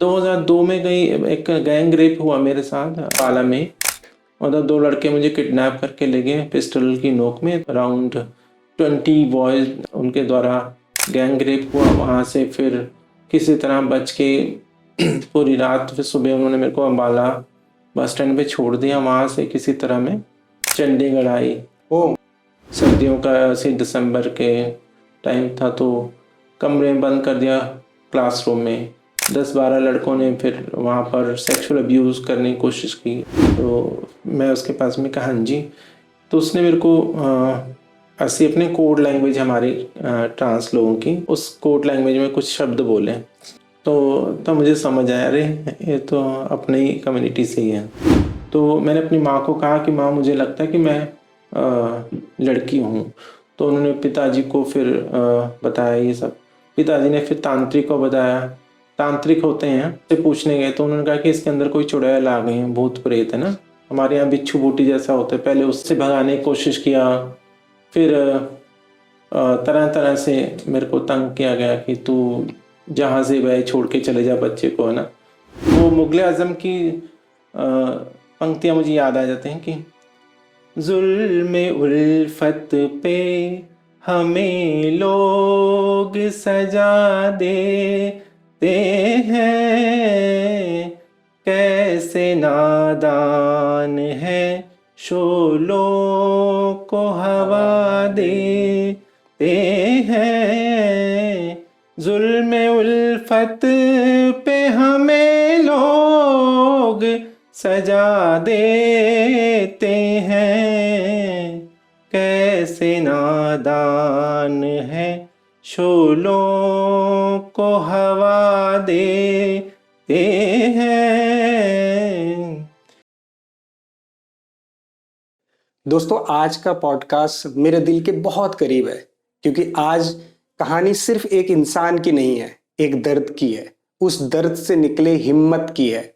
2002 में कहीं एक गैंग रेप हुआ मेरे साथ पाला में। मतलब 2 लड़के मुझे किडनैप करके ले गए पिस्टल की नोक में। अराउंड 20 बॉयज उनके द्वारा गैंग रेप हुआ। वहाँ से फिर किसी तरह बच के पूरी रात, फिर सुबह उन्होंने मेरे को अम्बाला बस स्टैंड पे छोड़ दिया। वहाँ से किसी तरह मैं चंडीगढ़ आई। सर्दियों का से दिसंबर के टाइम था, तो कमरे में बंद कर दिया क्लासरूम में। 10-12 लड़कों ने फिर वहाँ पर सेक्सुअल अब्यूज़ करने की कोशिश की। तो मैं उसके पास में कहा हाँ जी। तो उसने मेरे को ऐसी अपने कोड लैंग्वेज हमारी ट्रांस लोगों की, उस कोड लैंग्वेज में कुछ शब्द बोले। तो मुझे समझ आया, अरे ये तो अपनी ही कम्युनिटी से ही है। तो मैंने अपनी माँ को कहा कि माँ मुझे लगता है कि मैं लड़की हूँ। तो उन्होंने पिताजी को फिर बताया ये सब। पिताजी ने फिर तांत्रिक को बताया। तांत्रिक होते हैं, से पूछने गए तो उन्होंने कहा कि इसके अंदर कोई चुड़ैल आ गई है, भूत प्रेत है ना, हमारे यहाँ बिच्छू बूटी जैसा होता है। पहले उससे भगाने की कोशिश किया, फिर तरह तरह से मेरे को तंग किया गया कि तू जहाँ से वह छोड़ के चले जा बच्चे को, है ना। वो मुगले आजम की पंक्तियाँ मुझे याद आ जाती हैं कि जुल्म उल्फत पे हमें लोग सजा देते हैं, कैसे नादान है शोलों को हवा देते हैं। जुल्म उल्फत पे हमें लोग सजा देते हैं, कैसे नादान है शोलों को हवा देते हैं। दोस्तों, आज का पॉडकास्ट मेरे दिल के बहुत करीब है, क्योंकि आज कहानी सिर्फ एक इंसान की नहीं है, एक दर्द की है। उस दर्द से निकले हिम्मत की है,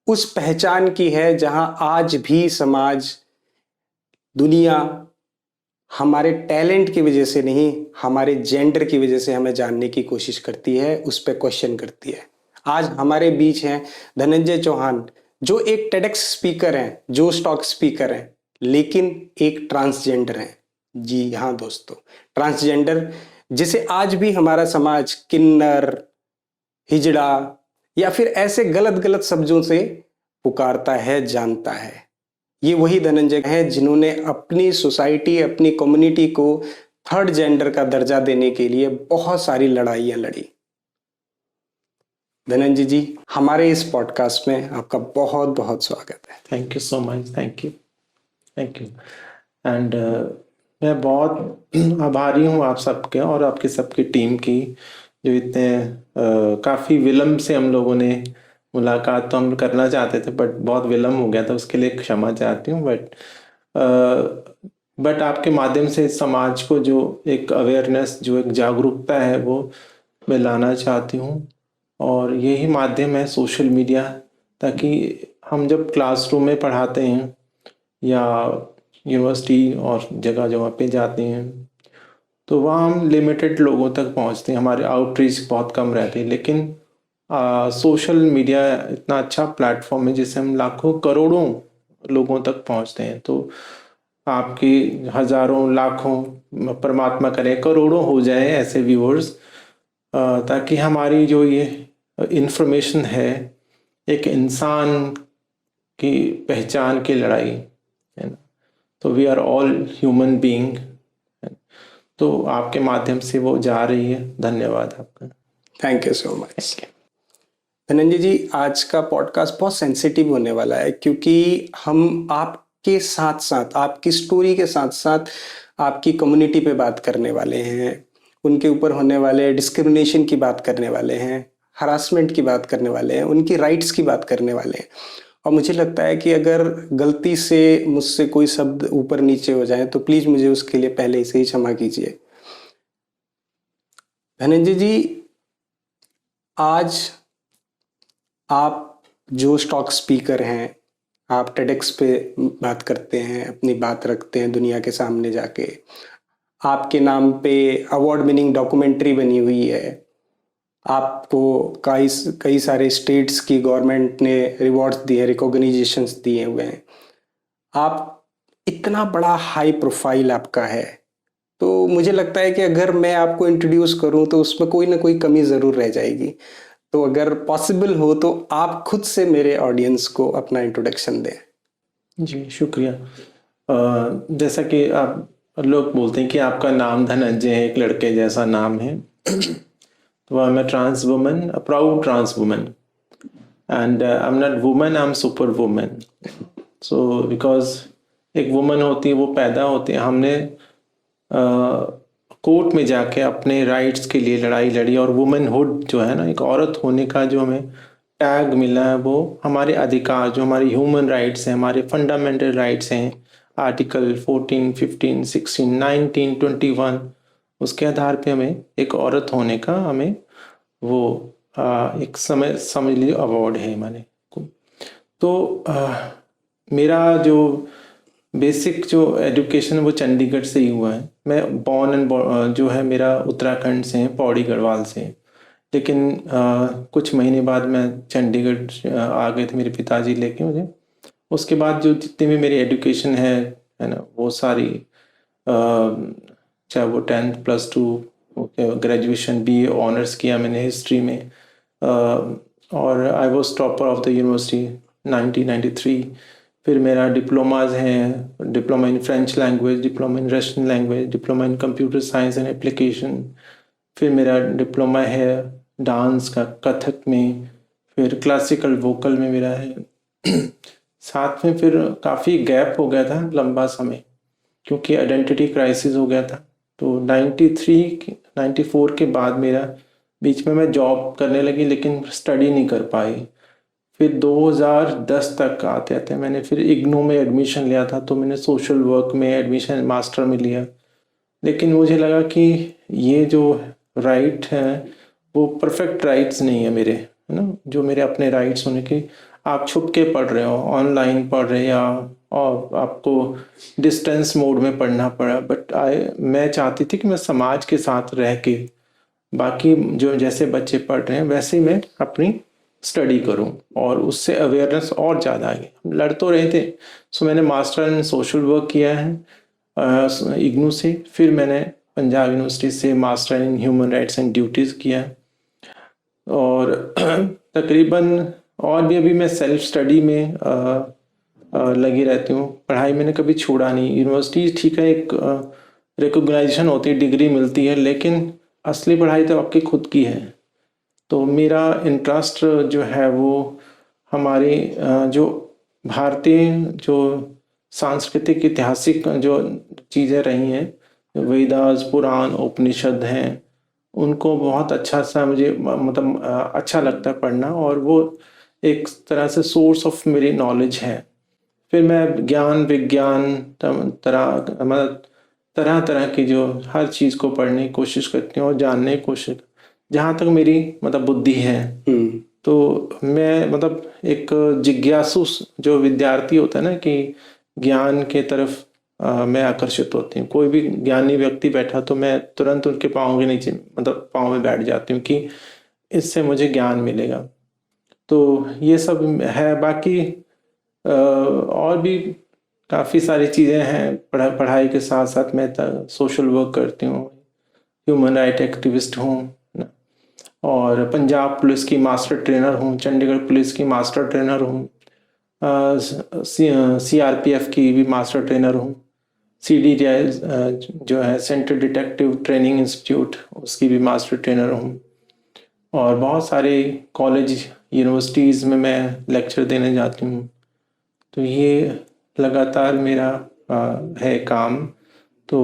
उस पहचान की है जहां आज भी समाज, दुनिया हमारे टैलेंट की वजह से नहीं, हमारे जेंडर की वजह से हमें जानने की कोशिश करती है, उस पर क्वेश्चन करती है। आज हमारे बीच हैं धनंजय चौहान, जो एक टेडेक्स स्पीकर हैं, जो स्टॉक स्पीकर हैं, लेकिन एक ट्रांसजेंडर हैं। जी हाँ दोस्तों, ट्रांसजेंडर, जिसे आज भी हमारा समाज किन्नर, हिजड़ा या फिर ऐसे गलत गलत शब्दों से पुकारता है, जानता है। ये वही धनंजय हैं जिन्होंने अपनी सोसाइटी, अपनी कम्युनिटी को थर्ड जेंडर का दर्जा देने के लिए बहुत सारी लड़ाइयां लड़ी। धनंजय जी, हमारे इस पॉडकास्ट में आपका बहुत बहुत स्वागत है। Thank you so much, thank you, thank you. And मैं बहुत आभारी हूँ आप सबके और आपकी सबकी टीम की, जो इतने काफ़ी विलम्ब से हम लोगों ने मुलाकात तो हम करना चाहते थे, बट बहुत विलम्ब हो गया था, उसके लिए क्षमा चाहती हूँ। बट आपके माध्यम से समाज को जो एक अवेयरनेस, जो एक जागरूकता है, वो मैं लाना चाहती हूँ। और यही माध्यम है सोशल मीडिया, ताकि हम जब क्लासरूम में पढ़ाते हैं या यूनिवर्सिटी और जगह जगह पे जाते हैं, तो वहाँ हम लिमिटेड लोगों तक पहुँचते हैं, हमारे आउटरीच बहुत कम रहती है। लेकिन सोशल मीडिया इतना अच्छा प्लेटफॉर्म है जिससे हम लाखों करोड़ों लोगों तक पहुँचते हैं। तो आपकी हजारों लाखों, परमात्मा करे करोड़ों हो जाए ऐसे व्यूअर्स, ताकि हमारी जो ये इंफॉर्मेशन है, एक इंसान की पहचान की लड़ाई है ना, तो we are all human being, तो आपके माध्यम से वो जा रही है। धन्यवाद आपका। Thank you so much Dhananjay ji. आज का पॉडकास्ट बहुत सेंसिटिव होने वाला है, क्योंकि हम आपके साथ साथ, आपकी स्टोरी के साथ साथ आपकी कम्युनिटी पे बात करने वाले हैं, उनके ऊपर होने वाले डिस्क्रिमिनेशन की बात करने वाले हैं, हरासमेंट की बात करने वाले हैं, उनकी राइट्स की बात करने वाले हैं। और मुझे लगता है कि अगर गलती से मुझसे कोई शब्द ऊपर नीचे हो जाए तो प्लीज मुझे उसके लिए पहले से ही क्षमा कीजिए। धनंजय जी, आज आप जो स्टॉक स्पीकर हैं, आप टेडेक्स पे बात करते हैं, अपनी बात रखते हैं दुनिया के सामने जाके, आपके नाम पे अवार्ड विनिंग डॉक्यूमेंट्री बनी हुई है, आपको कई कई सारे स्टेट्स की गवर्नमेंट ने रिवॉर्ड्स दिए, रिकॉग्निशंस दिए हुए हैं। आप इतना बड़ा हाई प्रोफाइल आपका है, तो मुझे लगता है कि अगर मैं आपको इंट्रोड्यूस करूं तो उसमें कोई ना कोई कमी ज़रूर रह जाएगी। तो अगर पॉसिबल हो तो आप खुद से मेरे ऑडियंस को अपना इंट्रोडक्शन दें। जी शुक्रिया। जैसा कि आप लोग बोलते हैं कि आपका नाम धनंजय है, एक लड़के जैसा नाम है। तो I am a trans woman, a proud trans woman, and I am not woman, I am super woman. So because एक वुमन होती है, वो पैदा होती है, हमने कोर्ट में जाके अपने राइट्स के लिए लड़ाई लड़ी, और वुमेनहुड जो है ना, एक औरत होने का जो हमें टैग मिला है, वो हमारे अधिकार, जो हमारी ह्यूमन राइट्स हैं, हमारे फंडामेंटल राइट्स हैं, आर्टिकल 14, 15, 16, 19, 21, उसके आधार पे हमें एक औरत होने का हमें वो एक समझ लीजिए अवार्ड है हमारे को। तो मेरा जो बेसिक जो एजुकेशन वो चंडीगढ़ से ही हुआ है। मैं बॉर्न एंड जो है मेरा उत्तराखंड से है, पौड़ी गढ़वाल से, लेकिन कुछ महीने बाद मैं चंडीगढ़ आ गए थे मेरे पिताजी लेके मुझे। उसके बाद जो जितनी भी मेरी एजुकेशन है ना, वो सारी चाहे वो 10th +2 ग्रेजुएशन BA ऑनर्स किया मैंने हिस्ट्री में, और I was topper of the university 1993। फिर मेरा डिप्लोमाज हैं, diploma in French language, diploma in Russian language, diploma in computer science and application. फिर मेरा डिप्लोमा है डांस का, कथक में। फिर क्लासिकल वोकल में मेरा है। साथ में फिर काफ़ी गैप हो गया था, लंबा समय, क्योंकि आइडेंटिटी क्राइसिस हो गया था। तो 94 के बाद मेरा बीच में मैं जॉब करने लगी, लेकिन स्टडी नहीं कर पाई। फिर 2010 तक आते आते मैंने फिर इग्नू में एडमिशन लिया था, तो मैंने सोशल वर्क में एडमिशन मास्टर में लिया। लेकिन मुझे लगा कि ये जो राइट है वो परफेक्ट राइट्स नहीं है मेरे, है ना, जो मेरे अपने राइट्स होने के। आप छुप के पढ़ रहे हो, ऑनलाइन पढ़ रहे, या और आपको डिस्टेंस मोड में पढ़ना पड़ा, बट मैं चाहती थी कि मैं समाज के साथ रह के बाकी जो जैसे बच्चे पढ़ रहे हैं वैसे ही मैं अपनी स्टडी करूं, और उससे अवेयरनेस और ज़्यादा आएगी। हम लड़ तो रहे थे। सो मैंने मास्टर इन सोशल वर्क किया है इग्नू से। फिर मैंने पंजाब यूनिवर्सिटी से master in human rights and duties किया, और तकरीबन और भी अभी मैं सेल्फ स्टडी में लगी रहती हूँ। पढ़ाई मैंने कभी छोड़ा नहीं। यूनिवर्सिटी ठीक है, एक रिकॉग्नाइजेशन होती है, डिग्री मिलती है, लेकिन असली पढ़ाई तो आपकी खुद की है। तो मेरा इंटरेस्ट जो है वो हमारे जो भारतीय जो सांस्कृतिक ऐतिहासिक जो चीज़ें रही हैं, वेदास, पुराण, उपनिषद हैं, उनको बहुत अच्छा सा मुझे मतलब अच्छा लगता है पढ़ना, और वो एक तरह से सोर्स ऑफ मेरी नॉलेज है। फिर मैं ज्ञान विज्ञान तरह तरह की जो हर चीज़ को पढ़ने की कोशिश करती हूँ और जानने की कोशिश, जहाँ तक मेरी मतलब बुद्धि है। तो मैं मतलब एक जिज्ञासु जो विद्यार्थी होता है ना, कि ज्ञान के तरफ मैं आकर्षित होती हूँ। कोई भी ज्ञानी व्यक्ति बैठा तो मैं तुरंत उनके पाँव के नीचे मतलब पाँव में बैठ जाती हूँ कि इससे मुझे ज्ञान मिलेगा। तो ये सब है। बाकी और भी काफ़ी सारी चीज़ें हैं। पढ़ाई के साथ साथ मैं सोशल वर्क करती हूँ, ह्यूमन राइट एक्टिविस्ट हूँ, और पंजाब पुलिस की मास्टर ट्रेनर हूँ, चंडीगढ़ पुलिस की मास्टर ट्रेनर हूँ, CRPF की भी मास्टर ट्रेनर हूँ, CDTI जो है सेंट्रल डिटेक्टिव ट्रेनिंग इंस्टीट्यूट, उसकी भी मास्टर ट्रेनर हूँ, और बहुत सारे कॉलेज यूनिवर्सिटीज़ में मैं लेक्चर देने जाती हूँ। तो ये लगातार मेरा है काम। तो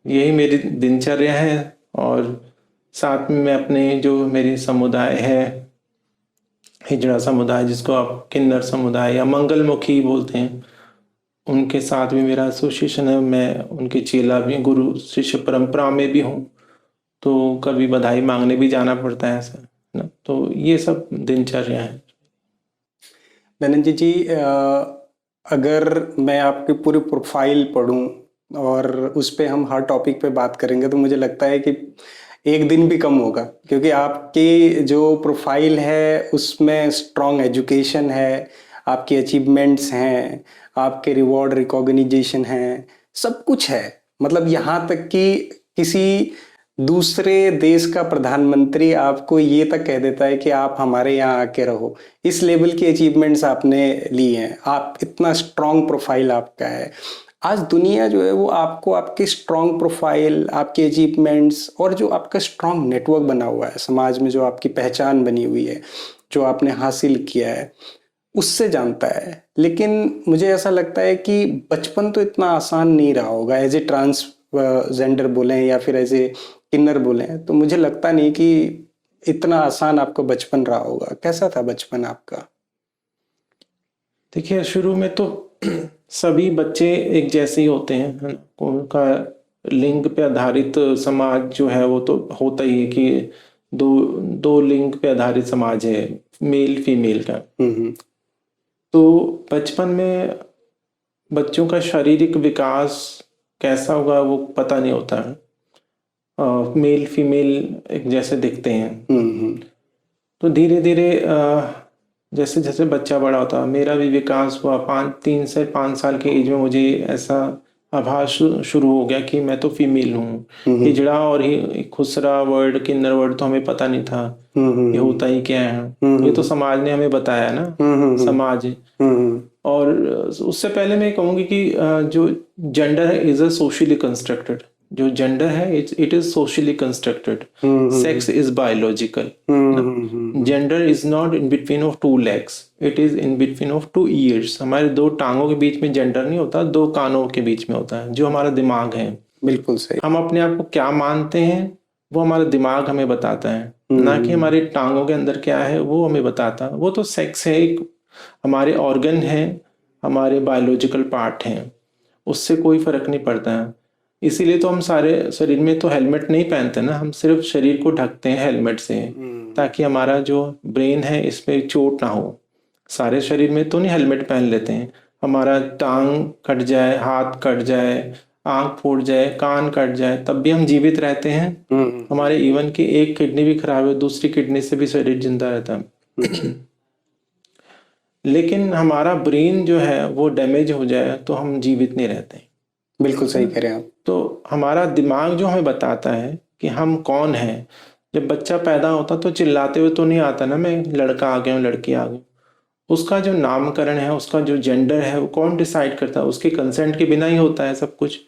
यही मेरी दिनचर्या है, और साथ में मैं अपने जो मेरी समुदाय है, हिजड़ा समुदाय जिसको आप किन्नर समुदाय या मंगलमुखी बोलते हैं, उनके साथ भी मेरा एसोसिएशन है। मैं उनके चेला भी, गुरु शिष्य परंपरा में भी हूँ, तो कभी बधाई मांगने भी जाना पड़ता है ऐसा ना। तो ये सब दिनचर्या है। धनंजय जी, अगर मैं आपकी पूरी प्रोफाइल पढूं और उस पे हम हर टॉपिक पे बात करेंगे तो मुझे लगता है कि एक दिन भी कम होगा, क्योंकि आपकी जो प्रोफाइल है उसमें स्ट्रॉन्ग एजुकेशन है, आपकी अचीवमेंट्स हैं, आपके रिवॉर्ड रिकॉग्निजेशन हैं, सब कुछ है। मतलब यहाँ तक कि किसी दूसरे देश का प्रधानमंत्री आपको ये तक कह देता है कि आप हमारे यहाँ आके रहो। इस लेवल की अचीवमेंट्स आपने ली हैं, आप इतना स्ट्रॉन्ग प्रोफाइल आपका है। आज दुनिया जो है वो आपको आपकी स्ट्रॉन्ग प्रोफाइल, आपके अचीवमेंट्स और जो आपका स्ट्रॉन्ग नेटवर्क बना हुआ है समाज में, जो आपकी पहचान बनी हुई है, जो आपने हासिल किया है, उससे जानता है। लेकिन मुझे ऐसा लगता है कि बचपन तो इतना आसान नहीं रहा होगा। एज ए ट्रांसजेंडर बोलें या फिर एज ए किन्नर बोलें, तो मुझे लगता नहीं कि इतना आसान आपका बचपन रहा होगा। कैसा था बचपन आपका? देखिए, शुरू में तो सभी बच्चे एक जैसे ही होते हैं, है ना। उनका लिंग पे आधारित समाज जो है वो तो होता ही है कि दो लिंग पे आधारित समाज है, मेल फीमेल का। तो बचपन में बच्चों का शारीरिक विकास कैसा होगा वो पता नहीं होता है। मेल फीमेल एक जैसे दिखते हैं। तो धीरे धीरे जैसे जैसे बच्चा बड़ा होता, मेरा भी विकास हुआ। 3 से 5 साल के एज में मुझे ऐसा आभास शुरू हो गया कि मैं तो फीमेल हूँ। हिजड़ा और खुसरा वर्ड, किन्नर वर्ड तो हमें पता नहीं था ये होता ही क्या है। ये तो समाज ने हमें बताया ना, समाज। और उससे पहले मैं कहूँगी कि जो जेंडर है इज अ सोशली कंस्ट्रक्टेड। जो जेंडर है it is socially constructed. Sex is biological. Gender is not in between of 2 legs, it is in between of 2 ears। हमारे 2 टांगों के बीच में जेंडर नहीं होता, 2 कानों के बीच में होता है, जो हमारा दिमाग है। बिल्कुल सही। हम अपने आप को क्या मानते हैं वो हमारा दिमाग हमें बताता है, ना कि हमारी टांगों के अंदर क्या है वो हमें बताता। वो तो सेक्स है, एक हमारे ऑर्गन है, हमारे बायोलॉजिकल पार्ट हैं, उससे कोई फर्क नहीं पड़ता है। इसीलिए तो हम सारे शरीर में तो हेलमेट नहीं पहनते ना, हम सिर्फ शरीर को ढकते हैं हेलमेट से, ताकि हमारा जो ब्रेन है इस पे चोट ना हो। सारे शरीर में तो नहीं हेलमेट पहन लेते हैं। हमारा टांग कट जाए, हाथ कट जाए, आंख फूट जाए, कान कट जाए, तब भी हम जीवित रहते हैं। हमारे इवन की एक किडनी भी खराब है, दूसरी किडनी से भी शरीर जिंदा रहता है। लेकिन हमारा ब्रेन जो है वो डैमेज हो जाए तो हम जीवित नहीं रहते। बिल्कुल सही कह रहे हैं आप। तो हमारा दिमाग जो हमें बताता है कि हम कौन हैं। जब बच्चा पैदा होता तो चिल्लाते हुए तो नहीं आता ना, मैं लड़का आ गया हूँ, लड़की आ गई। उसका जो नामकरण है, उसका जो जेंडर है, वो कौन डिसाइड करता है? उसके कंसेंट के बिना ही होता है सब कुछ।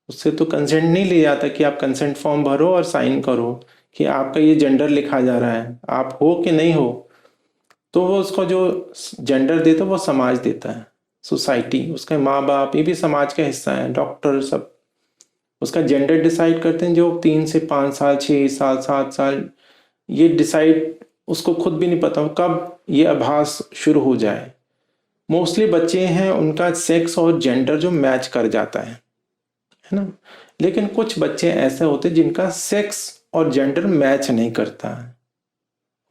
उससे तो कंसेंट नहीं लिया जाता कि आप कंसेंट फॉर्म भरो और साइन करो कि आपका ये जेंडर लिखा जा रहा है, आप हो कि नहीं हो। तो वो उसको जो जेंडर देता है वो समाज देता है, सोसाइटी, उसके माँ बाप, ये भी समाज का हिस्सा है, डॉक्टर, सब उसका जेंडर डिसाइड करते हैं। जो 3 से 5 साल, 6 साल, 7 साल, ये डिसाइड उसको खुद भी नहीं पता कब ये आभास शुरू हो जाए। मोस्टली बच्चे हैं उनका सेक्स और जेंडर जो मैच कर जाता है ना। लेकिन कुछ बच्चे ऐसे होते हैं जिनका सेक्स और जेंडर मैच नहीं करता है।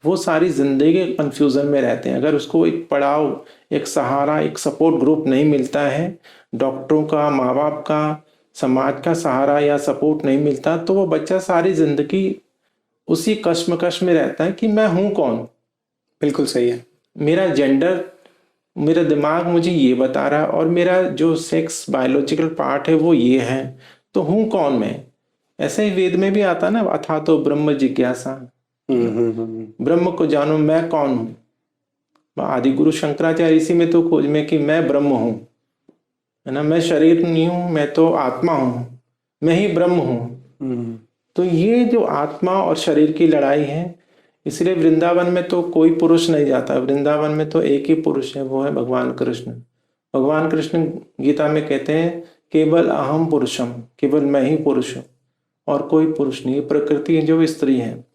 वो सारी जिंदगी कंफ्यूजन में रहते हैं। अगर उसको एक पड़ाव, एक सहारा, एक सपोर्ट ग्रुप नहीं मिलता है, डॉक्टरों का, माँ बाप का, समाज का सहारा या सपोर्ट नहीं मिलता, तो वो बच्चा सारी जिंदगी उसी कश्मकश में रहता है कि मैं हूं कौन। बिल्कुल सही है। मेरा जेंडर, मेरा दिमाग मुझे ये बता रहा है और मेरा जो सेक्स बायोलॉजिकल पार्ट है वो ये है, तो हूं कौन मैं। ऐसे ही वेद में भी आता ना, अथा तो ब्रह्म जिज्ञासा, ब्रह्म को जानो मैं कौन हूँ। आदि गुरु शंकराचार्य इसी में तो खोज में कि मैं ब्रह्म हूँ, है ना। मैं शरीर नहीं हूँ, मैं तो आत्मा हूँ, मैं ही ब्रह्म हूँ। तो ये जो आत्मा और शरीर की लड़ाई है, इसलिए वृंदावन में तो कोई पुरुष नहीं जाता। वृंदावन में तो एक ही पुरुष है, वो है भगवान कृष्ण। भगवान कृष्ण गीता में कहते हैं केवल अहम पुरुषम, केवल मैं ही पुरुष हूँ और कोई पुरुष नहीं। प्रकृति जो स्त्री है,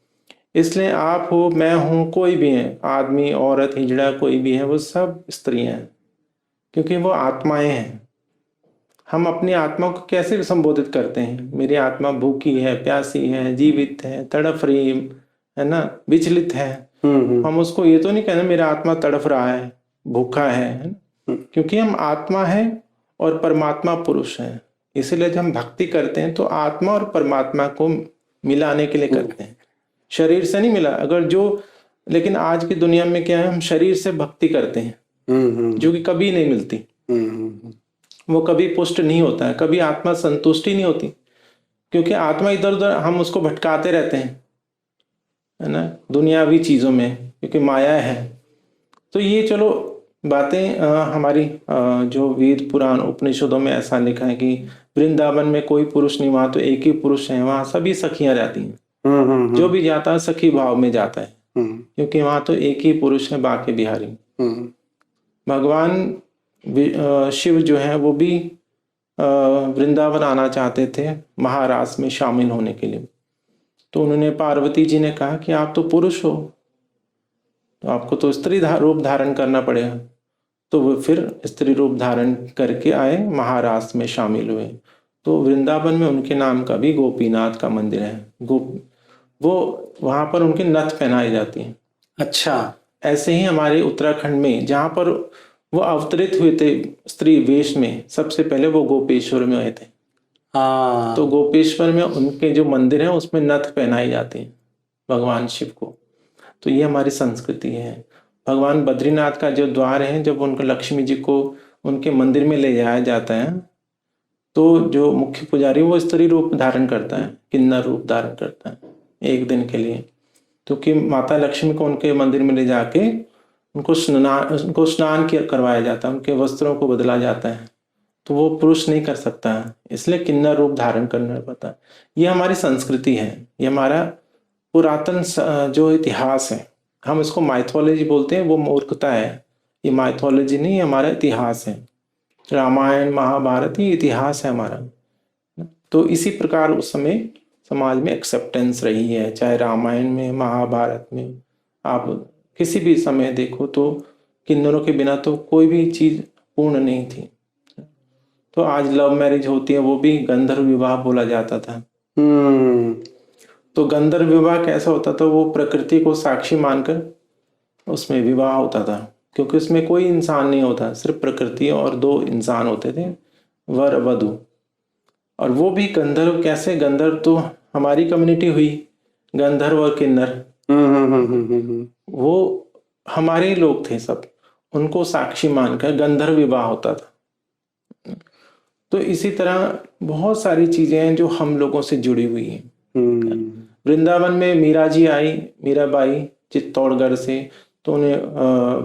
इसलिए आप हो, मैं हूँ, कोई भी है, आदमी, औरत, हिजड़ा, कोई भी है, वो सब स्त्रियां हैं, क्योंकि वो आत्माएं हैं। हम अपनी आत्मा को कैसे संबोधित करते हैं? मेरी आत्मा भूखी है, प्यासी है, जीवित है, तड़फ रही है ना, विचलित है। हम उसको ये तो नहीं कहना मेरा आत्मा तड़फ रहा है, भूखा है, क्योंकि हम आत्मा है और परमात्मा पुरुष है। इसलिए जब हम भक्ति करते हैं तो आत्मा और परमात्मा को मिलाने के लिए करते हैं, शरीर से नहीं मिला। अगर जो, लेकिन आज की दुनिया में क्या है, हम शरीर से भक्ति करते हैं जो कि कभी नहीं मिलती, वो कभी पुष्ट नहीं होता है, कभी आत्मा संतुष्टि नहीं होती, क्योंकि आत्मा इधर उधर हम उसको भटकाते रहते हैं, है ना, दुनियावी चीजों में, क्योंकि माया है। तो ये चलो बातें हमारी जो वेद पुराण उपनिषदों में ऐसा लिखा है कि वृंदावन में कोई पुरुष नहीं, वहां तो एक ही पुरुष है, वहां सभी सखियां जाती हैं, जो भी जाता है सखी भाव में जाता है, क्योंकि वहां तो एक ही पुरुष है, बाकी बिहारी। भगवान शिव जो है वो भी वृंदावन आना चाहते थे महारास में शामिल होने के लिए। तो उन्होंने, पार्वती जी ने कहा कि आप तो पुरुष हो, तो आपको तो स्त्री रूप धारण करना पड़ेगा। तो वो फिर स्त्री रूप धारण करके आए, महारास में शामिल हुए। तो वृंदावन में उनके नाम का भी गोपीनाथ का मंदिर है। वो वहां पर उनके नथ पहनाई जाती हैं। अच्छा, ऐसे ही हमारे उत्तराखंड में जहाँ पर वो अवतरित हुए थे स्त्री वेश में, सबसे पहले वो गोपेश्वर में हुए थे। हाँ, तो गोपेश्वर में उनके जो मंदिर है उसमें नथ पहनाई जाती है भगवान शिव को। तो ये हमारी संस्कृति है। भगवान बद्रीनाथ का जो द्वार है, जब उनको लक्ष्मी जी को उनके मंदिर में ले जाया जाता है, तो जो मुख्य पुजारी वो स्त्री रूप धारण करता है, किन्नर रूप धारण करता है एक दिन के लिए, क्योंकि माता लक्ष्मी को उनके मंदिर में ले जाके उनको स्नान करवाया जाता है, उनके वस्त्रों को बदला जाता है। तो वो पुरुष नहीं कर सकता है, इसलिए किन्नर रूप धारण करना पड़ता है। ये हमारी संस्कृति है, ये हमारा पुरातन जो इतिहास है, हम इसको माइथोलॉजी बोलते हैं, वो मूर्खता है। ये माइथोलॉजी नहीं, ये हमारा इतिहास है। रामायण महाभारत ये इतिहास है हमारा। तो इसी प्रकार उस समय समाज में एक्सेप्टेंस रही है, चाहे रामायण में, महाभारत में, आप किसी भी समय देखो तो किन्नरों के बिना तो कोई भी चीज पूर्ण नहीं थी। तो आज लव मैरिज होती है, वो भी गंधर्व विवाह बोला जाता था। तो गंधर्व विवाह कैसा होता था, वो प्रकृति को साक्षी मानकर उसमें विवाह होता था, क्योंकि उसमें कोई इंसान नहीं होता, सिर्फ प्रकृति और दो इंसान होते थे, वर वधु। और वो भी गंधर्व कैसे, गंधर्व तो हमारी कम्युनिटी हुई, गंधर्व और किन्नर वो हमारे लोग थे सब, उनको साक्षी मानकर गंधर्व विवाह होता था। तो इसी तरह बहुत सारी चीजें हैं जो हम लोगों से जुड़ी हुई हैं। वृंदावन में मीरा जी आई, मीराबाई चित्तौड़गढ़ से, तो उन्हें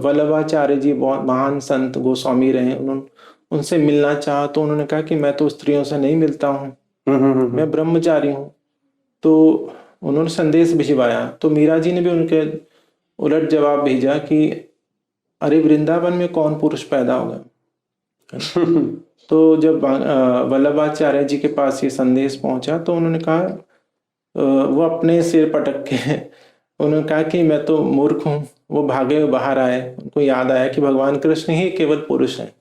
वल्लभाचार्य जी बहुत महान संत गोस्वामी रहे, उन्होंने उनसे मिलना चाहा। तो उन्होंने कहा कि मैं तो स्त्रियों से नहीं मिलता हूँ, मैं ब्रह्मचारी हूँ। तो उन्होंने संदेश भिजवाया, तो मीरा जी ने भी उनके उलट जवाब भेजा कि अरे वृंदावन में कौन पुरुष पैदा होगा। तो जब वल्लभाचार्य जी के पास ये संदेश पहुंचा, तो उन्होंने कहा, वो अपने सिर पटक के उन्होंने कहा कि मैं तो मूर्ख हूँ। वो भागे बाहर आए, उनको याद आया कि भगवान कृष्ण ही केवल पुरुष हैं।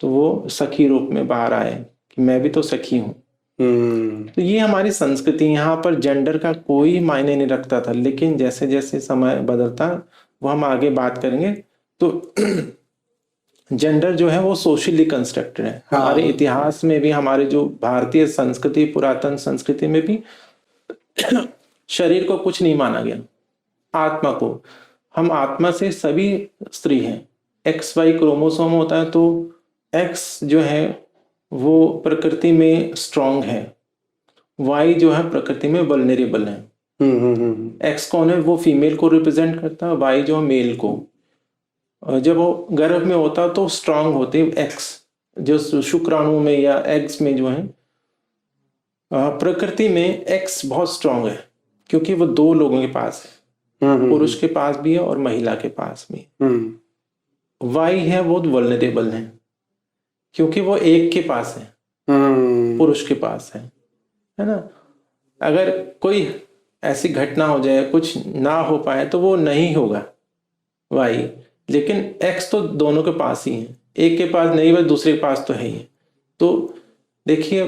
तो वो सखी रूप में बाहर आए कि मैं भी तो सखी हूँ। तो ये हमारी संस्कृति, यहाँ पर जेंडर का कोई मायने नहीं रखता था, लेकिन जैसे जैसे समय बदलता, वो हम आगे बात करेंगे। तो जेंडर जो है वो सोशली कंस्ट्रक्टेड है। हमारे इतिहास में भी, हमारे जो भारतीय संस्कृति, पुरातन संस्कृति में भी शरीर को कुछ नहीं माना गया, आत्मा को। हम आत्मा से सभी स्त्री हैं। XY क्रोमोसोम होता है, तो X जो है वो प्रकृति में स्ट्रॉन्ग है, Y जो है प्रकृति में वल्नरेबल है। X कौन है, वो फीमेल को रिप्रेजेंट करता है, Y जो है मेल को। जब वो गर्भ में होता है तो स्ट्रांग होते हैं X, जो शुक्राणु में या एग्स में जो है, प्रकृति में X बहुत स्ट्रांग है, क्योंकि वो दो लोगों के पास है, पुरुष के पास भी है और महिला के पास भी। Y है वो वल्नरेबल है, क्योंकि वो एक के पास है, पुरुष के पास है ना। अगर कोई ऐसी घटना हो जाए, कुछ ना हो पाए, तो वो नहीं होगा Y, लेकिन X तो दोनों के पास ही है, एक के पास नहीं है, दूसरे के पास तो है ही। तो देखिए,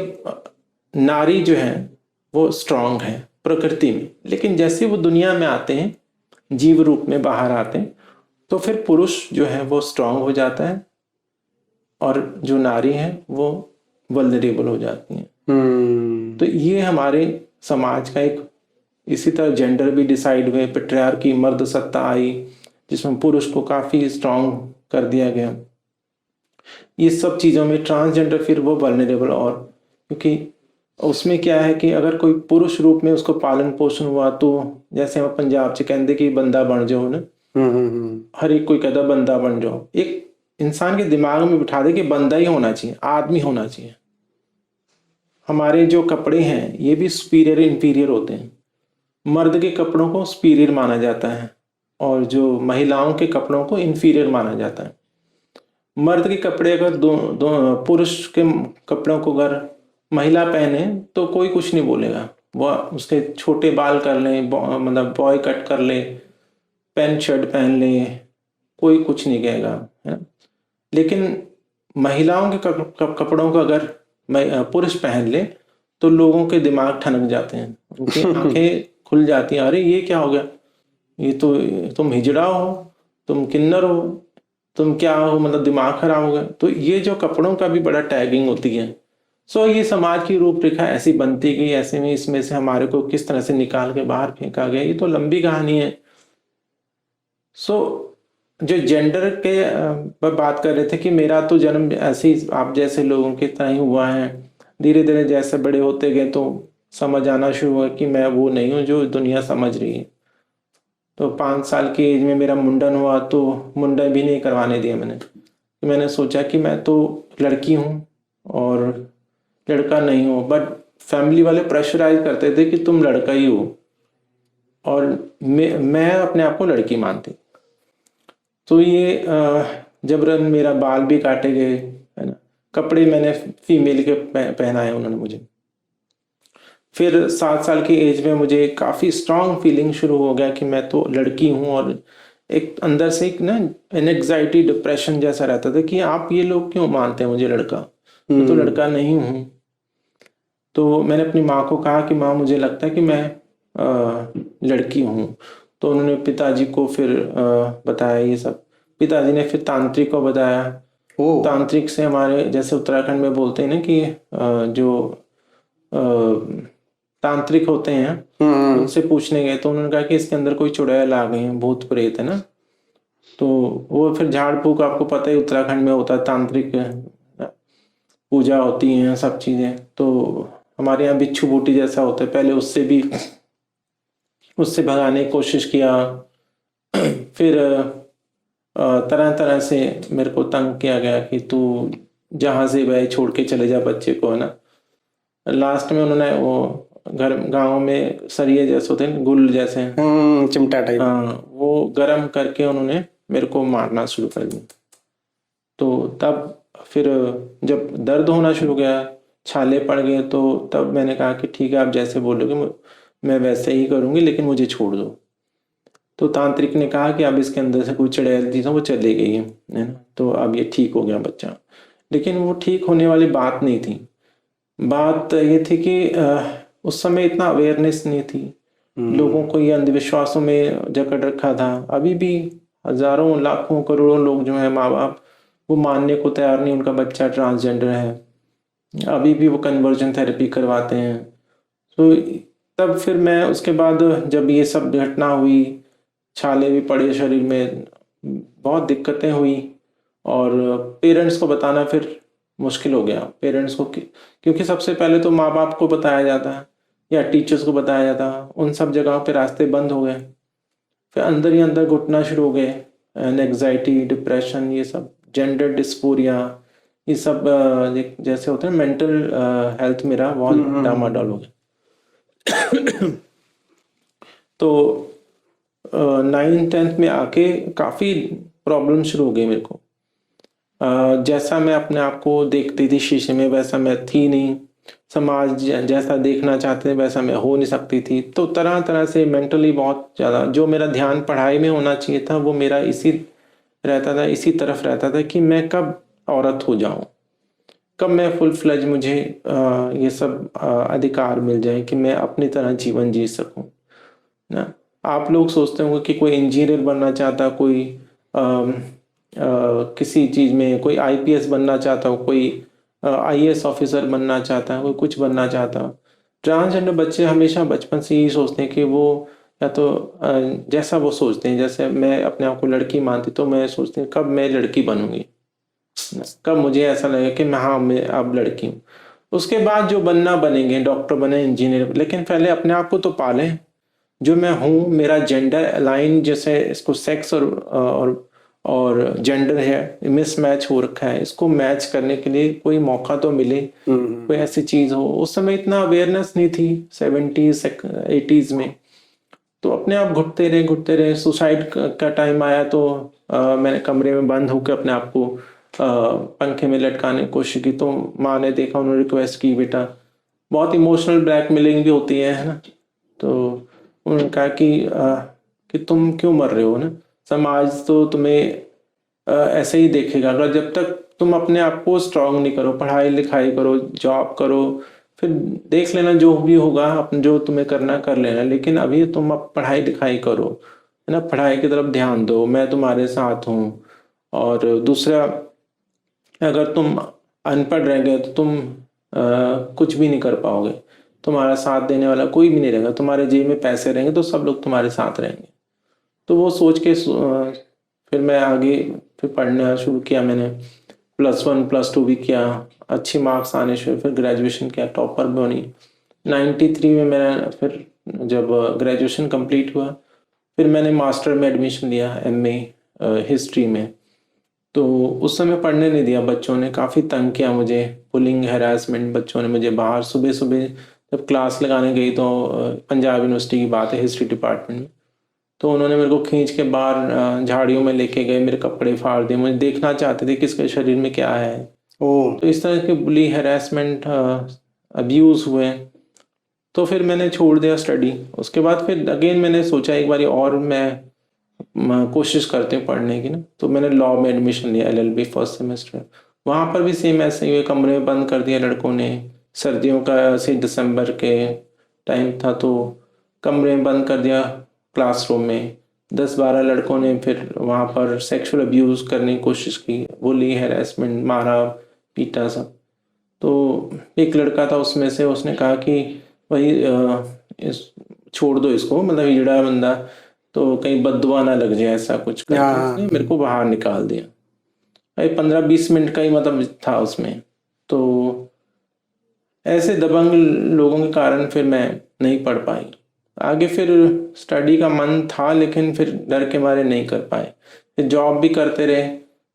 नारी जो है वो स्ट्रांग है प्रकृति में, लेकिन जैसे वो दुनिया में आते हैं, जीव रूप में बाहर आते हैं, तो फिर पुरुष जो है वो स्ट्रांग हो जाता है, और जो नारी है वो वल्नरेबल हो जाती है। तो ये हमारे समाज का एक इसी तरह जेंडर भी डिसाइड हुए, पेट्रियार्की, मर्द सत्ता आई जिसमें पुरुष को काफ़ी स्ट्रांग कर दिया गया। ये सब चीज़ों में ट्रांसजेंडर फिर वो वल्नरेबल, और क्योंकि उसमें क्या है कि अगर कोई पुरुष रूप में उसको पालन पोषण हुआ तो जैसे हम पंजाब च कहते कि बंदा बन जाओ ना, हर एक कोई कहता बंदा बन जाओ, एक इंसान के दिमाग में बिठा दे कि बंदा ही होना चाहिए, आदमी होना चाहिए। हमारे जो कपड़े हैं ये भी सुपीरियर इंफीरियर होते हैं। मर्द के कपड़ों को सुपीरियर माना जाता है और जो महिलाओं के कपड़ों को इंफीरियर माना जाता है। मर्द के कपड़े अगर दो पुरुष के कपड़ों को अगर महिला पहने तो कोई कुछ नहीं बोलेगा, वह उसके छोटे बाल कर ले, मतलब बॉय कट कर ले, पैंट शर्ट पहन ले, कोई कुछ नहीं कहेगा, है। लेकिन महिलाओं के कपड़ों को अगर पुरुष पहन ले तो लोगों के दिमाग ठनक जाते हैं, उनकी आंखें खुल जाती हैं, अरे ये क्या हो गया, ये तो तुम हिजड़ा हो, तुम किन्नर हो, तुम क्या हो, मतलब दिमाग खराब हो गया। तो ये जो कपड़ों का भी बड़ा टैगिंग होती है। सो ये समाज की रूपरेखा ऐसी बनती गई, ऐसे में इसमें से हमारे को किस तरह से निकाल के बाहर फेंका गया, ये तो लंबी कहानी है। सो जो जेंडर के पर बात कर रहे थे कि मेरा तो जन्म ऐसे ही आप जैसे लोगों की तरह ही हुआ है, धीरे धीरे जैसे बड़े होते गए तो समझ आना शुरू हुआ कि मैं वो नहीं हूँ जो दुनिया समझ रही है। तो 5 साल की एज में मेरा मुंडन हुआ तो मुंडन भी नहीं करवाने दिया मैंने सोचा कि मैं तो लड़की हूँ और लड़का नहीं हूँ, बट फैमिली वाले प्रेशराइज करते थे कि तुम लड़का ही हो, और मैं अपने आप को लड़की मानती। तो ये जब मेरा बाल भी काटे गए, है ना, कपड़े मैंने फीमेल के पहनाए उन्होंने मुझे। फिर 7 साल की एज में मुझे काफ़ी स्ट्रांग फीलिंग शुरू हो गया कि मैं तो लड़की हूँ, और एक अंदर से एक ना एंग्जाइटी डिप्रेशन जैसा रहता था कि आप ये लोग क्यों मानते हैं मुझे लड़का, मैं तो लड़का नहीं हूँ। तो मैंने अपनी माँ को कहा कि माँ मुझे लगता है कि मैं लड़की हूँ। तो उन्होंने पिताजी को फिर बताया ये सब, पिताजी ने फिर तांत्रिक को बताया। तांत्रिक से हमारे जैसे उत्तराखंड में बोलते हैं ना कि जो तांत्रिक होते हैं उनसे पूछने गए तो उन्होंने कहा कि इसके अंदर कोई चुड़ैल आ गई है, भूत प्रेत है ना। तो वो फिर झाड़ फूक, आपको पता है उत्तराखंड में होता है, तांत्रिक पूजा होती है, सब चीज़ें। तो हमारे यहाँ बिच्छू बूटी जैसा होता है, पहले उससे भगाने की कोशिश किया। फिर तरह तरह से मेरे को तंग किया गया कि तू जहाँ से वह छोड़ के चले जा बच्चे को, है ना। लास्ट में उन्होंने वो गांव में सरिये जैसे होते हैं, गुल जैसे, चिमटा टाइप, हाँ, वो गर्म करके उन्होंने मेरे को मारना शुरू कर दिया। तो तब फिर जब दर्द होना शुरू गया, छाले पड़ गए, तो तब मैंने कहा कि ठीक है आप जैसे बोलोगे मैं वैसे ही करूँगी, लेकिन मुझे छोड़ दो। तो तांत्रिक ने कहा कि अब इसके अंदर से कोई चुड़ैल थी तो वो चली गई है ना, तो अब ये ठीक हो गया बच्चा। लेकिन वो ठीक होने वाली बात नहीं थी। बात ये थी कि उस समय इतना अवेयरनेस नहीं थी, लोगों को ये अंधविश्वासों में जकड़ रखा था। अभी भी हजारों लाखों करोड़ों लोग जो हैं माँ बाप वो मानने को तैयार नहीं उनका बच्चा ट्रांसजेंडर है, अभी भी वो कन्वर्जन थेरेपी करवाते हैं। तो तब फिर मैं उसके बाद जब ये सब घटना हुई, छाले भी पड़े शरीर में, बहुत दिक्कतें हुई, और पेरेंट्स को बताना फिर मुश्किल हो गया। पेरेंट्स को क्योंकि सबसे पहले तो माँ बाप को बताया जाता है या टीचर्स को बताया जाता है, उन सब जगहों पे रास्ते बंद हो गए। फिर अंदर ही अंदर घुटना शुरू हो गए, एंग्जाइटी, डिप्रेशन, ये सब, जेंडर डिस्फोरिया, ये सब जैसे होते हैं, मेंटल हेल्थ मेरा बहुत डामाडोल हो गया। तो 9th-10th में आके काफ़ी प्रॉब्लम शुरू हो गई मेरे को। जैसा मैं अपने आप को देखती थी शीशे में वैसा मैं थी नहीं, समाज जैसा देखना चाहते थे वैसा मैं हो नहीं सकती थी। तो तरह तरह से मेंटली बहुत ज़्यादा, जो मेरा ध्यान पढ़ाई में होना चाहिए था वो मेरा इसी तरफ रहता था कि मैं कब औरत हो जाऊं, कब मैं फुल फ्लेज मुझे ये सब अधिकार मिल जाए कि मैं अपनी तरह जीवन जी सकूं ना। आप लोग सोचते होंगे कि कोई इंजीनियर बनना चाहता, कोई किसी चीज़ में कोई आईपीएस बनना चाहता हो, कोई आईएएस ऑफिसर बनना चाहता है, कोई कुछ बनना चाहता हो, ट्रांसजेंडर बच्चे हमेशा बचपन से ही सोचते हैं कि वो या तो जैसा वो सोचते हैं, जैसे मैं अपने आप को लड़की मानती तो मैं सोचती हूँ कब मैं लड़की बनूंगी, कब मुझे ऐसा लगे कि मैं अब लड़की हूँ। उसके बाद जो बनना बनेंगे, डॉक्टर बने, इंजीनियर, लेकिन पहले अपने आप को तो पालें। जो मैं हूँ, मेरा जेंडर अलाइन, जैसे इसको सेक्स और जेंडर है मिसमैच हो रखा है, इसको मैच करने के लिए कोई मौका तो मिले, कोई ऐसी चीज हो। उस समय इतना अवेयरनेस नहीं थी 70s 80s में, तो अपने आप घुटते रहे। सुसाइड का टाइम आया तो मैंने कमरे में बंद होकर अपने आप को पंखे में लटकाने की कोशिश की, तो माँ ने देखा, उन्होंने रिक्वेस्ट की, बेटा बहुत इमोशनल ब्लैकमेलिंग भी होती है ना, तो उन्होंने कहा कि तुम क्यों मर रहे हो ना, समाज तो तुम्हें ऐसे ही देखेगा। अगर जब तक तुम अपने आप को स्ट्रांग नहीं करो, पढ़ाई लिखाई करो, जॉब करो, फिर देख लेना जो भी होगा, अपने जो तुम्हें करना कर लेना, लेकिन अभी तुम अब पढ़ाई लिखाई करो, है ना, पढ़ाई की तरफ ध्यान दो, मैं तुम्हारे साथ हूँ। और दूसरा, अगर तुम अनपढ़ रह गए तो तुम कुछ भी नहीं कर पाओगे, तुम्हारा साथ देने वाला कोई भी नहीं रहेगा, तुम्हारे जेब में पैसे रहेंगे तो सब लोग तुम्हारे साथ रहेंगे। तो वो सोच के फिर मैं आगे फिर पढ़ना शुरू किया। मैंने +1 +2 भी किया, अच्छे मार्क्स आने शुरू, फिर ग्रेजुएशन किया, टॉपर भी बनी। 93 में मैंने फिर जब ग्रेजुएशन कंप्लीट हुआ, फिर मैंने मास्टर में एडमिशन लिया, MA हिस्ट्री में। तो उस समय पढ़ने नहीं दिया, बच्चों ने काफ़ी तंग किया मुझे, बुलिंग हैरासमेंट, बच्चों ने मुझे बाहर सुबह सुबह जब क्लास लगाने गई तो पंजाब यूनिवर्सिटी की बात है, हिस्ट्री डिपार्टमेंट में, तो उन्होंने मेरे को खींच के बाहर झाड़ियों में लेके गए, मेरे कपड़े फाड़ दिए, मुझे देखना चाहते थे किसके शरीर में क्या है। तो इस तरह के बुली हैरेसमेंट अब्यूज़ हुए। तो फिर मैंने छोड़ दिया स्टडी। उसके बाद फिर अगेन मैंने सोचा एक बार और मैं कोशिश करते हैं पढ़ने की ना, तो मैंने लॉ में एडमिशन लिया, LLB फर्स्ट सेमेस्टर। वहाँ पर भी सेम ऐसे ही हुए, कमरे में बंद कर दिया लड़कों ने। सर्दियों का से दिसंबर के टाइम था, तो कमरे में बंद कर दिया, क्लासरूम में 10-12 लड़कों ने फिर वहाँ पर सेक्सुअल अब्यूज़ करने की कोशिश की, बुली हैरेसमेंट, मारा पीटा सब। तो एक लड़का था उसमें से, उसने कहा कि भाई इस छोड़ दो इसको, मतलब हिजड़ा बंदा, तो कहीं बददुआ ना लग जाए, ऐसा कुछ करके उसने मेरे को बाहर निकाल दिया। भाई 15-20 मिनट का ही मतलब था उसमें। तो ऐसे दबंग लोगों के कारण फिर मैं नहीं पढ़ पाई आगे। फिर स्टडी का मन था, लेकिन फिर डर के मारे नहीं कर पाए। फिर जॉब भी करते रहे,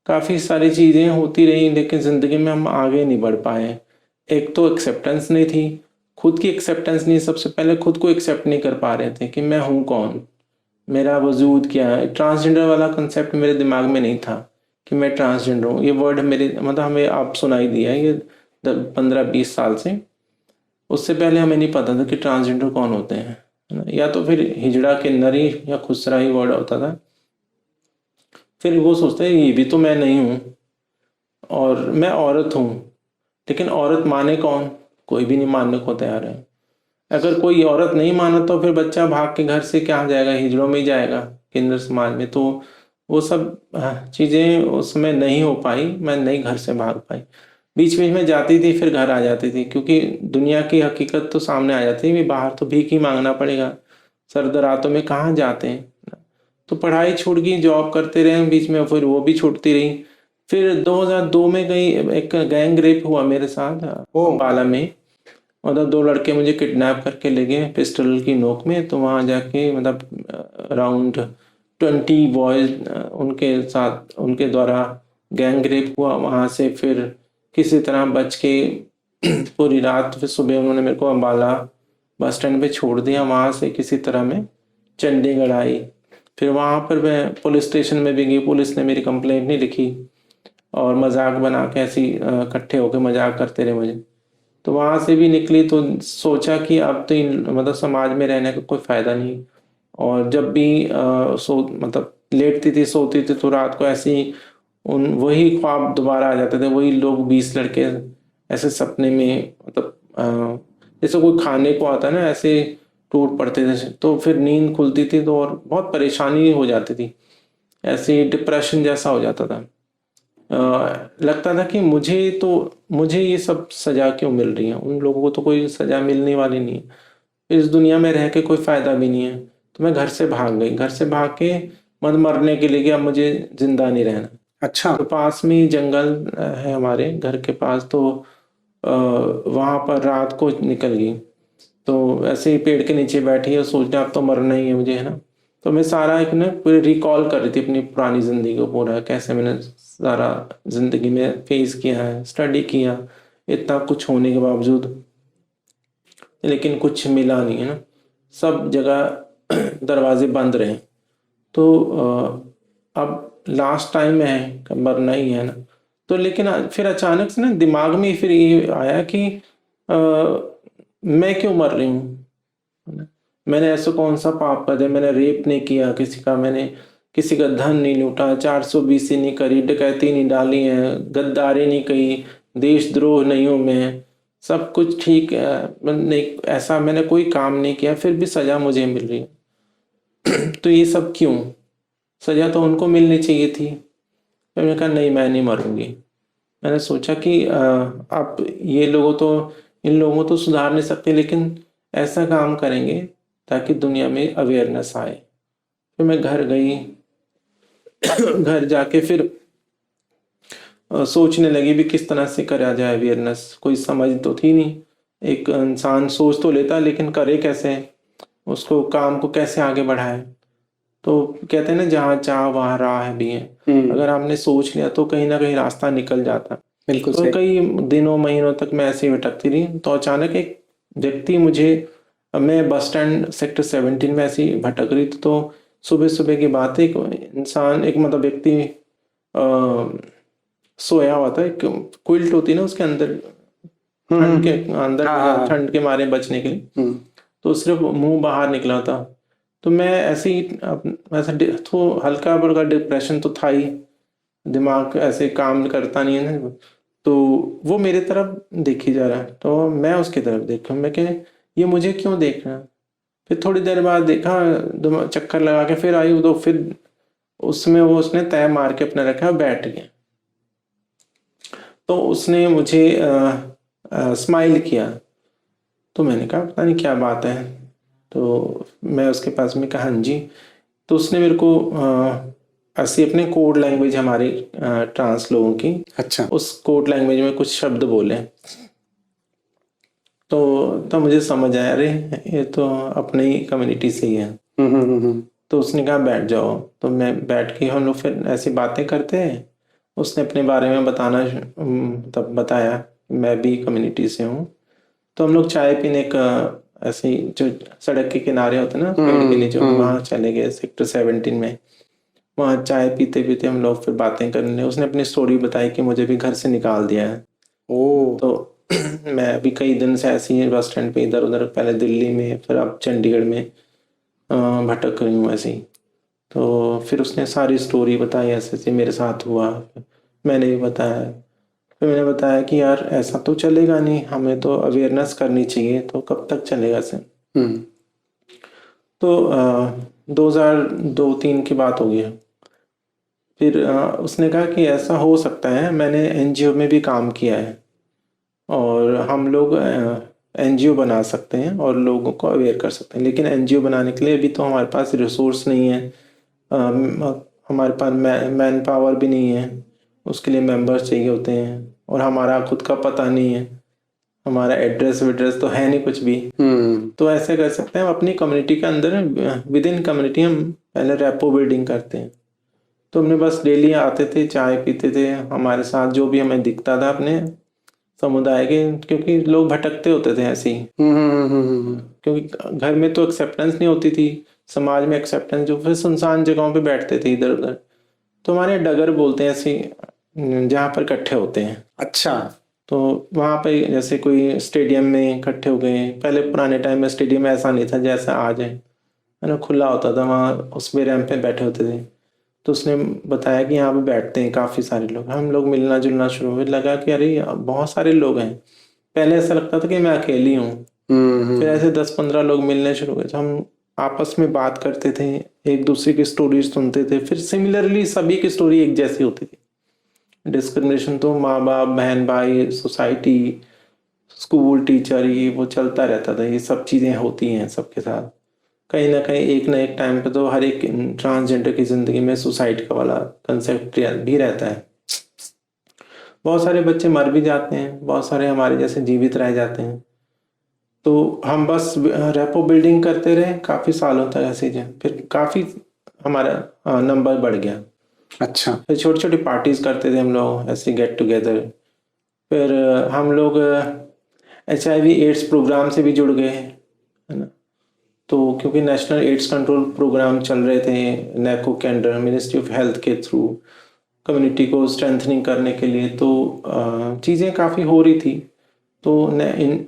काफ़ी सारी चीज़ें होती रही, लेकिन ज़िंदगी में हम आगे नहीं बढ़ पाए। एक तो एक्सेप्टेंस नहीं थी, खुद की एक्सेप्टेंस नहीं, सबसे पहले खुद को एक्सेप्ट नहीं कर पा रहे थे कि मैं हूँ कौन, मेरा वजूद क्या है। ट्रांसजेंडर वाला कंसेप्ट मेरे दिमाग में नहीं था कि मैं ट्रांसजेंडर हूँ। ये वर्ड मेरे मतलब हमें आप सुनाई दिया है ये 15-20 साल से, उससे पहले हमें नहीं पता था कि ट्रांसजेंडर कौन होते हैं, है ना। या तो फिर हिजड़ा किन्नरी या खुसरा ही वर्ड होता था। फिर वो सोचते हैं ये भी तो मैं नहीं हूँ, और मैं औरत हूँ, लेकिन औरत माने कौन, कोई भी नहीं मानने को तैयार है। अगर कोई औरत नहीं माना तो फिर बच्चा भाग के घर से क्या जाएगा, हिजड़ों में ही जाएगा, किन्नर समाज में। तो वो सब चीज़ें उसमें नहीं हो पाई, मैं नहीं घर से भाग पाई। बीच बीच में जाती थी, फिर घर आ जाती थी, क्योंकि दुनिया की हकीकत तो सामने आ जाती है, बाहर तो भीख ही मांगना पड़ेगा, सर्द रातों में कहाँ जाते हैं। तो पढ़ाई छूट गई, जॉब करते रहे बीच में, फिर वो भी छूटती रही। फिर 2002 में कहीं एक गैंग रेप हुआ मेरे साथ अम्बाला में। मतलब 2 लड़के मुझे किडनैप करके ले गए पिस्टल की नोक में। तो वहाँ जाके मतलब अराउंड 20 बॉयज उनके साथ, उनके द्वारा गैंग रेप हुआ। वहाँ से फिर किसी तरह बच के पूरी रात, फिर सुबह उन्होंने मेरे को अम्बाला बस स्टैंड पे छोड़ दिया। वहाँ से किसी तरह मैं चंडीगढ़ आई। फिर वहाँ पर मैं पुलिस स्टेशन में भी गई, पुलिस ने मेरी कंप्लेंट नहीं लिखी और मजाक बना के ऐसी इकट्ठे होकर मजाक करते रहे मुझे। तो वहाँ से भी निकली, तो सोचा कि अब तो मतलब समाज में रहने का कोई फ़ायदा नहीं। और जब भी मतलब लेटती थी, सोती थी, तो रात को ऐसे ही वही ख्वाब दोबारा आ जाते थे, वही लोग 20 लड़के ऐसे सपने में, मतलब जैसे कोई खाने को आता है ना, ऐसे टूट पड़ते थे। तो फिर नींद खुलती थी तो और बहुत परेशानी हो जाती थी, ऐसे डिप्रेशन जैसा हो जाता था। लगता था कि मुझे ये सब सजा क्यों मिल रही है, उन लोगों को तो कोई सजा मिलने वाली नहीं है, इस दुनिया में रह के कोई फायदा भी नहीं है। तो मैं घर से भाग गई, घर से भाग के मरने के लिए कि अब मुझे जिंदा नहीं रहना। अच्छा। तो पास में ही जंगल है हमारे घर के पास, तो वहां पर रात को निकल गई, तो ऐसे ही पेड़ के नीचे बैठी है, सोचना अब तो मरना ही है मुझे, है ना। तो मैं सारा एक ना पूरी रिकॉल कर रही थी अपनी पुरानी जिंदगी को, पूरा कैसे मैंने सारा जिंदगी में फेस किया है, स्टडी किया, इतना कुछ होने के बावजूद, लेकिन कुछ मिला नहीं, है ना। सब जगह दरवाजे बंद रहे। तो अब लास्ट टाइम है, मरना ही है ना। तो लेकिन फिर अचानक से ना दिमाग में फिर ये आया कि मैं क्यों मर रही हूँ, मैंने ऐसा कौन सा पाप कर दिया, मैंने रेप नहीं किया किसी का, मैंने किसी का धन नहीं लूटा, 420 नहीं करी, डकैती नहीं डाली है, गद्दारी नहीं कही, देशद्रोह नहीं हूं मैं, सब कुछ ठीक है, नहीं ऐसा मैंने कोई काम नहीं किया, फिर भी सजा मुझे मिल रही है। तो ये सब क्यों, सजा तो उनको मिलनी चाहिए थी। फिर मैंने कहा नहीं, मैं नहीं मरूंगी। मैंने सोचा कि अब इन लोगों तो सुधार नहीं सकते, लेकिन ऐसा काम करेंगे ताकि दुनिया में अवेयरनेस आए। फिर मैं घर गई, घर जाके फिर सोचने लगी भी किस तरह से करा जाए अवेयरनेस, कोई समझ तो थी नहीं। एक इंसान सोच तो लेता लेकिन करे कैसे, उसको काम को कैसे आगे बढ़ाए। तो कहते हैं ना, जहाँ चाह वहाँ राह भी है। अगर आपने सोच लिया तो कहीं ना कहीं रास्ता निकल जाता। बिल्कुल तो सही। कई दिनों महीनों तक मैं ऐसे ही भटकती रही। तो अचानक एक व्यक्ति मैं बस स्टैंड सेक्टर 17 में ऐसी भटक रही थी। तो सुबह सुबह की बात है, एक इंसान, एक मतलब व्यक्ति सोया हुआ था, एक क्विल्ट होती है ना उसके अंदर, ठंड के अंदर, हाँ। ठंड के मारे बचने के लिए। तो सिर्फ मुंह बाहर निकला था। तो मैं ऐसे ही ऐसा तो हल्का फुल्का डिप्रेशन तो था ही, दिमाग ऐसे काम करता नहीं है ना। तो वो मेरे तरफ देखी जा रहा है, तो मैं उसकी तरफ देखा, मैं क्या ये मुझे क्यों देख रहा है। फिर थोड़ी देर बाद देखा, चक्कर लगा के फिर आई, तो फिर उसने तय मार के अपने रखा, बैठ गया। तो उसने मुझे स्माइल किया। तो मैंने कहा पता नहीं क्या बात है। तो मैं उसके पास में कहा हाँ जी। तो उसने मेरे को ऐसे अपने कोड लैंग्वेज, हमारी ट्रांस लोगों की, अच्छा। उस कोड लैंग्वेज में कुछ शब्द बोले। तो मुझे समझ आया, अरे ये तो अपने ही कम्युनिटी से ही है। तो उसने कहा बैठ जाओ। तो मैं बैठ के, हम लोग फिर ऐसी बातें करते हैं। उसने अपने बारे में तब बताया, मैं भी कम्युनिटी से हूँ। तो हम लोग चाय पीने का, ऐसे ही जो सड़क के किनारे होते ना पेड़ के नीचे, वहाँ चले गए सेक्टर 17 में। वहाँ चाय पीते पीते हम लोग फिर बातें करने, उसने अपनी स्टोरी बताई कि मुझे भी घर से निकाल दिया है। तो मैं अभी कई दिन से ऐसे ही बस स्टैंड पे इधर उधर, पहले दिल्ली में, फिर अब चंडीगढ़ में भटक रही हूँ ऐसे ही। तो फिर उसने सारी स्टोरी बताई, ऐसे ऐसे मेरे साथ हुआ। मैंने भी बताया। फिर मैंने बताया कि यार ऐसा तो चलेगा नहीं, हमें तो अवेयरनेस करनी चाहिए, तो कब तक चलेगा ऐसे। तो 2002-3 की बात हो गई। फिर उसने कहा कि ऐसा हो सकता है, मैंने एनजीओ में भी काम किया है, और हम लोग एनजीओ बना सकते हैं और लोगों को अवेयर कर सकते हैं। लेकिन एनजीओ बनाने के लिए अभी तो हमारे पास रिसोर्स नहीं है, हमारे पास मैन पावर भी नहीं है, उसके लिए मेंबर्स चाहिए होते हैं, और हमारा खुद का पता नहीं है, हमारा एड्रेस वेड्रेस तो है नहीं कुछ भी। तो ऐसे कर सकते हैं, हम अपनी कम्युनिटी के अंदर, विद इन कम्युनिटी हम पहले रैपो बिल्डिंग करते हैं। तो हमने बस डेली आते थे, चाय पीते थे, हमारे साथ जो भी हमें दिखता था अपने समुदाय के, क्योंकि लोग भटकते होते थे ऐसे ही, क्योंकि घर में तो एक्सेप्टेंस नहीं होती थी, समाज में एक्सेप्टेंस, जो फिर सुनसान जगहों पे बैठते थे इधर उधर। तो हमारे डगर बोलते हैं ऐसे, जहाँ पर इकट्ठे होते हैं। अच्छा। तो वहाँ पे जैसे कोई स्टेडियम में इकट्ठे हो गए, पहले पुराने टाइम में स्टेडियम ऐसा नहीं था जैसा आज है ना, खुला होता था, वहाँ उस पे रैंप पे बैठे होते थे। तो उसने बताया कि यहाँ पे बैठते हैं काफ़ी सारे लोग। हम लोग मिलना जुलना शुरू हुए, लगा कि अरे बहुत सारे लोग हैं। पहले ऐसा लगता था कि मैं अकेली हूँ, फिर ऐसे 10-15 लोग मिलने शुरू हुए, तो हम आपस में बात करते थे, एक दूसरे की स्टोरी सुनते थे, फिर सिमिलरली सभी की स्टोरी एक जैसी होती थी। डिस्क्रिमिनेशन तो माँ बाप, बहन भाई, सोसाइटी, स्कूल, टीचर, ये वो चलता रहता था। ये सब चीज़ें होती हैं सबके साथ। कहीं ना कहीं एक ना एक टाइम पे तो हर एक ट्रांसजेंडर की ज़िंदगी में सुसाइड का वाला कंसेप्ट भी रहता है। बहुत सारे बच्चे मर भी जाते हैं, बहुत सारे हमारे जैसे जीवित रह जाते हैं। तो हम बस रेपो बिल्डिंग करते रहे काफ़ी सालों तक ऐसे ही, फिर काफ़ी हमारा नंबर बढ़ गया। अच्छा। फिर छोटी छोटी पार्टीज करते थे हम लोग ऐसे गेट टुगेदर। फिर हम लोग HIV एड्स प्रोग्राम से भी जुड़ गए, है ना। तो क्योंकि नेशनल एड्स कंट्रोल प्रोग्राम चल रहे थे नैको के अंडर, मिनिस्ट्री ऑफ हेल्थ के थ्रू, कम्युनिटी को स्ट्रेंथनिंग करने के लिए, तो चीज़ें काफ़ी हो रही थी। तो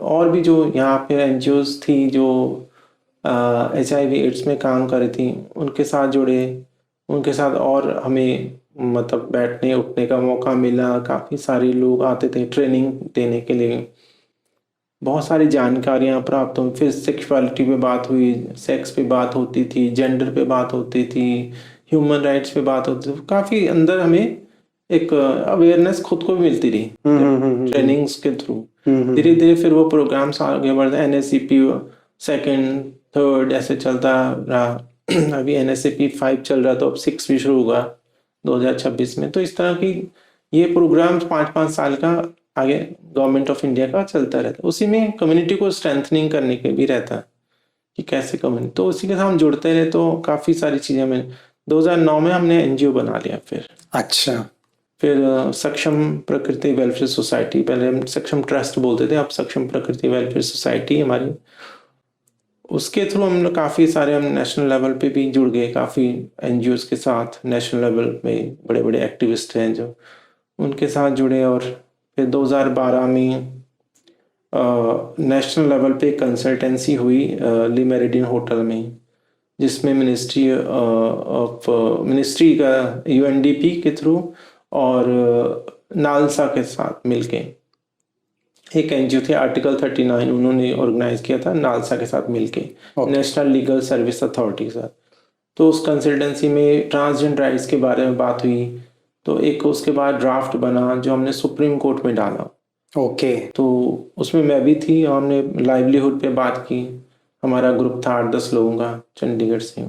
और भी जो यहाँ पे NGOs थी जो HIV एड्स में काम कर रही थी, उनके साथ जुड़े, उनके साथ और हमें मतलब बैठने उठने का मौका मिला। काफ़ी सारे लोग आते थे ट्रेनिंग देने के लिए, बहुत सारी जानकारियाँ प्राप्त हुई। फिर सेक्सुअलिटी पे बात हुई, सेक्स पे बात होती थी, जेंडर पे बात होती थी, ह्यूमन राइट्स पे बात होती थी। काफ़ी अंदर हमें एक अवेयरनेस खुद को भी मिलती रही ट्रेनिंग्स के थ्रू। धीरे धीरे फिर वो प्रोग्राम्स आगे बढ़ते, NSCP 2nd 3rd ऐसे चलता रहा। अभी NSCP 5 चल रहा, तो अब 6 भी शुरू होगा 2026 में। तो इस तरह की ये प्रोग्राम्स 5-5 साल का आगे गवर्नमेंट ऑफ इंडिया का चलता रहता है। उसी में कम्युनिटी को स्ट्रेंथनिंग करने के भी रहता है कि कैसे कम्युनिटी, तो उसी के साथ हम जुड़ते रहे। तो काफ़ी सारी चीज़ें में 2009 में हमने NGO बना लिया। अच्छा। फिर सक्षम प्रकृति वेलफेयर सोसाइटी, पहले हम सक्षम ट्रस्ट बोलते थे, अब सक्षम प्रकृति वेलफेयर सोसाइटी हमारी। उसके थ्रू हम लोग काफ़ी सारे हम नेशनल लेवल पे भी जुड़ गए, काफ़ी NGOs के साथ नेशनल लेवल पे बड़े बड़े एक्टिविस्ट हैं जो, उनके साथ जुड़े। और फिर 2012 में नेशनल लेवल पे कंसल्टेंसी हुई ली मेरिडियन होटल में, जिसमें मिनिस्ट्री का UNDP के थ्रू और नालसा के साथ मिलके एक NGO थे आर्टिकल 39, उन्होंने ऑर्गेनाइज किया था नालसा के साथ मिलके, नेशनल लीगल सर्विस अथॉरिटी के साथ। तो उस कंसल्टेंसी में ट्रांसजेंडर राइट्स के बारे में बात हुई। तो एक उसके बाद ड्राफ्ट बना जो हमने सुप्रीम कोर्ट में डाला। ओके। तो उसमें मैं भी थी और हमने लाइवलीहुड पे बात की। हमारा ग्रुप था 8-10 लोगों का चंडीगढ़ से।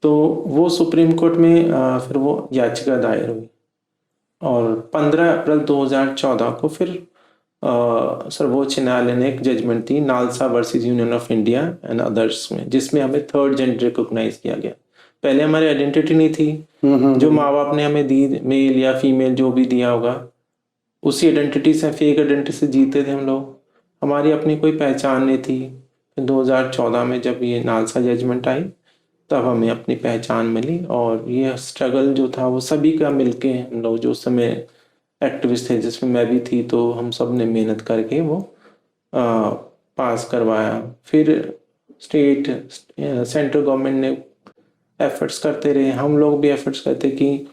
तो वो सुप्रीम कोर्ट में फिर वो याचिका दायर हुई और 15 अप्रैल 2014 को फिर सर्वोच्च न्यायालय ने एक जजमेंट दी NALSA versus union of India and others में, जिसमें हमें 3rd जेंडर रिकॉग्नाइज किया गया। पहले हमारी आइडेंटिटी नहीं थी, जो माँ बाप ने हमें दी, मेल या फीमेल जो भी दिया होगा, उसी आइडेंटिटी से, फेक आइडेंटिटी से जीते थे हम लोग। हमारी अपनी कोई पहचान नहीं थी। 2014 में जब ये नालसा जजमेंट आई, तब हमें अपनी पहचान मिली। और ये स्ट्रगल जो था वो सभी का मिलके, हम लोग जो उस समय एक्टिविस्ट थे जिसमें मैं भी थी, तो हम सब ने मेहनत करके वो पास करवाया। फिर स्टेट सेंट्रल गवर्नमेंट ने एफर्ट्स करते रहे, हम लोग भी एफर्ट्स करते कि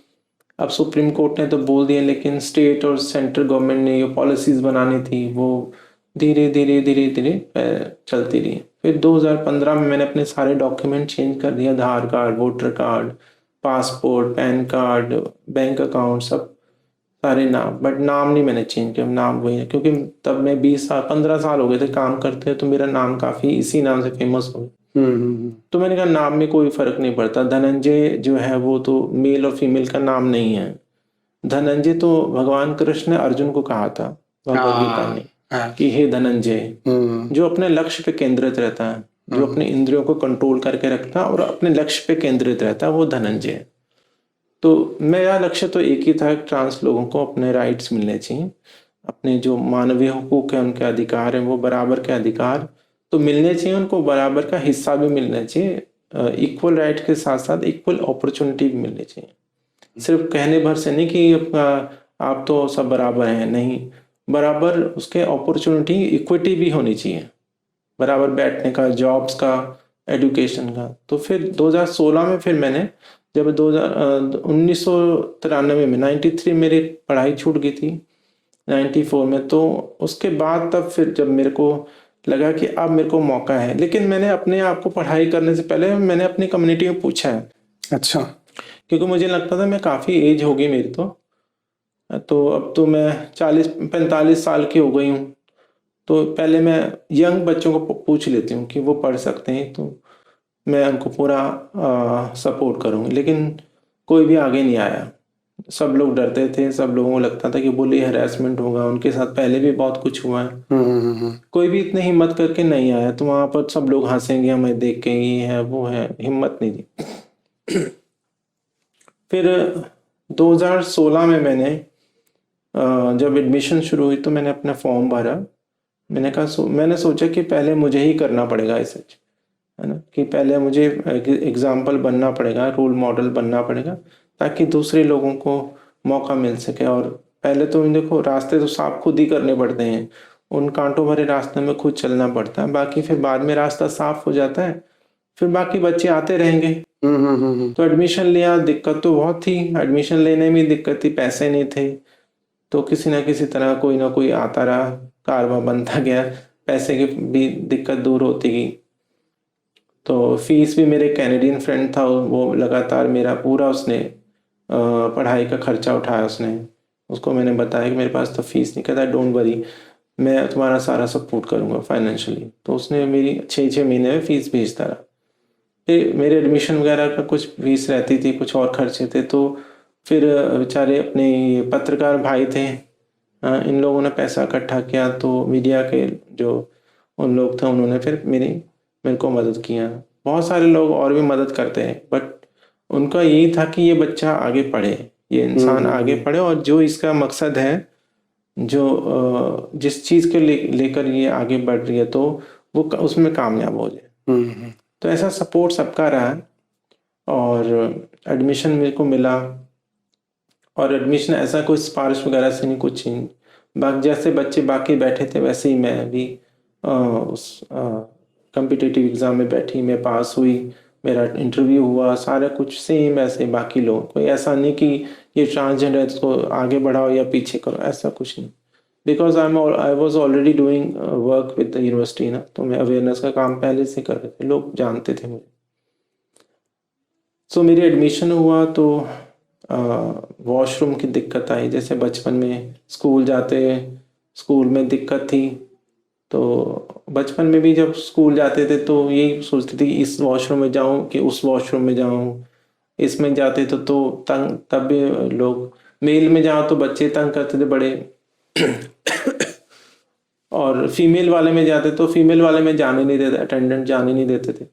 अब सुप्रीम कोर्ट ने तो बोल दिया, लेकिन स्टेट और सेंट्रल गवर्नमेंट ने ये पॉलिसीज बनानी थी, वो धीरे धीरे धीरे धीरे चलती रही। फिर 2015 में मैंने अपने सारे डॉक्यूमेंट चेंज कर दिया, Aadhaar card, voter card, passport, PAN card, bank account, सब सारे नाम, बट नाम नहीं मैंने चेंज किया, नाम वही है। क्योंकि तब मैं 15 साल हो गए थे काम करते, तो मेरा नाम काफ़ी इसी नाम से फेमस हो गया। तो मैंने कहा नाम में कोई फ़र्क नहीं पड़ता। धनंजय जो है वो तो मेल और फीमेल का नाम नहीं है। धनंजय तो भगवान कृष्ण ने अर्जुन को कहा था भगवद गीता में कि हे धनंजय, जो अपने लक्ष्य पे केंद्रित रहता है, जो अपने इंद्रियों को कंट्रोल करके रखता है और अपने लक्ष्य पे केंद्रित रहता है, वो धनंजय है। तो मेरा लक्ष्य तो एक ही था, ट्रांस लोगों को अपने राइट्स मिलने चाहिए, अपने जो मानवीय हुकूक है, उनके अधिकार हैं, वो बराबर के अधिकार तो मिलने चाहिए, उनको बराबर का हिस्सा भी मिलना चाहिए। इक्वल राइट के साथ साथ इक्वल अपॉर्चुनिटी भी मिलनी चाहिए। सिर्फ कहने भर से नहीं कि आप तो सब बराबर हैं, नहीं, बराबर उसके अपॉर्चुनिटी इक्विटी भी होनी चाहिए, बराबर बैठने का, जॉब्स का, एजुकेशन का। तो फिर 2016 में फिर मैंने जब 1993 में 93 मेरी पढ़ाई छूट गई थी 94 में, तो उसके बाद तब फिर जब मेरे को लगा कि अब मेरे को मौका है, लेकिन मैंने अपने आप को पढ़ाई करने से पहले मैंने अपनी कम्युनिटी में पूछा है। अच्छा। क्योंकि मुझे लगता था मैं काफ़ी एज होगी मेरी, तो तो अब तो मैं 40-45 साल की हो गई हूँ। तो पहले मैं यंग बच्चों को पूछ लेती हूँ कि वो पढ़ सकते हैं, तो मैं उनको पूरा सपोर्ट करूँगी। लेकिन कोई भी आगे नहीं आया, सब लोग डरते थे, सब लोगों को लगता था कि बुली हरासमेंट होगा। उनके साथ पहले भी बहुत कुछ हुआ है। कोई भी इतनी हिम्मत करके नहीं आया, तो वहाँ पर सब लोग हंसेंगे हमें देख के, ये है वो है, हिम्मत नहीं दी। फिर 2016 में मैंने जब एडमिशन शुरू हुई तो मैंने अपना फॉर्म भरा। मैंने सोचा कि पहले मुझे ही करना पड़ेगा ऐसे, है ना, कि पहले मुझे एग्जाम्पल बनना पड़ेगा, रोल मॉडल बनना पड़ेगा, ताकि दूसरे लोगों को मौका मिल सके। और पहले तो देखो, रास्ते तो साफ खुद ही करने पड़ते हैं, उन कांटों भरे रास्ते में खुद चलना पड़ता है। बाकी फिर बाद में रास्ता साफ हो जाता है, फिर बाकी बच्चे आते रहेंगे। तो एडमिशन लिया, दिक्कत तो बहुत थी, एडमिशन लेने में दिक्कत थी, पैसे नहीं थे। तो किसी ना किसी तरह कोई ना कोई आता रहा, कारवा बनता गया, पैसे की भी दिक्कत दूर होती गई। तो फीस भी, मेरे कैनेडियन फ्रेंड था, वो लगातार मेरा पूरा उसने पढ़ाई का खर्चा उठाया उसने। उसको मैंने बताया कि मेरे पास तो फीस नहीं, कहता डोंट वरी, मैं तुम्हारा सारा सपोर्ट करूँगा फाइनेंशियली। तो उसने मेरी 6-6 महीने में फीस भेजता रहा। फिर मेरे एडमिशन वगैरह का कुछ फीस रहती थी, कुछ और खर्चे थे। तो फिर बेचारे अपने पत्रकार भाई थे, इन लोगों ने पैसा इकट्ठा किया। तो मीडिया के जो उन लोग थे, उन्होंने फिर मेरे को मदद किया। बहुत सारे लोग और भी मदद करते हैं, बट उनका यही था कि ये बच्चा आगे पढ़े, ये इंसान आगे पढ़े, और जो इसका मकसद है, जो जिस चीज़ के लेकर ये आगे बढ़ रही है, तो वो उसमें कामयाब हो जाए। तो ऐसा सपोर्ट सबका रहा, और एडमिशन मेरे को मिला। और एडमिशन ऐसा कोई सिफारिश वगैरह से नहीं, कुछ नहीं, जैसे बच्चे बाकी बैठे थे वैसे ही मैं भी उस कॉम्पिटिटिव एग्ज़ाम में बैठी, मैं पास हुई, मेरा इंटरव्यू हुआ, सारा कुछ सेम ऐसे बाकी लोग। कोई ऐसा नहीं कि ये ट्रांसजेंडर है इसको आगे बढ़ाओ या पीछे करो, ऐसा कुछ नहीं। Because I was already doing work with the university ना, तो मैं अवेयरनेस का काम पहले से कर रहे थे, लोग जानते थे मुझे। सो मेरी एडमिशन हुआ तो वॉशरूम की दिक्कत आई। जैसे बचपन में स्कूल में दिक्कत थी, तो बचपन में भी जब स्कूल जाते थे तो यही सोचते थे कि इस वॉशरूम में जाऊं कि उस वॉशरूम में जाऊं। इसमें जाते थे तो तंग, तब भी लोग, मेल में जाओ तो बच्चे तंग करते थे बड़े, और फीमेल वाले में जाते तो फीमेल वाले में जाने नहीं देते, अटेंडेंट जाने नहीं देते थे।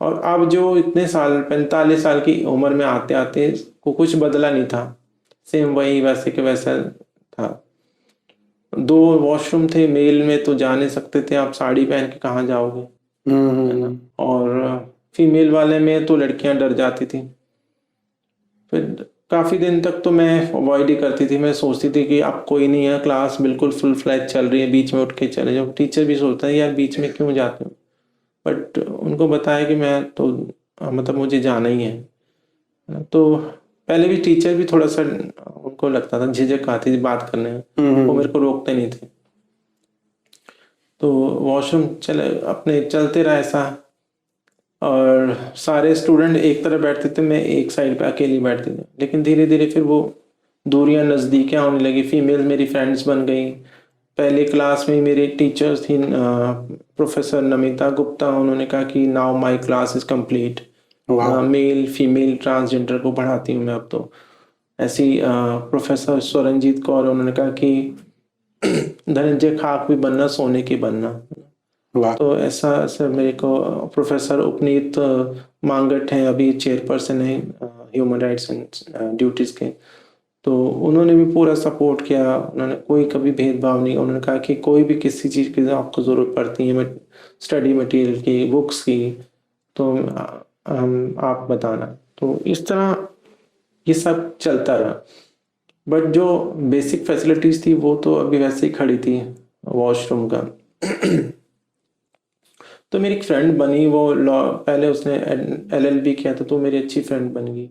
और अब जो इतने साल, 45 साल की उम्र में आते आते को कुछ बदला नहीं था, सेम वही वैसे के वैसा था। 2 वॉशरूम थे, मेल में तो जा नहीं सकते थे, आप साड़ी पहन के कहाँ जाओगे, है ना। और फीमेल वाले में तो लड़कियां डर जाती थी। फिर काफ़ी दिन तक तो मैं अवॉइड ही करती थी। मैं सोचती थी कि अब कोई नहीं है, क्लास बिल्कुल फुल फ्लैज चल रही है, बीच में उठ के चले जाओ। टीचर भी सोचता है यार बीच में क्यों जाते हो, बट उनको बताया कि मैं तो मतलब मुझे जाना ही है ना। तो पहले भी टीचर भी थोड़ा सा उनको लगता था, झिझक आती थी बात करने में, वो मेरे को रोकते नहीं थे। तो वॉशरूम अपने चलते रहा ऐसा, और सारे स्टूडेंट एक तरफ बैठते थे, मैं एक साइड पे अकेली बैठती थी। लेकिन धीरे धीरे फिर वो दूरियां नज़दीकियाँ होने लगी, फीमेल मेरी फ्रेंड्स बन गई। पहले क्लास में मेरी टीचर्स थी प्रोफेसर नमिता गुप्ता, उन्होंने कहा कि now my class is complete, male female transgender को पढ़ाती हूँ मैं अब। तो ऐसी प्रोफेसर स्वरंजीत कौर, उन्होंने कहा कि धनंजय खाक भी बनना, सोने की बनना। तो ऐसा मेरे को प्रोफेसर उपनीत मांगट हैं, अभी चेयरपर्सन है ह्यूमन राइट्स एंड ड्यूटीज़ के। तो उन्होंने भी पूरा सपोर्ट किया, उन्होंने कोई कभी भेदभाव नहीं। उन्होंने कहा कि कोई भी किसी चीज़ की आपको ज़रूरत पड़ती है, स्टडी मटेरियल की, बुक्स की, तो आप बताना। तो इस तरह ये सब चलता रहा। बट जो बेसिक फैसिलिटीज़ थी वो तो अभी वैसे ही खड़ी थी, वॉशरूम का। तो मेरी एक फ्रेंड बनी, वो पहले उसने LLB किया था, तो मेरी अच्छी फ्रेंड बन गई।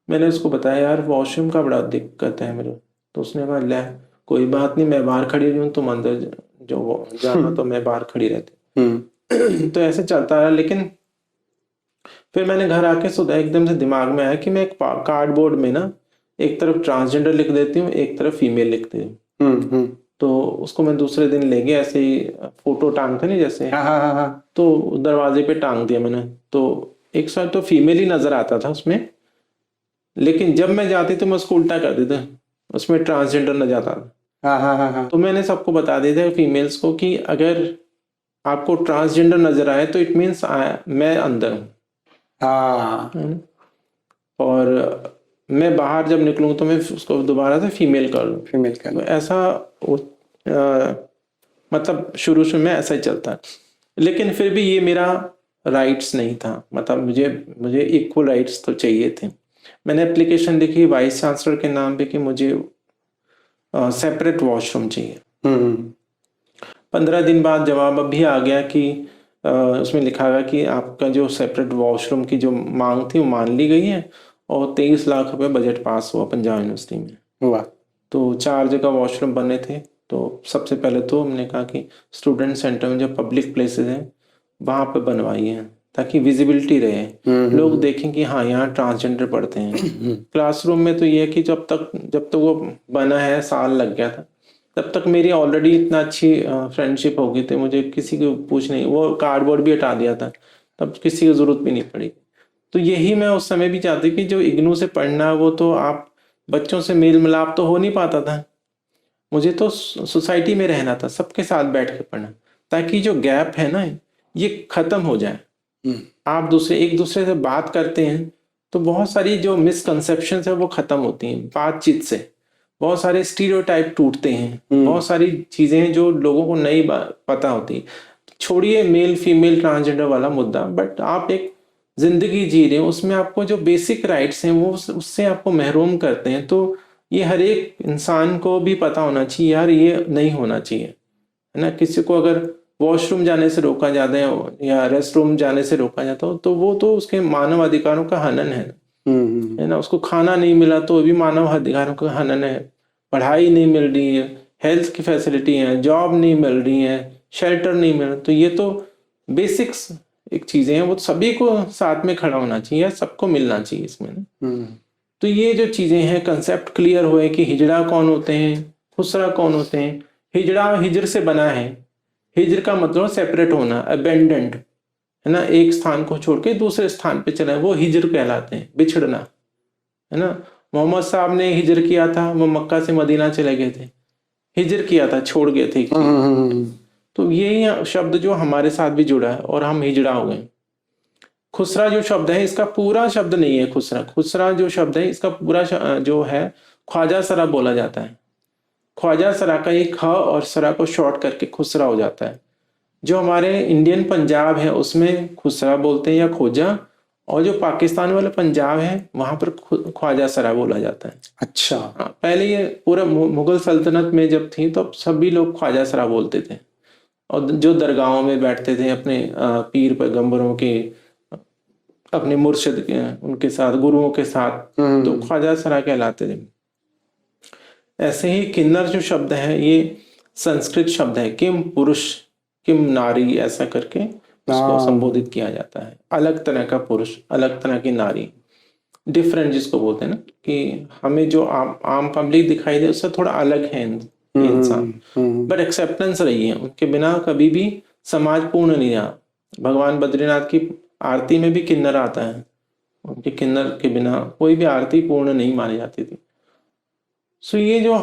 मैंने उसको बताया यार वॉशरूम का बड़ा दिक्कत है मेरे। तो उसने कहा ले कोई बात नहीं, मैं बाहर खड़ी रही हूँ, तुम अंदर जो जाना, तो मैं बाहर खड़ी रहती। तो ऐसे चलता रहा। लेकिन फिर मैंने घर आके सुधा एकदम से दिमाग में आया कि मैं एक कार्डबोर्ड में ना एक तरफ ट्रांसजेंडर लिख देती हूँ, एक तरफ फीमेल लिखती हूँ। तो उसको मैं दूसरे दिन ले गया, ऐसे ही फोटो टांगते नहीं जैसे, तो दरवाजे पे टांग दिया मैंने। तो एक साल तो फीमेल ही नजर आता था उसमें, लेकिन जब मैं जाती तो मैं उसको उल्टा कर देता, उसमें ट्रांसजेंडर न जाता था। तो मैंने सबको बता दिया था फीमेल्स को कि अगर आपको ट्रांसजेंडर नजर आए तो इट मीन्स मैं अंदर हूँ, और मैं बाहर जब निकलूँ तो मैं उसको दोबारा से फीमेल कर लूँ। तो ऐसा मतलब शुरू में ऐसा ही चलता, लेकिन फिर भी ये मेरा राइट्स नहीं था, मतलब मुझे इक्वल राइट्स तो चाहिए थे। मैंने एप्लीकेशन लिखी वाइस चांसलर के नाम पे कि मुझे सेपरेट वॉशरूम चाहिए। 15 दिन बाद जवाब अभी आ गया कि उसमें लिखा गया कि आपका जो सेपरेट वॉशरूम की जो मांग थी वो मान ली गई है, और 23 लाख रुपए बजट पास हुआ पंजाब यूनिवर्सिटी में। वाह। तो 4 जगह वॉशरूम बने थे। तो सबसे पहले तो हमने कहा कि स्टूडेंट सेंटर में जो पब्लिक प्लेसेस हैं वहाँ पे बनवाइए, ताकि विजिबिलिटी रहे, लोग देखें कि हाँ यहाँ ट्रांसजेंडर पढ़ते हैं। क्लासरूम में तो ये है कि जब तक वो बना है, साल लग गया था, तब तक मेरी ऑलरेडी इतना अच्छी फ्रेंडशिप हो गई थी, मुझे किसी को पूछने, वो कार्डबोर्ड भी हटा दिया था, तब किसी की जरूरत भी नहीं पड़ी। तो यही मैं उस समय भी चाहती कि जो इग्नू से पढ़ना, वो तो आप बच्चों से मेल मिलाप तो हो नहीं पाता था, मुझे तो सोसाइटी में रहना था, सबके साथ बैठ के पढ़ना, ताकि जो गैप है ना ये खत्म हो जाए। आप एक दूसरे से बात करते हैं तो बहुत सारी जो मिसकंसेप्शंस है वो खत्म होती हैं बातचीत से, बहुत सारे स्टीरियोटाइप टूटते हैं, बहुत सारी चीजें हैं जो लोगों को नहीं पता होती। छोड़िए मेल फीमेल ट्रांसजेंडर वाला मुद्दा, बट आप एक जिंदगी जी रहे हैं, उसमें आपको जो बेसिक राइट्स हैं वो उससे आपको महरूम करते हैं। तो ये हर एक इंसान को भी पता होना चाहिए, यार ये नहीं होना चाहिए, है ना। किसी को अगर वॉशरूम जाने से रोका जाता है या रेस्ट रूम जाने से रोका जाता हो तो वो तो उसके मानव अधिकारों का हनन है ना। उसको खाना नहीं मिला तो भी मानव अधिकारों का हनन है, पढ़ाई नहीं मिल रही है, हेल्थ की फैसिलिटी है, जॉब नहीं मिल रही है, शेल्टर नहीं मिल रहा, तो ये तो बेसिक्स एक चीजें हैं, वो सभी को साथ में खड़ा होना चाहिए, सबको मिलना चाहिए इसमें ना। तो ये जो चीजें हैं, कंसेप्ट क्लियर हुए कि हिजड़ा कौन होते हैं, खुसरा कौन होते हैं। हिजड़ा हिजर से बना है, हिजर का मतलब सेपरेट होना, अबेंडेंड, है ना, एक स्थान को छोड़ के दूसरे स्थान पे चला, वो हिजर कहलाते हैं, बिछड़ना, है ना। मोहम्मद साहब ने हिजर किया था, वो मक्का से मदीना चले गए थे, हिजर किया था, छोड़ गए थे। तो यही शब्द जो हमारे साथ भी जुड़ा है और हम हिजड़ा हो गए। खुसरा जो शब्द है, इसका पूरा शब्द नहीं है खुसरा जो शब्द है, इसका पूरा जो है ख्वाजा सरा बोला जाता है। ख्वाजा सरा का एक ख और सरा को शॉर्ट करके खुसरा हो जाता है। जो हमारे इंडियन पंजाब है उसमें खुसरा बोलते हैं या खोजा, और जो पाकिस्तान वाला पंजाब है वहां पर ख्वाजा सरा बोला जाता है। अच्छा। पहले ये पूरा मुगल सल्तनत में जब थी तो सभी लोग ख्वाजा सरा बोलते थे, और जो दरगाहों में बैठते थे अपने पीर पैगंबरों के, अपने मुर्शिद के, उनके साथ, गुरुओं के साथ, तो ख्वाजा सरा कहलाते थे। ऐसे ही किन्नर जो शब्द है ये संस्कृत शब्द है, किम पुरुष किम नारी, ऐसा करके उसको संबोधित किया जाता है। अलग तरह का पुरुष, अलग तरह की नारी, डिफरेंट जिसको बोलते हैं ना, कि हमें जो आम पब्लिक दिखाई दे उससे थोड़ा अलग है इंसान, बट एक्सेप्टेंस रही है, उनके बिना कभी भी समाज पूर्ण नहीं रहा। भगवान बद्रीनाथ की आरती में भी किन्नर आता है, उनके किन्नर के बिना कोई भी आरती पूर्ण नहीं मानी जाती थी। सो ये जो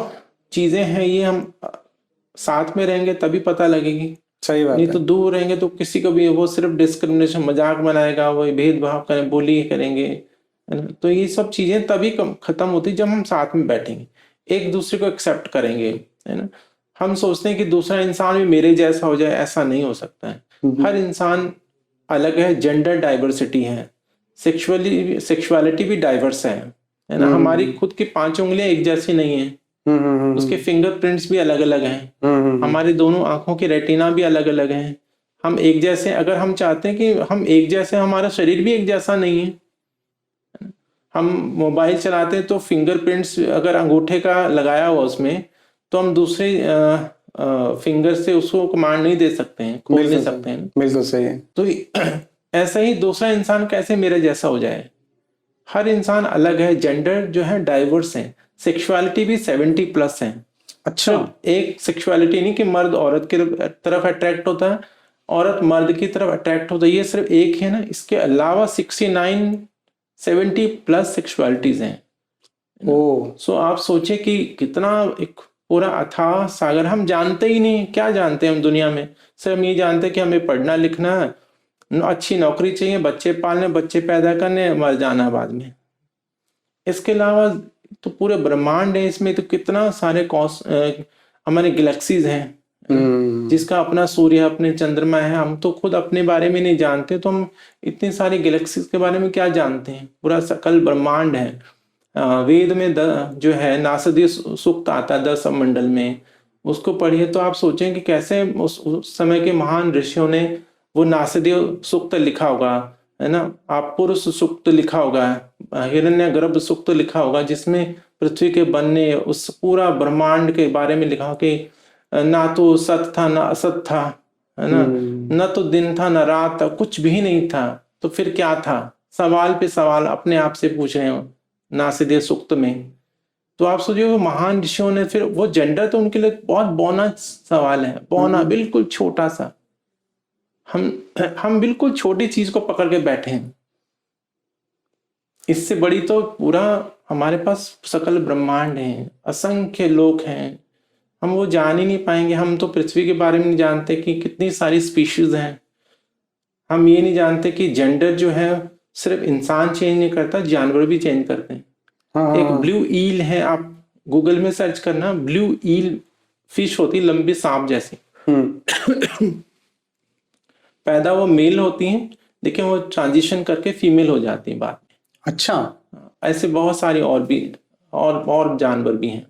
चीजें हैं ये हम साथ में रहेंगे तभी पता लगेगी, सही बात नहीं है। तो दूर रहेंगे तो किसी को भी वो सिर्फ डिस्क्रिमिनेशन, मजाक बनाएगा, वो भेदभाव करें, बोली करेंगे, तो ये सब चीजें तभी खत्म होती जब हम साथ में बैठेंगे, एक दूसरे को एक्सेप्ट करेंगे, है ना। हम सोचते हैं कि दूसरा इंसान भी मेरे जैसा हो जाए, ऐसा नहीं हो सकता है। हर इंसान अलग है, जेंडर डाइवर्सिटी है, सेक्सुअलिटी भी डाइवर्स है ना। हमारी खुद की 5 उंगलियां एक जैसी नहीं है, उसके फिंगरप्रिंट्स भी अलग अलग हैं, हमारी दोनों आंखों की रेटिना भी अलग अलग हैं। हम एक जैसे, अगर हम चाहते हैं कि हम एक जैसे, हमारा शरीर भी एक जैसा नहीं है। हम मोबाइल चलाते हैं तो फिंगरप्रिंट्स अगर अंगूठे का लगाया हुआ उसमें, तो हम दूसरे फिंगर से उसको कमांड नहीं दे सकते हैं, खोल नहीं सकते हैं। बिल्कुल सही है। तो ऐसा ही दूसरा इंसान कैसे मेरे जैसा हो जाए। हर इंसान अलग है, जेंडर जो है डाइवर्स है, सेक्सुअलिटी भी 70+ है। अच्छा, एक सेक्सुअलिटी नहीं कि मर्द औरत की तरफ अट्रैक्ट होता है, औरत मर्द की तरफ अट्रैक्ट होता है, ये सिर्फ एक है ना, इसके अलावा 69-70+ सेक्सुअलिटीज हैं। ओ, सो आप सोचे कि कितना एक पूरा अथाह सागर, हम जानते ही नहीं, क्या जानते हैं हम दुनिया में, सिर्फ हम ये जानते हैं कि हमें पढ़ना लिखना है, अच्छी नौकरी चाहिए, बच्चे पालने, बच्चे पैदा करने, मर जाना बाद में। इसके अलावा तो पूरे ब्रह्मांड है, इसमें तो कितना सारे हमारे गैलेक्सीज हैं, जिसका अपना सूर्य है, अपने चंद्रमा है। हम तो खुद अपने बारे में नहीं जानते, तो हम इतनी सारी गैलेक्सीज के बारे में क्या जानते हैं, पूरा सकल ब्रह्मांड है। वेद में जो है नासदीय सूक्त आता है 10 मंडल में, उसको पढ़िए तो आप सोचें कि कैसे उस समय के महान ऋषियों ने वो नासदीय सूक्त लिखा होगा, है ना। आप पुरुष सूक्त लिखा होगा, हिरण्यगर्भ सूक्त लिखा होगा, जिसमें पृथ्वी के बनने, उस पूरा ब्रह्मांड के बारे में लिखा हो कि ना तो सत था ना असत था, है ना, न तो दिन था ना रात था, कुछ भी नहीं था, तो फिर क्या था। सवाल पे सवाल अपने आप से पूछ रहे हो नासदीय सूक्त में। तो आप सोचिए वो महान ऋषियों ने, फिर वो जेंडर तो उनके लिए बहुत बौना सवाल है, बौना, बिल्कुल छोटा सा। हम बिल्कुल छोटी चीज को पकड़ के बैठे हैं, इससे बड़ी तो पूरा हमारे पास सकल ब्रह्मांड है, असंख्य लोग हैं, हम वो जान ही नहीं पाएंगे। हम तो पृथ्वी के बारे में नहीं जानते कि कितनी सारी स्पीशीज हैं। हम ये नहीं जानते कि जेंडर जो है सिर्फ इंसान चेंज नहीं करता, जानवर भी चेंज करते हैं। एक ब्लू ईल है, आप गूगल में सर्च करना, ब्लू ईल फिश होती, लंबी सांप जैसी। पैदा वो मेल होती हैं, लेकिन वो ट्रांजिशन करके फीमेल हो जाती है बाद में। अच्छा, ऐसे बहुत सारी और भी और जानवर भी हैं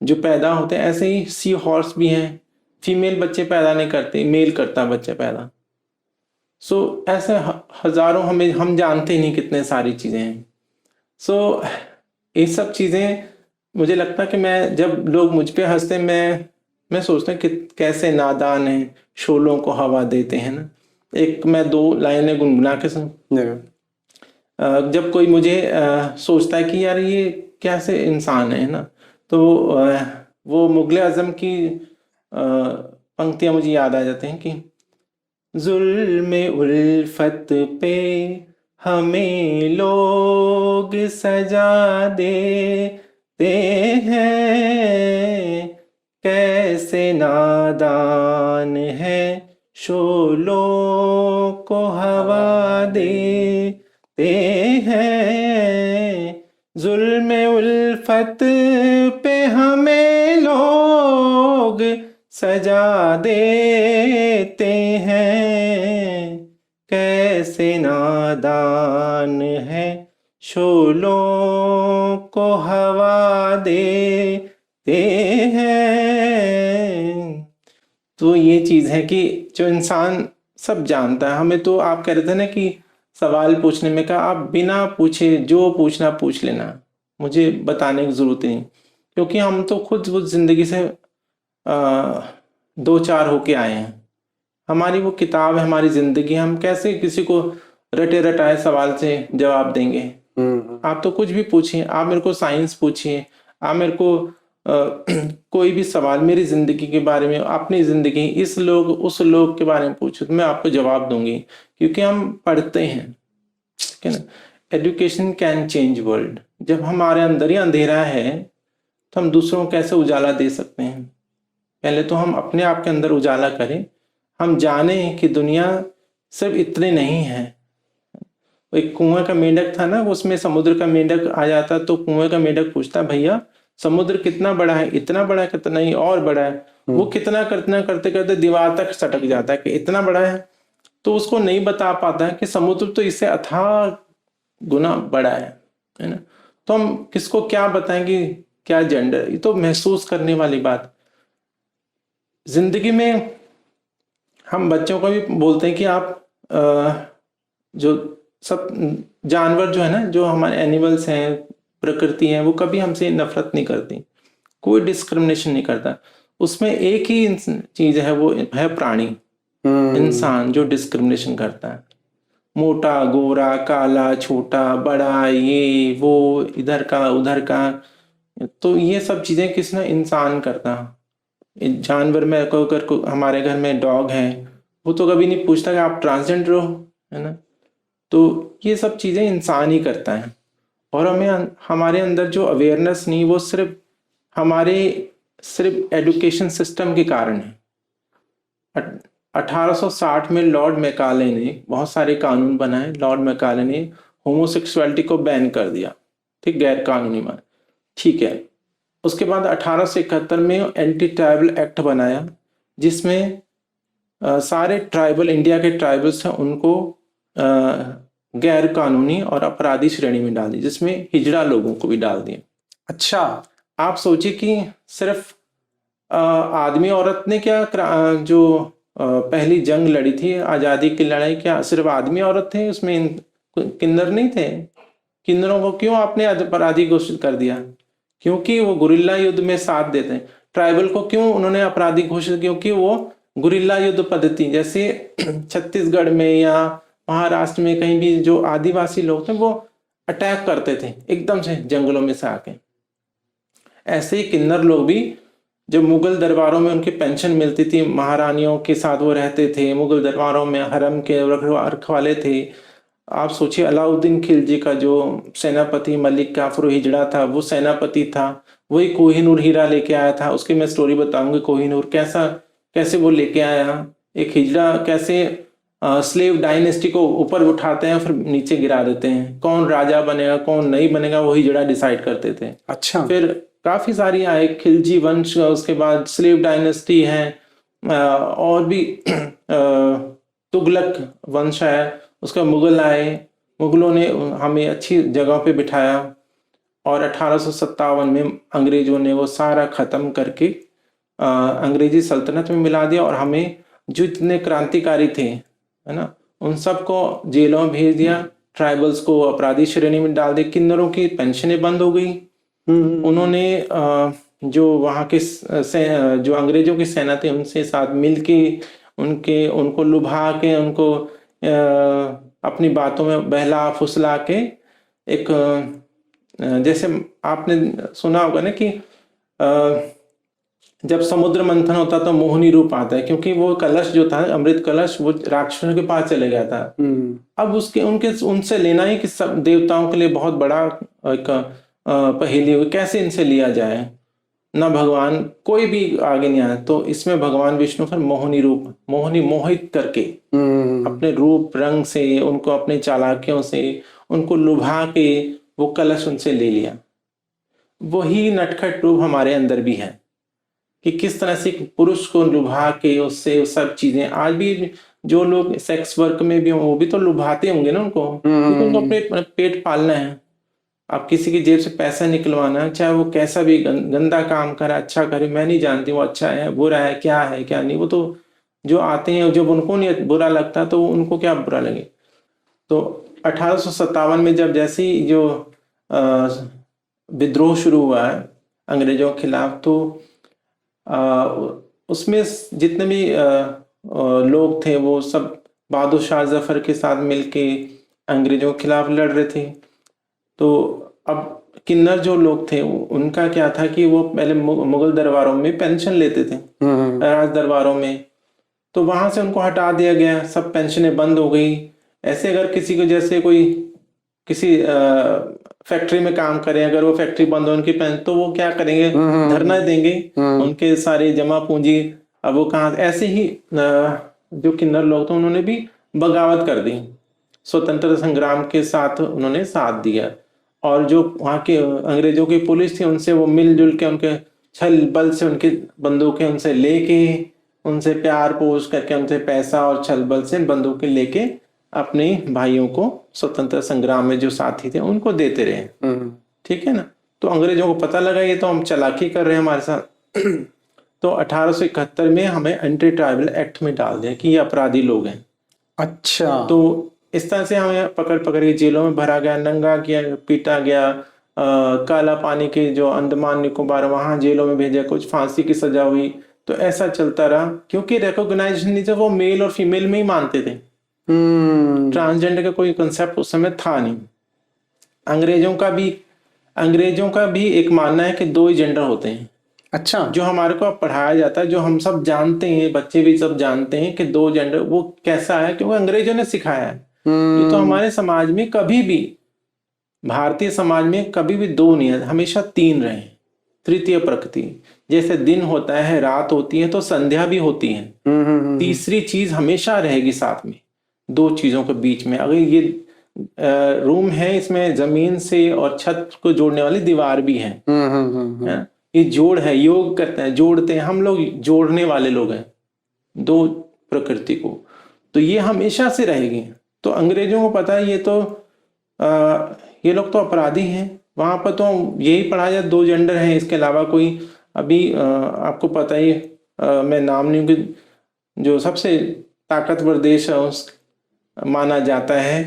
जो पैदा होते हैं। ऐसे ही सी हॉर्स भी हैं, फीमेल बच्चे पैदा नहीं करते, मेल करता बच्चे पैदा। सो ऐसे हजारों, हम जानते ही नहीं कितने सारी चीजें हैं। सो ये सब चीजें मुझे लगता है कि मैं, जब लोग मुझ पे हंसते, मैं सोचता हूँ कि कैसे नादान है, शोलों को हवा देते हैं ना। एक मैं 2 लाइनें गुनगुना के जब कोई मुझे सोचता है कि यार ये कैसे इंसान है ना, तो वो मुगले आजम की पंक्तियां मुझे याद आ जाती हैं कि जुल्म उल्फत पे हमें लोग सजा देते हैं, कैसे नादान है शोलों को हवा देते हैं। जुल्म उल्फत पे हमें लोग सजा देते हैं, कैसे नादान है शोलों को हवा देते हैं। तो ये चीज है कि जो इंसान सब जानता है। हमें तो आप कह रहे थे ना कि सवाल पूछने में कहा, आप बिना पूछे जो पूछना पूछ लेना, मुझे बताने की जरूरत नहीं, क्योंकि हम तो खुद वो जिंदगी से 2-4 होके आए हैं। हमारी वो किताब है, हमारी जिंदगी। हम कैसे किसी को रटे रटाए सवाल से जवाब देंगे। आप तो कुछ भी पूछिए, आप मेरे को साइंस पूछिए, आप मेरे को कोई भी सवाल मेरी जिंदगी के बारे में, अपनी जिंदगी, इस लोग उस लोग के बारे में पूछो तो मैं आपको जवाब दूंगी, क्योंकि हम पढ़ते हैं, ठीक है ना। Education can change world. जब हमारे अंदर ही अंधेरा है तो हम दूसरों को कैसे उजाला दे सकते हैं। पहले तो हम अपने आप के अंदर उजाला करें, हम जाने कि दुनिया सिर्फ इतने नहीं है। एक कुएं का मेंढक था ना, उसमें समुद्र का मेंढक आ जाता तो कुएं का मेंढक पूछता, भैया समुद्र कितना बड़ा है, इतना बड़ा है, कितना नहीं और बड़ा है। वो कितना करते करते दीवार तक सटक जाता है कि इतना बड़ा है, तो उसको नहीं बता पाता है कि समुद्र तो इससे अथाह गुना बड़ा है ना। तो हम किसको क्या बताएंगे, क्या जेंडर, ये तो महसूस करने वाली बात। जिंदगी में हम बच्चों को भी बोलते हैं कि आप जो सब जानवर जो है ना, जो हमारे एनिमल्स हैं, प्रकृति है, वो कभी हमसे नफरत नहीं करती, कोई डिस्क्रिमिनेशन नहीं करता। उसमें एक ही चीज है, वो है प्राणी, इंसान जो डिस्क्रिमिनेशन करता है। मोटा गोरा काला छोटा बड़ा ये वो इधर का उधर का। तो ये सब चीजें किसने इंसान करता। जानवर में अगर हमारे घर में डॉग है वो तो कभी नहीं पूछता कि आप ट्रांसजेंडर हो, है ना। तो ये सब चीजें इंसान ही करता है। और हमें हमारे अंदर जो अवेयरनेस नहीं वो सिर्फ एजुकेशन सिस्टम के कारण है। 1860 में लॉर्ड मैकाले ने बहुत सारे कानून बनाए। लॉर्ड मैकाले ने होमोसेक्सुअलिटी को बैन कर दिया, ठीक, गैर कानूनी मान, ठीक है। उसके बाद 1871 में एंटी ट्राइबल एक्ट बनाया जिसमें सारे ट्राइबल, इंडिया के ट्राइबल्स हैं उनको गैर कानूनी और अपराधी श्रेणी में डाल दी, जिसमें हिजड़ा लोगों को भी डाल दिया। अच्छा, आप सोचिए कि सिर्फ आदमी औरत ने क्या जो पहली जंग लड़ी थी आज़ादी की लड़ाई, क्या सिर्फ आदमी औरत थे उसमें, किन्नर नहीं थे? किन्नरों को क्यों आपने अपराधी घोषित कर दिया? क्योंकि वो गुरिल्ला युद्ध में साथ देते हैं। ट्राइबल को क्यों उन्होंने अपराधी घोषित? क्योंकि वो गुरिल्ला युद्ध पद्धति, जैसे छत्तीसगढ़ में या महाराष्ट्र में कहीं भी जो आदिवासी लोग थे वो अटैक करते थे एकदम से जंगलों में से आके। ऐसे ही किन्नर लोग भी जब मुगल दरबारों में उनकी पेंशन मिलती थी, महारानियों के साथ वो रहते थे, मुगल दरबारों में हरम के रखवाले थे। आप सोचिए अलाउद्दीन खिलजी का जो सेनापति मलिक काफर हिजड़ा था वो सेनापति था, वही कोहिनूर हीरा लेके आया था। उसकी मैं स्टोरी बताऊंगी, कोहिनूर कैसे वो लेके आया। एक हिजड़ा कैसे स्लेव डायनेस्टी को ऊपर उठाते हैं फिर नीचे गिरा देते हैं। कौन राजा बनेगा कौन नहीं बनेगा वो हिजड़ा डिसाइड करते थे। अच्छा, फिर काफी सारी आए, खिलजी वंश, उसके बाद स्लेव डायनेस्टी है, और भी तुगलक वंश है, उसका मुगल आए। मुगलों ने हमें अच्छी जगह पे बिठाया और 1857 में अंग्रेजों ने वो सारा खत्म करके अंग्रेजी सल्तनत में मिला दिया। और हमें जो जितने क्रांतिकारी थे, है ना, उन सबको जेलों में भेज दिया। ट्राइबल्स को अपराधी श्रेणी में डाल दिया। किन्नरों की पेंशनें बंद हो गई। उन्होंने जो वहाँ के जो अंग्रेजों की सेना थी उनसे साथ मिलके उनको लुभा के उनको अपनी बातों में बहला फुसला के एक जैसे आपने सुना होगा ना कि जब समुद्र मंथन होता तो मोहिनी रूप आता है, क्योंकि वो कलश जो था अमृत कलश वो राक्षसों के पास चले गया था। अब उनसे लेना ही कि सब देवताओं के लिए बहुत बड़ा एक पहेली हुई, कैसे इनसे लिया जाए। ना भगवान कोई भी आगे नहीं आया। तो इसमें भगवान विष्णु फिर मोहित करके अपने रूप रंग से उनको अपने चालाकियों से उनको लुभा के वो कलश उनसे ले लिया। वही नटखट रूप हमारे अंदर भी है कि किस तरह से पुरुष को लुभा के उससे सब चीजें। आज भी जो लोग सेक्स वर्क में भी वो भी तो लुभाते होंगे ना उनको, क्योंकि उनको अपने पेट पालना है। आप किसी की जेब से पैसा निकलवाना है, चाहे वो कैसा भी गंदा काम करे अच्छा करे, मैं नहीं जानती वो अच्छा है बुरा है क्या नहीं, वो तो जो आते हैं जब उनको नहीं बुरा लगता तो उनको क्या बुरा लगे। तो 1857 में जब जैसे ही जो विद्रोह शुरू हुआ है अंग्रेजों के खिलाफ, तो उसमें जितने भी लोग थे वो सब बहादुर शाह जफर के साथ मिलके अंग्रेजों के खिलाफ लड़ रहे थे। तो अब किन्नर जो लोग थे उनका क्या था कि वो पहले मुगल दरबारों में पेंशन लेते थे, राज दरबारों में, तो वहां से उनको हटा दिया गया, सब पेंशनें बंद हो गई। ऐसे अगर किसी को जैसे कोई किसी फैक्ट्री में काम करे, अगर वो फैक्ट्री बंद हो उनकी पेंशन, तो वो क्या करेंगे, धरना देंगे, उनके सारे जमा पूंजी अब वो कहाँ। ऐसे ही जो किन्नर लोग थे उन्होंने भी बगावत कर दी, स्वतंत्रता संग्राम के साथ उन्होंने साथ दिया। और जो वहाँ के अंग्रेजों की पुलिस थी उनसे वो मिलजुल के उनके छल बल से उनकी बंदूकें उनसे लेके, उनसे प्यार पोष करके, उनसे पैसा और छल बल से बंदूकें लेके अपने भाइयों को स्वतंत्रता संग्राम में जो साथी थे उनको देते रहे। ठीक है ना। तो अंग्रेजों को पता लगा ये तो हम चालाकी कर रहे हैं हमारे साथ। तो 1871 में हमें एंटी ट्राइबल एक्ट में डाल दिया कि ये अपराधी लोग हैं। अच्छा। तो इस तरह से हमें पकड़ के जेलों में भरा गया, नंगा किया, पीटा गया। काला पानी के जो अंडमान निकोबार वहां जेलों में भेजा, कुछ फांसी की सजा हुई। तो ऐसा चलता रहा, क्योंकि रिकॉग्नाइजेशन नहीं था, वो मेल और फीमेल में ही मानते थे। ट्रांसजेंडर का कोई कंसेप्ट उस समय था नहीं। अंग्रेजों का भी एक मानना है कि 2 ही जेंडर होते हैं। अच्छा। जो हमारे को अब पढ़ाया जाता है, जो हम सब जानते हैं, बच्चे भी सब जानते हैं कि 2 जेंडर, वो कैसा है, क्योंकि अंग्रेजों ने सिखाया है। ये तो हमारे समाज में कभी भी, भारतीय समाज में कभी भी 2 नहीं है, हमेशा 3 रहे। तृतीय प्रकृति, जैसे दिन होता है, रात होती है, तो संध्या भी होती है। तीसरी चीज हमेशा रहेगी साथ में, 2 चीजों के बीच में। अगर ये रूम है, इसमें जमीन से और छत को जोड़ने वाली दीवार भी है। ये जोड़ है, योग करते हैं, जोड़ते हैं, हम लोग जोड़ने वाले लोग हैं 2 प्रकृति को। तो ये हमेशा से रहेगी। तो अंग्रेजों को पता है ये लोग तो अपराधी हैं। वहां पर तो यही पढ़ा जाए 2 जेंडर हैं, इसके अलावा कोई अभी आपको पता ही, मैं नाम नहीं, कि जो सबसे ताकतवर देश है उस माना जाता है,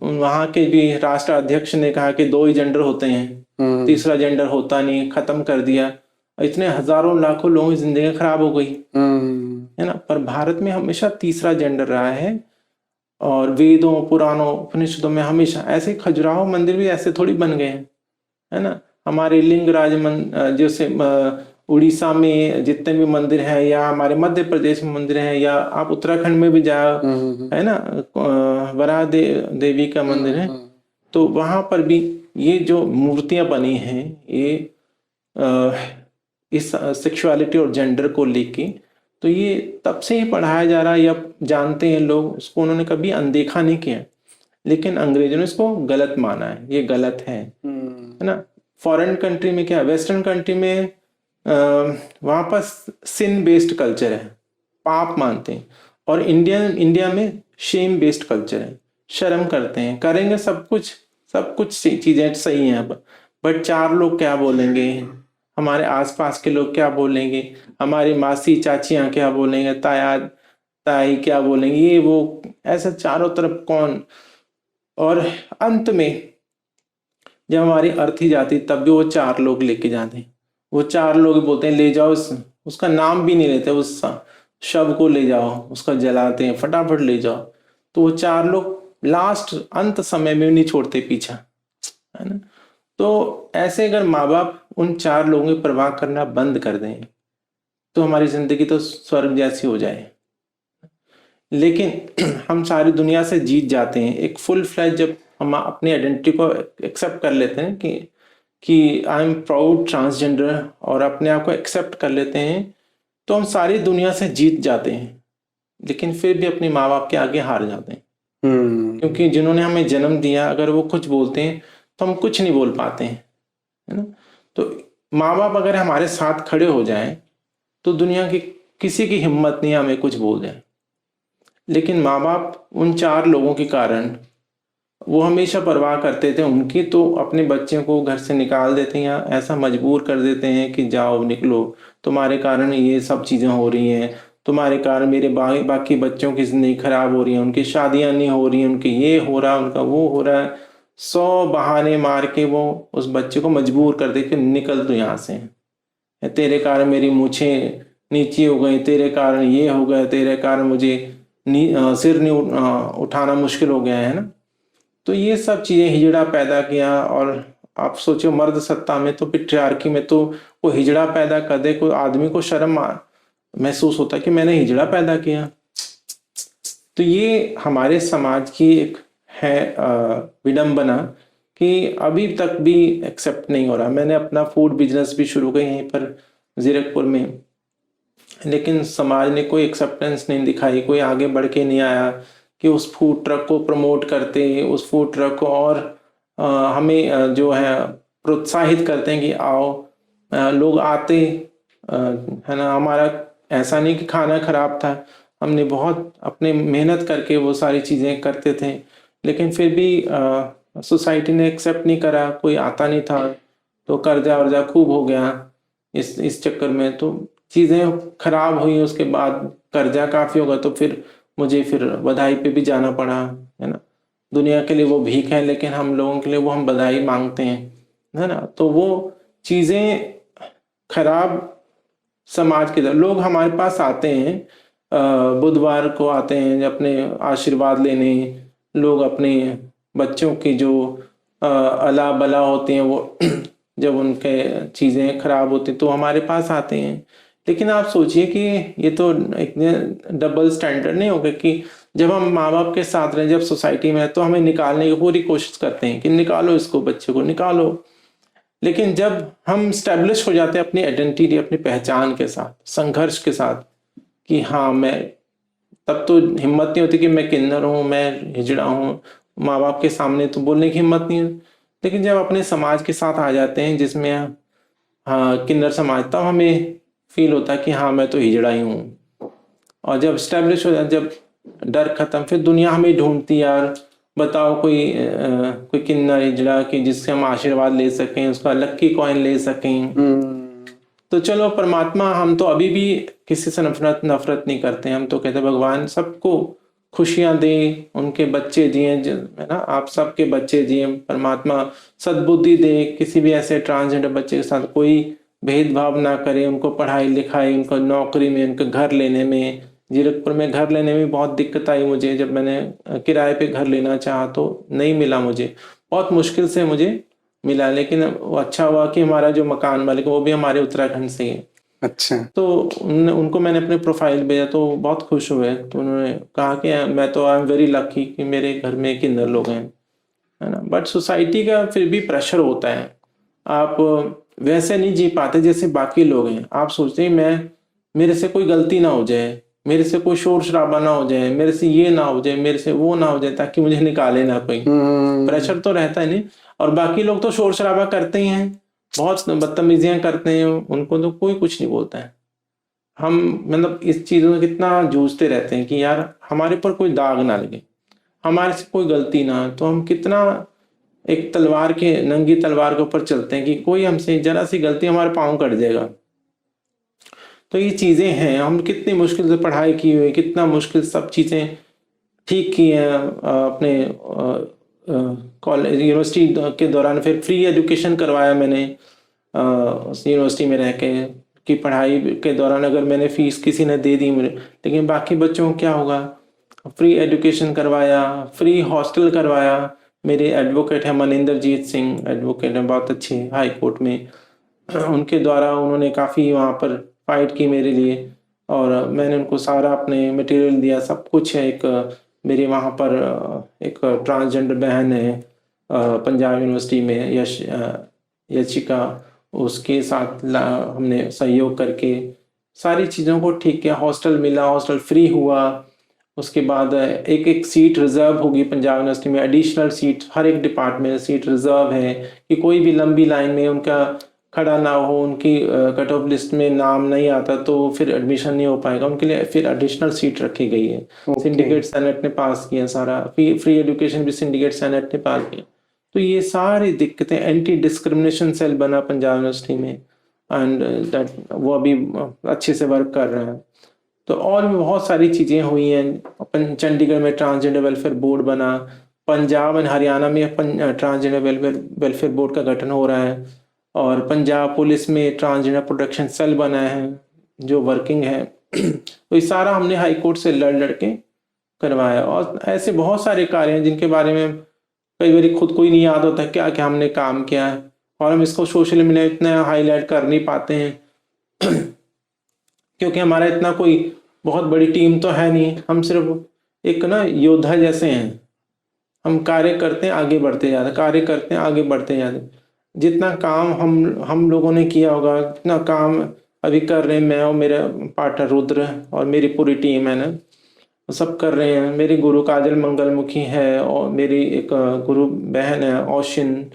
वहां के भी राष्ट्र अध्यक्ष ने कहा कि 2 ही जेंडर होते हैं, तीसरा जेंडर होता नहीं, खत्म कर दिया। इतने हजारों लाखों लोगों की जिंदगी खराब हो गई, है ना। पर भारत में हमेशा तीसरा जेंडर रहा है। और वेदों, पुराणों, उपनिषदों में हमेशा ऐसे, खजुराहो मंदिर भी ऐसे थोड़ी बन गए हैं, है ना। हमारे लिंगराज जैसे उड़ीसा में जितने भी मंदिर हैं, या हमारे मध्य प्रदेश में मंदिर हैं, या आप उत्तराखंड में भी जाओ, है ना, वराह देवी का मंदिर है, तो वहां पर भी ये जो मूर्तियां बनी हैं, ये इस सेक्सुअलिटी और जेंडर को लेके, तो ये तब से ही पढ़ाया जा रहा है, या जानते हैं लोग, उसको उन्होंने कभी अनदेखा नहीं किया। लेकिन अंग्रेजों ने इसको गलत माना है, ये गलत है ना। फॉरेन कंट्री में क्या, वेस्टर्न कंट्री में वहां पर सिन बेस्ड कल्चर है, पाप मानते हैं। और इंडिया में शेम बेस्ड कल्चर है, शर्म करते हैं, करेंगे सब कुछ चीजें सही हैं, बट 4 लोग क्या बोलेंगे, हमारे आसपास के लोग क्या बोलेंगे, हमारी मासी चाचियां क्या बोलेंगे, ताई क्या बोलेंगे, ये वो, ऐसे चारों तरफ कौन। और अंत में जब हमारी अर्थी जाती, तब भी वो 4 लोग लेके जाते हैं। वो 4 लोग बोलते हैं ले जाओ, उसका नाम भी नहीं लेते, उस शव को ले जाओ, उसका जलाते हैं, फटाफट ले जाओ। तो वो 4 लोग लास्ट अंत समय में नहीं छोड़ते पीछा, है ना। तो ऐसे अगर माँ बाप उन 4 लोगों की परवाह करना बंद कर दें, तो हमारी जिंदगी तो स्वर्ग जैसी हो जाए। लेकिन हम सारी दुनिया से जीत जाते हैं, एक फुल फ्लैज जब हम अपनी आइडेंटिटी को एक्सेप्ट कर लेते हैं कि आई एम प्राउड ट्रांसजेंडर, और अपने आप को एक्सेप्ट कर लेते हैं, तो हम सारी दुनिया से जीत जाते हैं। लेकिन फिर भी अपने माँ बाप के आगे हार जाते हैं, क्योंकि जिन्होंने हमें जन्म दिया, अगर वो कुछ बोलते हैं तो हम कुछ नहीं बोल पाते हैं, है ना। तो माँ बाप अगर हमारे साथ खड़े हो जाएं, तो दुनिया की किसी की हिम्मत नहीं हमें कुछ बोल जाए। लेकिन माँ बाप उन 4 लोगों के कारण, वो हमेशा परवाह करते थे उनकी, तो अपने बच्चों को घर से निकाल देते हैं, या ऐसा मजबूर कर देते हैं कि जाओ निकलो, तुम्हारे कारण ये सब चीज़ें हो रही हैं, तुम्हारे कारण मेरे बाकी बच्चों की जिंदगी खराब हो रही है, उनकी शादियां नहीं हो रही हैं, उनकी ये हो रहा है, उनका वो हो रहा है। 100 बहाने मार के वो उस बच्चे को मजबूर कर दे कि निकल तो यहाँ से, तेरे कारण मेरी मूछें नीची हो गई, तेरे कारण ये हो गया, तेरे कारण मुझे सिर नहीं उठाना मुश्किल हो गया, है ना। तो ये सब चीजें हिजड़ा पैदा किया। और आप सोचो, मर्द सत्ता में तो, पिट्रियार्की में तो, वो हिजड़ा पैदा कर दे, कोई आदमी को शर्म महसूस होता है कि मैंने हिजड़ा पैदा किया। तो ये हमारे समाज की एक है विडंबना, कि अभी तक भी एक्सेप्ट नहीं हो रहा। मैंने अपना फूड बिजनेस भी शुरू किया यहीं पर जीरकपुर में, लेकिन समाज ने कोई एक्सेप्टेंस नहीं दिखाई, कोई आगे बढ़ के नहीं आया कि उस फूड ट्रक को प्रमोट करते, उस फूड ट्रक को और हमें जो है प्रोत्साहित करते हैं कि आओ। लोग आते, है ना। हमारा ऐसा नहीं कि खाना खराब था, हमने बहुत अपने मेहनत करके वो सारी चीज़ें करते थे, लेकिन फिर भी सोसाइटी ने एक्सेप्ट नहीं करा, कोई आता नहीं था, तो कर्जा वर्जा खूब हो गया इस चक्कर में, तो चीज़ें खराब हुई। उसके बाद कर्जा काफ़ी होगा, तो फिर मुझे बधाई पे भी जाना पड़ा, है ना। दुनिया के लिए वो भीख है, लेकिन हम लोगों के लिए वो हम बधाई मांगते हैं, है ना। तो वो चीज़ें खराब समाज के लोग हमारे पास आते हैं, बुधवार को आते हैं अपने आशीर्वाद लेने, लोग अपने बच्चों की जो अला बला होती हैं वो जब उनके चीज़ें खराब होती तो हमारे पास आते हैं। लेकिन आप सोचिए कि ये तो एक डबल स्टैंडर्ड नहीं होगा कि जब हम माँ बाप के साथ रहें, जब सोसाइटी में है तो हमें निकालने की पूरी कोशिश करते हैं कि निकालो इसको, बच्चे को निकालो। लेकिन जब हम स्टैब्लिश हो जाते हैं अपनी आइडेंटिटी, अपनी पहचान के साथ, संघर्ष के साथ कि हाँ मैं, तब तो हिम्मत नहीं होती कि मैं किन्नर हूँ, मैं हिजड़ा हूँ, माँ बाप के सामने तो बोलने की हिम्मत नहीं है। लेकिन जब अपने समाज के साथ आ जाते हैं जिसमें हाँ किन्नर समाज, तब हमें फील होता है कि हाँ मैं तो हिजड़ा ही हूँ। और जब स्टैब्लिश हो जाए, जब डर खत्म, फिर दुनिया हमें ढूंढती यार, बताओ कोई किन्नर हिजड़ा कि जिससे हम आशीर्वाद ले सकें, उसका लक्की कॉइन ले सकें। तो चलो परमात्मा, हम तो अभी भी किसी से नफरत नहीं करते। हम तो कहते भगवान सबको खुशियां दे, उनके बच्चे जिए, है ना, आप सबके बच्चे जिए, परमात्मा सद्बुद्धि दे, किसी भी ऐसे ट्रांसजेंडर बच्चे के साथ कोई भेदभाव ना करे, उनको पढ़ाई लिखाई, उनको नौकरी में, उनके घर लेने में। जीरकपुर में घर लेने में बहुत दिक्कत आई मुझे, जब मैंने किराए पे घर लेना चाहा तो नहीं मिला मुझे, बहुत मुश्किल से मुझे मिला। लेकिन वो अच्छा हुआ कि हमारा जो मकान मालिक वो भी हमारे उत्तराखंड से है। अच्छा। तो उनको मैंने अपने प्रोफाइल भेजा तो बहुत खुश हुए। तो उन्होंने कहा कि मैं तो आई एम वेरी लकी कि मेरे घर में किन्नर लोग हैं, है ना। बट सोसाइटी का फिर भी प्रेशर होता है, आप वैसे नहीं जी पाते जैसे बाकी लोग हैं। आप सोचते हैं मेरे से कोई गलती ना हो जाए, मेरे से कोई शोर शराबा ना हो जाए, मेरे से ये ना हो जाए, मेरे से वो ना हो जाए, ताकि मुझे निकाले ना कोई। प्रेशर तो रहता है नहीं। और बाकी लोग तो शोर शराबा करते ही हैं, बहुत बदतमीजियां करते हैं, उनको तो कोई कुछ नहीं बोलता है। हम मतलब इस चीज़ों में कितना जूझते रहते हैं कि यार हमारे पर कोई दाग ना लगे, हमारे से कोई गलती ना। तो हम कितना एक तलवार के, नंगी तलवार के ऊपर चलते हैं कि कोई हमसे जरा सी गलती, हमारे पाँव कट जाएगा। तो ये चीज़ें हैं, हम कितनी मुश्किल से पढ़ाई की हुई, कितना मुश्किल सब चीज़ें ठीक की हैं अपने कॉलेज यूनिवर्सिटी के दौरान। फिर फ्री एजुकेशन करवाया मैंने यूनिवर्सिटी में रह के, कि पढ़ाई के दौरान अगर मैंने फीस किसी ने दे दी मुझे, लेकिन बाकी बच्चों को क्या होगा। फ्री एजुकेशन करवाया, फ्री हॉस्टल करवाया। मेरे एडवोकेट हैं मनिंदरजीत सिंह, एडवोकेट हैं बहुत अच्छे हाई कोर्ट में, उनके द्वारा उन्होंने काफ़ी वहाँ पर फाइट की मेरे लिए, और मैंने उनको सारा अपने मटेरियल दिया, सब कुछ है। एक मेरे वहाँ पर एक ट्रांसजेंडर बहन है पंजाब यूनिवर्सिटी में, यशिका, उसके साथ हमने सहयोग करके सारी चीज़ों को ठीक किया। हॉस्टल मिला, हॉस्टल फ्री हुआ। उसके बाद एक एक सीट रिजर्व होगी पंजाब यूनिवर्सिटी में, एडिशनल सीट, हर एक डिपार्टमेंट में सीट रिजर्व है कि कोई भी लंबी लाइन में उनका खड़ा ना हो, उनकी कट ऑफ लिस्ट में नाम नहीं आता तो फिर एडमिशन नहीं हो पाएगा, उनके लिए फिर एडिशनल सीट रखी गई है। सिंडिकेट सेनेट ने पास किया सारा, फ्री एजुकेशन भी सिंडिकेट सेनेट ने पास किया। तो ये सारी दिक्कतें, एंटी डिस्क्रिमिनेशन सेल बना पंजाब यूनिवर्सिटी में, एंड दैट वो अभी अच्छे से वर्क कर रहा है। तो और भी बहुत सारी चीज़ें हुई हैं। चंडीगढ़ में ट्रांसजेंडर वेलफेयर बोर्ड बना, पंजाब एंड हरियाणा में ट्रांसजेंडर वेलफेयर बोर्ड का गठन हो रहा है, और पंजाब पुलिस में ट्रांसजेंडर प्रोटेक्शन सेल बना है जो वर्किंग है। तो ये सारा हमने हाई कोर्ट से लड़ के करवाया। और ऐसे बहुत सारे कार्य हैं जिनके बारे में कई बार खुद को ही नहीं याद होता क्या क्या हमने काम किया है, और हम इसको सोशल मीडिया इतना हाईलाइट कर नहीं पाते हैं क्योंकि हमारा इतना कोई बहुत बड़ी टीम तो है नहीं, हम सिर्फ एक ना योद्धा जैसे हैं। हम कार्य करते हैं, आगे बढ़ते जाते, कार्य करते हैं, आगे बढ़ते जाते। जितना काम हम लोगों ने किया होगा, जितना काम अभी कर रहे हैं, मैं और मेरा पार्टनर रुद्र और मेरी पूरी टीम है ना, सब कर रहे हैं। मेरी गुरु काजल मंगलमुखी है, और मेरी एक गुरु बहन है ओशिन,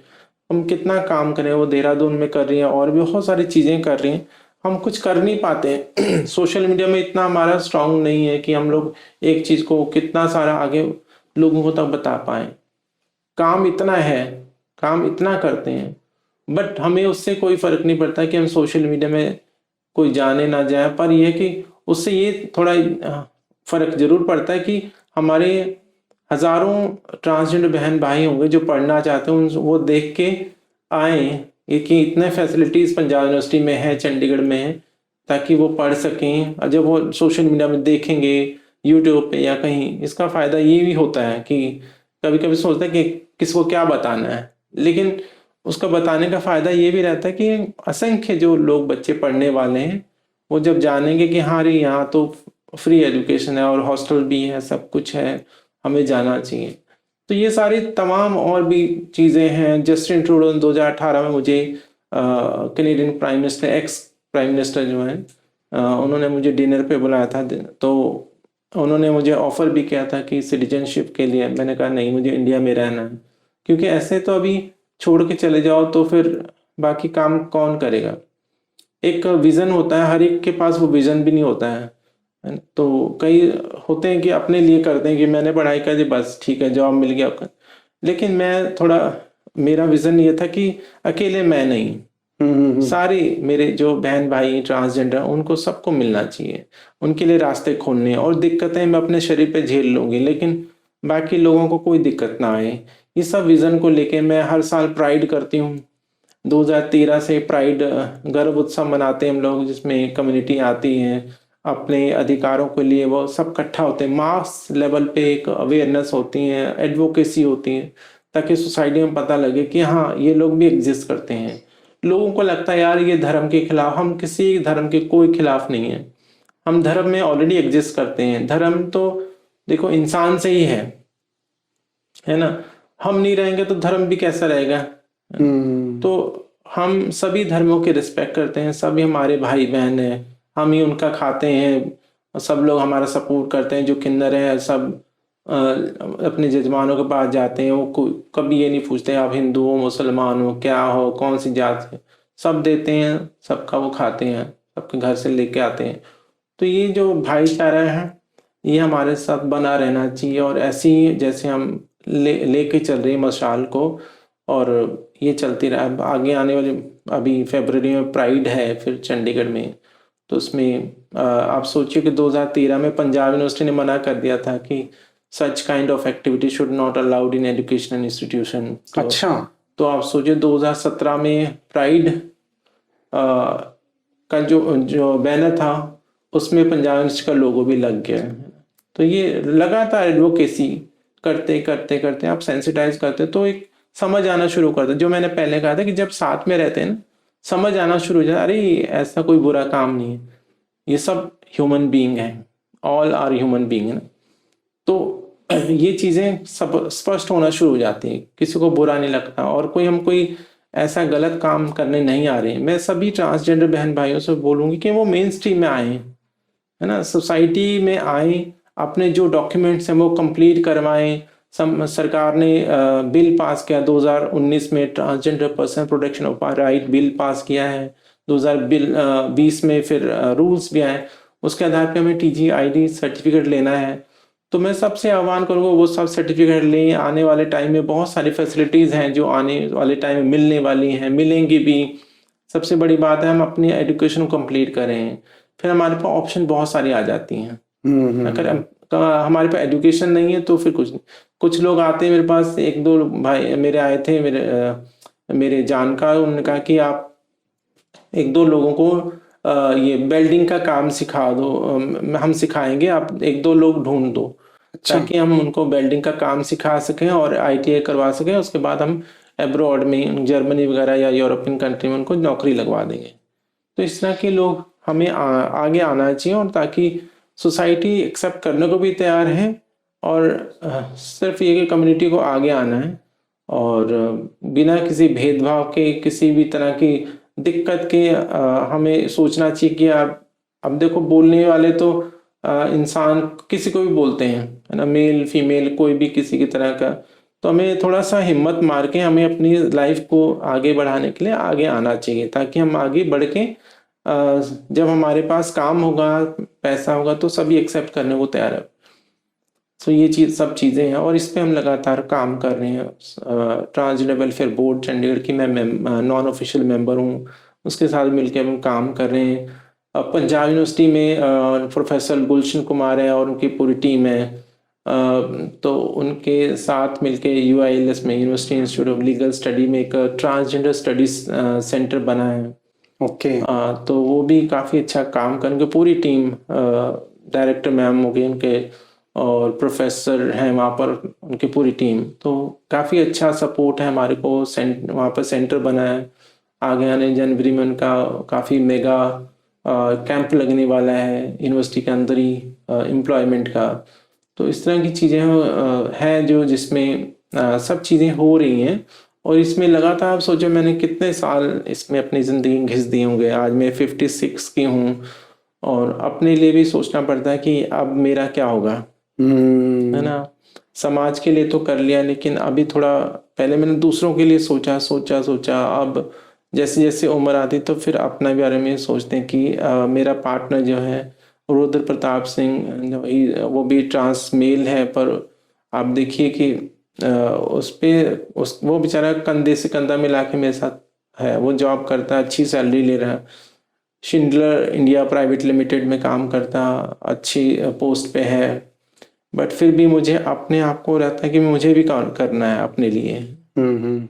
हम कितना काम करें, वो देहरादून में कर रही है, और भी बहुत सारी चीज़ें कर रही हैं। हम कुछ कर नहीं पाते सोशल मीडिया में इतना हमारा स्ट्रांग नहीं है कि हम लोग एक चीज़ को कितना सारा आगे लोगों को तक बता पाए। काम इतना है, काम इतना करते हैं, बट हमें उससे कोई फ़र्क नहीं पड़ता कि हम सोशल मीडिया में कोई जाने ना जाए। पर यह कि उससे ये थोड़ा फ़र्क ज़रूर पड़ता है कि हमारे हज़ारों ट्रांसजेंडर बहन भाई होंगे जो पढ़ना चाहते हैं, वो देख के आए कि इतने फैसिलिटीज़ पंजाब यूनिवर्सिटी में है, चंडीगढ़ में है, ताकि वो पढ़ सकें। और जब वो सोशल मीडिया में देखेंगे, यूट्यूब पे या कहीं, इसका फ़ायदा ये भी होता है कि कभी कभी सोचते हैं कि किसको क्या बताना है, लेकिन उसका बताने का फ़ायदा ये भी रहता है कि असंख्य जो लोग बच्चे पढ़ने वाले हैं वो जब जानेंगे कि हाँ रे यहाँ तो फ्री एजुकेशन है और हॉस्टल भी है, सब कुछ है, हमें जाना चाहिए। तो ये सारी तमाम और भी चीज़ें हैं। जस्टिन ट्रूडो 2018 में मुझे Canadian prime minister, ex prime minister जो हैं, उन्होंने मुझे डिनर पे बुलाया था। तो उन्होंने मुझे ऑफ़र भी किया था कि सिटीजनशिप के लिए। मैंने कहा नहीं, मुझे इंडिया में रहना है, क्योंकि ऐसे तो अभी छोड़ के चले जाओ तो फिर बाकी काम कौन करेगा। एक विज़न होता है, हर एक के पास वो विज़न भी नहीं होता है ना? तो कई होते हैं कि अपने लिए करते हैं कि मैंने पढ़ाई कर दी, बस ठीक है, जॉब मिल गया आपका। लेकिन मैं थोड़ा, मेरा विज़न ये था कि अकेले मैं नहीं, सारे मेरे जो बहन भाई ट्रांसजेंडर, उनको सबको मिलना चाहिए। उनके लिए रास्ते खोलने, और दिक्कतें मैं अपने शरीर पे झेल लूँगी, लेकिन बाकी लोगों को कोई दिक्कत ना आए। इस सब विज़न को लेके मैं हर साल प्राइड करती हूँ। 2013 से प्राइड गर्व उत्सव मनाते हैं हम लोग, जिसमें कम्युनिटी आती है, अपने अधिकारों के लिए वो सब इकट्ठा होते हैं। मास लेवल पे एक अवेयरनेस होती है, एडवोकेसी होती है, ताकि सोसाइटी में पता लगे कि हाँ ये लोग भी एग्जिस्ट करते हैं। लोगों को लगता है यार ये धर्म के खिलाफ, हम किसी धर्म के कोई खिलाफ नहीं है, हम धर्म में ऑलरेडी एग्जिस्ट करते हैं। धर्म तो देखो इंसान से ही है ना? हम नहीं रहेंगे तो धर्म भी कैसा रहेगा? तो हम सभी धर्मों के रिस्पेक्ट करते हैं, सभी हमारे भाई बहन हैं, हम ही उनका खाते हैं, सब लोग हमारा सपोर्ट करते हैं। जो किन्नर है सब अपने जजमानों के पास जाते हैं, वो कभी ये नहीं पूछते आप हिंदू हो, मुसलमान हो, क्या हो, कौन सी जात है, सब देते हैं, सबका वो खाते हैं, सबके घर से लेके आते हैं। तो ये जो भाईचारा है ये हमारे साथ बना रहना चाहिए, और ऐसे ही जैसे हम लेके चल रही मशाल को, और ये चलती रहा। आगे आने वाले, अभी फरवरी में प्राइड है फिर चंडीगढ़ में, तो उसमें आप सोचिए कि 2013 में पंजाब यूनिवर्सिटी ने मना कर दिया था कि such kind of activity should not allowed in educational institution. अच्छा। तो आप सोचिए 2017 में प्राइड का जो बैनर था उसमें पंजाब यूनिवर्सिटी का लोगो भी लग गया। तो ये लगातार एडवोकेसी करते करते करते आप सेंसिटाइज करते तो एक समझ आना शुरू करते। जो मैंने पहले कहा था कि जब साथ में रहते हैं ना, समझ आना शुरू हो जाता, अरे ऐसा कोई बुरा काम नहीं है, ये सब ह्यूमन बीइंग है, ऑल आर ह्यूमन बीइंग है ना। तो ये चीज़ें सब स्पष्ट होना शुरू हो जाती हैं, किसी को बुरा नहीं लगता, और हम कोई ऐसा गलत काम करने नहीं आ रहे हैं। मैं सभी ट्रांसजेंडर बहन भाइयों से बोलूँगी कि वो मेन स्ट्रीम में आए, है ना, सोसाइटी में आए, अपने जो डॉक्यूमेंट्स हैं वो कंप्लीट करवाएं। सरकार ने बिल पास किया 2019 में, transgender person protection of right bill pass किया है। 2020 में फिर रूल्स भी आए, उसके आधार पे हमें TGID सर्टिफिकेट लेना है। तो मैं सबसे आह्वान करूँगा वो सब सर्टिफिकेट लें। आने वाले टाइम में बहुत सारी फैसिलिटीज़ हैं जो आने वाले टाइम में मिलने वाली हैं, मिलेंगी भी। सबसे बड़ी बात है हम अपनी एजुकेशन कंप्लीट करें, फिर हमारे पास ऑप्शन बहुत सारी आ जाती हैं। अगर हमारे पास एजुकेशन नहीं है तो फिर कुछ लोग आते हैं मेरे पास, एक दो भाई मेरे आए थे, मेरे जानकार, उन्होंने कहा कि आप एक दो लोगों को ये वेल्डिंग का काम सिखा दो, हम सिखाएंगे, आप एक दो लोग ढूंढ दो। अच्छा। ताकि हम उनको वेल्डिंग का काम सिखा सकें और ITI करवा सकें, उसके बाद हम अब्रॉड में जर्मनी वगैरह या यूरोपियन कंट्री में उनको नौकरी लगवा देंगे। तो इस तरह के लोग हमें आगे आना चाहिए, और ताकि सोसाइटी एक्सेप्ट करने को भी तैयार है, और सिर्फ ये कि कम्युनिटी को आगे आना है, और बिना किसी भेदभाव के, किसी भी तरह की दिक्कत के हमें सोचना चाहिए कि अब देखो बोलने वाले तो इंसान किसी को भी बोलते हैं, है ना, मेल फीमेल कोई भी किसी की तरह का। तो हमें थोड़ा सा हिम्मत मार के हमें अपनी लाइफ को आगे बढ़ाने के लिए आगे आना चाहिए, ताकि हम आगे बढ़ के जब हमारे पास काम होगा, पैसा होगा, तो सभी एक्सेप्ट करने को तैयार है। तो ये सब चीज़ें हैं, और इस पे हम लगातार काम कर रहे हैं। ट्रांसजेंडर वेलफेयर बोर्ड चंडीगढ़ की मैं नॉन ऑफिशियल मेंबर हूँ, उसके साथ मिलकर हम काम कर रहे हैं। पंजाब यूनिवर्सिटी में प्रोफेसर गुलशन कुमार है और उनकी पूरी टीम है, तो उनके साथ मिलके UILS में, university institute of legal study में, एक ट्रांसजेंडर स्टडीज सेंटर बना है। ओके। तो वो भी काफ़ी अच्छा काम करेंगे, पूरी टीम, डायरेक्टर मैम हो गए उनके और प्रोफेसर हैं वहाँ पर, उनकी पूरी टीम, तो काफ़ी अच्छा सपोर्ट है हमारे को। वहाँ पर सेंटर बना है, आगे आने जनवरी में उनका काफ़ी मेगा कैंप लगने वाला है यूनिवर्सिटी के अंदर ही एम्प्लॉयमेंट का। तो इस तरह की चीज़ें हैं जो जिसमें सब चीज़ें हो रही हैं, और इसमें लगातार आप सोचो मैंने कितने साल इसमें अपनी ज़िंदगी घिस दिए होंगे। आज मैं 56 की हूँ और अपने लिए भी सोचना पड़ता है कि अब मेरा क्या होगा, है ना। समाज के लिए तो कर लिया, लेकिन अभी थोड़ा पहले मैंने दूसरों के लिए सोचा सोचा सोचा। अब जैसे जैसे उम्र आती तो फिर अपना बारे में सोचते हैं कि मेरा पार्टनर जो है रुद्र प्रताप सिंह, वो भी ट्रांस मेल है, पर आप देखिए कि उस पे वो बेचारा कंधे से कंधा मिला के मेरे साथ है। वो जॉब करता है, अच्छी सैलरी ले रहा है, शिंडलर इंडिया प्राइवेट लिमिटेड में काम करता, अच्छी पोस्ट पे है, बट फिर भी मुझे अपने आप को रहता है कि मुझे भी काम करना है अपने लिए।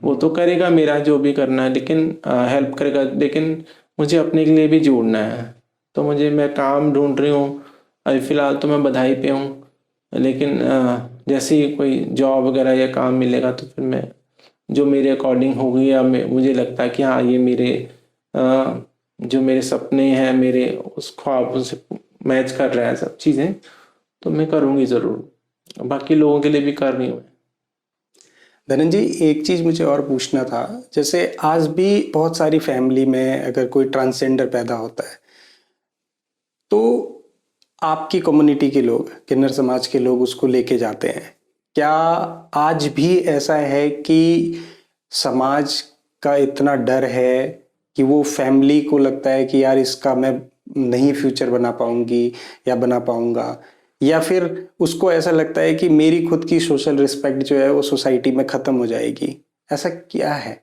वो तो करेगा मेरा जो भी करना है, लेकिन हेल्प करेगा, लेकिन मुझे अपने के लिए भी जोड़ना है। तो मैं काम ढूंढ रही हूँ। अभी फ़िलहाल तो मैं बधाई पे हूँ, लेकिन जैसे ही कोई जॉब वगैरह या काम मिलेगा तो फिर मैं जो मेरे अकॉर्डिंग होगी, या मुझे लगता है कि हाँ ये मेरे जो मेरे सपने हैं, मेरे उस ख्वाबों से मैच कर रहा है सब चीज़ें, तो मैं करूँगी ज़रूर। बाकी लोगों के लिए भी कर रही हूँ। धनन जी, एक चीज मुझे और पूछना था, जैसे आज भी बहुत सारी फैमिली में अगर कोई ट्रांसजेंडर पैदा होता है तो आपकी कम्युनिटी के लोग, किन्नर समाज के लोग उसको लेके जाते हैं। क्या आज भी ऐसा है कि समाज का इतना डर है कि वो फैमिली को लगता है कि यार इसका मैं नहीं फ्यूचर बना पाऊंगी या बना पाऊंगा, या फिर उसको ऐसा लगता है कि मेरी खुद की सोशल रिस्पेक्ट जो है वो सोसाइटी में खत्म हो जाएगी? ऐसा क्या है?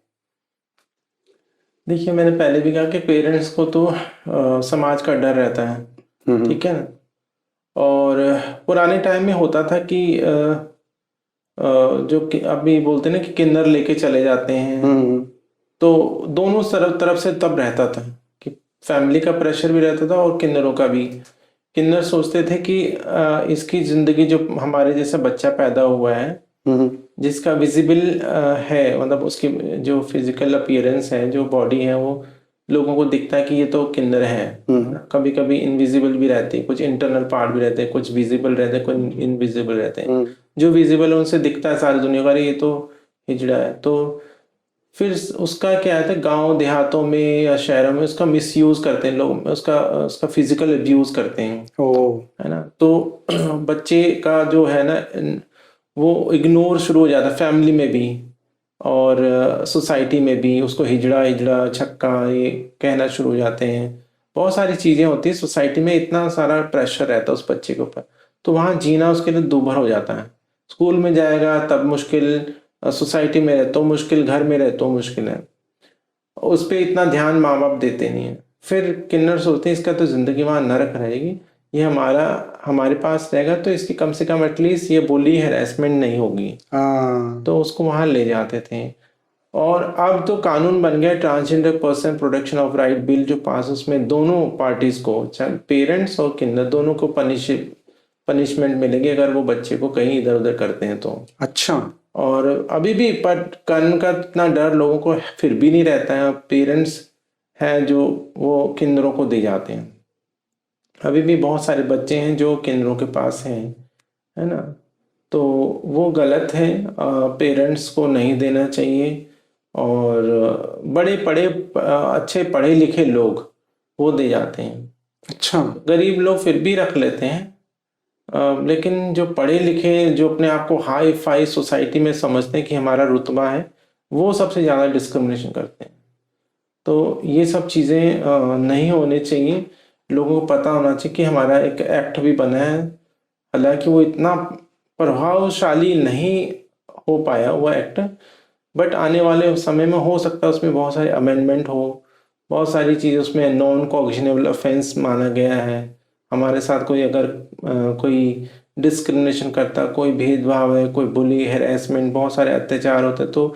देखिए, मैंने पहले भी कहा कि पेरेंट्स को तो समाज का डर रहता है, ठीक है ना। और पुराने टाइम में होता था कि जो कि अभी बोलते हैं ना कि किन्नर लेके चले जाते हैं, तो दोनों तरफ से तब रहता था कि फैमिली का प्रेशर भी रहता था और किन्नरों का भी। किन्नर सोचते थे कि इसकी जिंदगी, जो हमारे जैसा बच्चा पैदा हुआ है जिसका विजिबल है, मतलब उसकी जो फिजिकल अपीयरेंस है, जो बॉडी है, वो लोगों को दिखता है कि ये तो किन्नर है। कभी कभी इनविजिबल भी रहते हैं, कुछ इंटरनल पार्ट भी रहते हैं, कुछ विजिबल रहते हैं, कुछ इनविजिबल रहते हैं। जो विजिबल है उनसे दिखता है सारी दुनिया को, अरे ये तो हिजड़ा है। तो फिर उसका क्या है, गांव देहातों में या शहरों में उसका मिसयूज करते हैं लोग, उसका उसका फिजिकल अब्यूज करते हैं, है ना। तो बच्चे का जो है ना, वो इग्नोर शुरू हो जाता है फैमिली में भी और सोसाइटी में भी। उसको हिजड़ा हिजड़ा छक्का ये कहना शुरू हो जाते हैं। बहुत सारी चीज़ें होती हैं सोसाइटी में, इतना सारा प्रेशर रहता है उस बच्चे के ऊपर, तो वहाँ जीना उसके लिए दूभर हो जाता है। स्कूल में जाएगा तब मुश्किल, सोसाइटी में रहे तो मुश्किल, घर में रहे तो मुश्किल है। उस पर इतना ध्यान माँ बाप देते नहीं है। फिर किन्नर सोचते हैं इसका तो ज़िंदगी वहाँ नरक रहेगी, ये हमारे पास रहेगा तो इसकी कम से कम एटलीस्ट ये बुली हैरेसमेंट नहीं होगी। तो उसको वहाँ ले जाते थे। और अब तो कानून बन गया transgender person protection of right bill जो पास, उसमें दोनों पार्टीज को, चाहे पेरेंट्स और किन्नर, दोनों को पनिशमेंट मिलेगी अगर वो बच्चे को कहीं इधर उधर करते हैं तो। अच्छा। और अभी भी पर कानून का इतना डर लोगों को फिर भी नहीं रहता है। पेरेंट्स हैं जो वो किन्नरों को दे जाते हैं। अभी भी बहुत सारे बच्चे हैं जो किन्नरों के पास हैं, है ना। तो वो गलत है, पेरेंट्स को नहीं देना चाहिए। और बड़े पढ़े अच्छे पढ़े लिखे लोग वो दे जाते हैं। अच्छा। गरीब लोग फिर भी रख लेते हैं, लेकिन जो पढ़े लिखे, जो अपने आप को हाई फाई सोसाइटी में समझते हैं कि हमारा रुतबा है, वो सबसे ज़्यादा डिस्क्रिमिनेशन करते हैं। तो ये सब चीज़ें नहीं होने चाहिए। लोगों को पता होना चाहिए कि हमारा एक एक्ट भी बना है, हालांकि वो इतना प्रभावशाली नहीं हो पाया वो एक्ट, बट आने वाले समय में हो सकता है उसमें बहुत सारे अमेंडमेंट हो, बहुत सारी चीज़ें उसमें नॉन कॉग्निजेबल ऑफेंस माना गया है। हमारे साथ कोई अगर कोई डिस्क्रिमिनेशन करता, कोई भेदभाव है, कोई बुली हैरेसमेंट, बहुत सारे अत्याचार होते, तो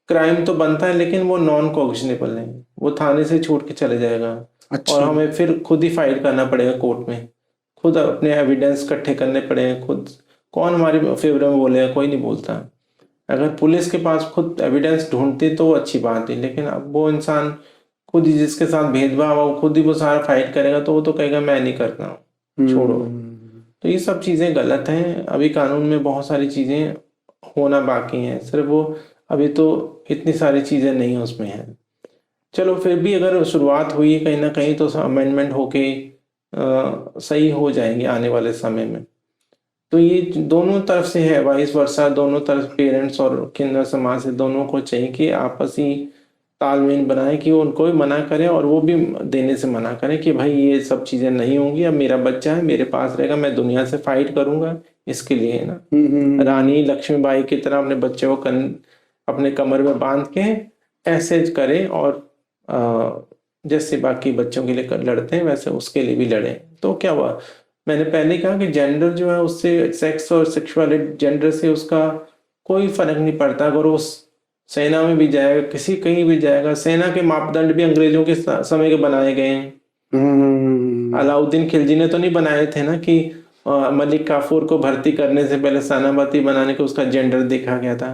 क्राइम तो बनता है लेकिन वो नॉन कॉग्निशनेबल है, वो थाने से छूट के चले जाएगा। अच्छा। और हमें फिर खुद ही फाइट करना पड़ेगा कोर्ट में, खुद अपने एविडेंस इकट्ठे करने पड़ेंगे खुद। कौन हमारे फेवर में बोलेगा? कोई नहीं बोलता। अगर पुलिस के पास खुद एविडेंस ढूंढती तो वो अच्छी बात है, लेकिन अब वो इंसान खुद ही, जिसके साथ भेदभाव हो, खुद ही वो सारा फाइट करेगा तो वो तो कहेगा मैं नहीं करता हूँ, छोड़ो। तो ये सब चीज़ें गलत हैं। अभी कानून में बहुत सारी चीज़ें होना बाकी हैं, सिर्फ वो अभी तो इतनी सारी चीज़ें नहीं उसमें हैं। चलो फिर भी अगर शुरुआत हुई कहीं ना कहीं तो अमेंडमेंट होके सही हो जाएंगे आने वाले समय में। तो ये दोनों तरफ से है, वाइस वर्सा, दोनों तरफ पेरेंट्स और किन्नर समाज से दोनों को चाहिए कि आपसी तालमेल बनाए, कि वो उनको भी मना करें और वो भी देने से मना करें कि भाई ये सब चीज़ें नहीं होंगी, अब मेरा बच्चा है मेरे पास रहेगा, मैं दुनिया से फाइट करूंगा इसके लिए, है ना। रानी लक्ष्मीबाई की तरह अपने बच्चे को अपने कमर में बांध के ऐसे करे, और जैसे बाकी बच्चों के लिए लड़ते हैं वैसे उसके लिए भी लड़े। तो क्या हुआ, मैंने पहले कहा कि जेंडर जो है उससे, सेक्स और सेक्सुअलिटी जेंडर से उसका कोई फर्क नहीं पड़ता। अगर वो सेना में भी जाएगा, किसी कहीं भी जाएगा, सेना के मापदंड भी अंग्रेजों के समय के बनाए गए हैं। अलाउद्दीन खिलजी ने तो नहीं बनाए थे ना कि मलिक काफूर को भर्ती करने से पहले सेनापति बनाने के उसका जेंडर देखा गया था।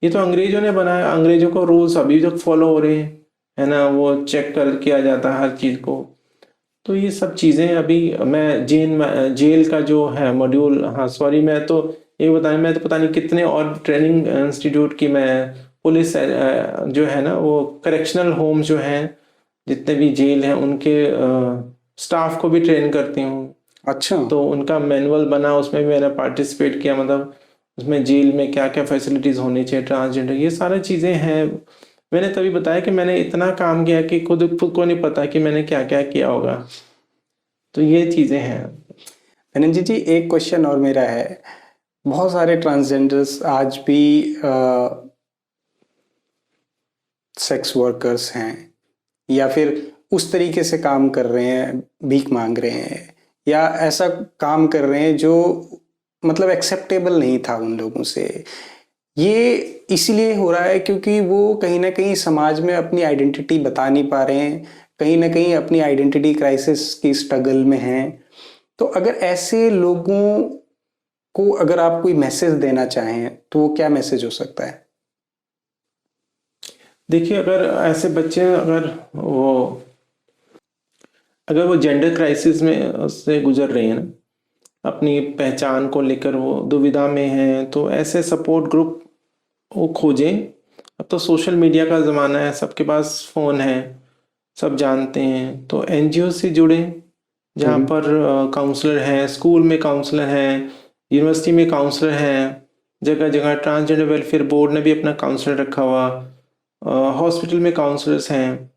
ये तो अंग्रेजों ने बनाया, अंग्रेजों को रूल्स अभी तक फॉलो हो रहे हैं, है ना। वो चेक कर किया जाता है हर चीज को। तो ये सब चीजें अभी मैं जेल का जो है मॉड्यूल, हाँ सॉरी, मैं तो ये बताया, मैं तो पता नहीं कितने और ट्रेनिंग इंस्टीट्यूट की मैं पुलिस जो है ना वो करेक्शनल होम जो हैं, जितने भी जेल हैं उनके स्टाफ को भी ट्रेन करती हूँ। अच्छा। तो उनका मैनुअल बना, उसमें भी मैंने पार्टिसिपेट किया, मतलब उसमें जेल में क्या क्या फैसिलिटीज होनी चाहिए, ट्रांसजेंडर, ये सारी चीजें हैं। मैंने तभी बताया कि मैंने इतना काम किया कि खुद को नहीं पता कि मैंने क्या क्या किया होगा। तो ये चीजें हैं। धनंजय जी, एक क्वेश्चन और मेरा है, बहुत सारे ट्रांसजेंडर्स आज भी सेक्स वर्कर्स हैं, या फिर उस तरीके से काम कर रहे हैं, भीख मांग रहे हैं, या ऐसा काम कर रहे हैं जो मतलब एक्सेप्टेबल नहीं था उन लोगों से। ये इसीलिए हो रहा है क्योंकि वो कहीं ना कहीं समाज में अपनी आइडेंटिटी बता नहीं पा रहे हैं, कहीं ना कहीं अपनी आइडेंटिटी क्राइसिस की स्ट्रगल में हैं। तो अगर ऐसे लोगों को अगर आप कोई मैसेज देना चाहें तो वो क्या मैसेज हो सकता है? देखिए, अगर ऐसे बच्चे अगर वो जेंडर क्राइसिस में से गुजर रहे हैं ना, अपनी पहचान को लेकर वो दुविधा में हैं, तो ऐसे सपोर्ट ग्रुप वो खोजें। अब तो सोशल मीडिया का ज़माना है, सबके पास फ़ोन है, सब जानते हैं। तो एनजीओ से जुड़े जहाँ पर काउंसलर हैं, स्कूल में काउंसलर हैं, यूनिवर्सिटी में काउंसलर हैं, जगह जगह ट्रांसजेंडर वेलफेयर बोर्ड ने भी अपना काउंसलर रखा हुआ, हॉस्पिटल में काउंसलर्स हैं।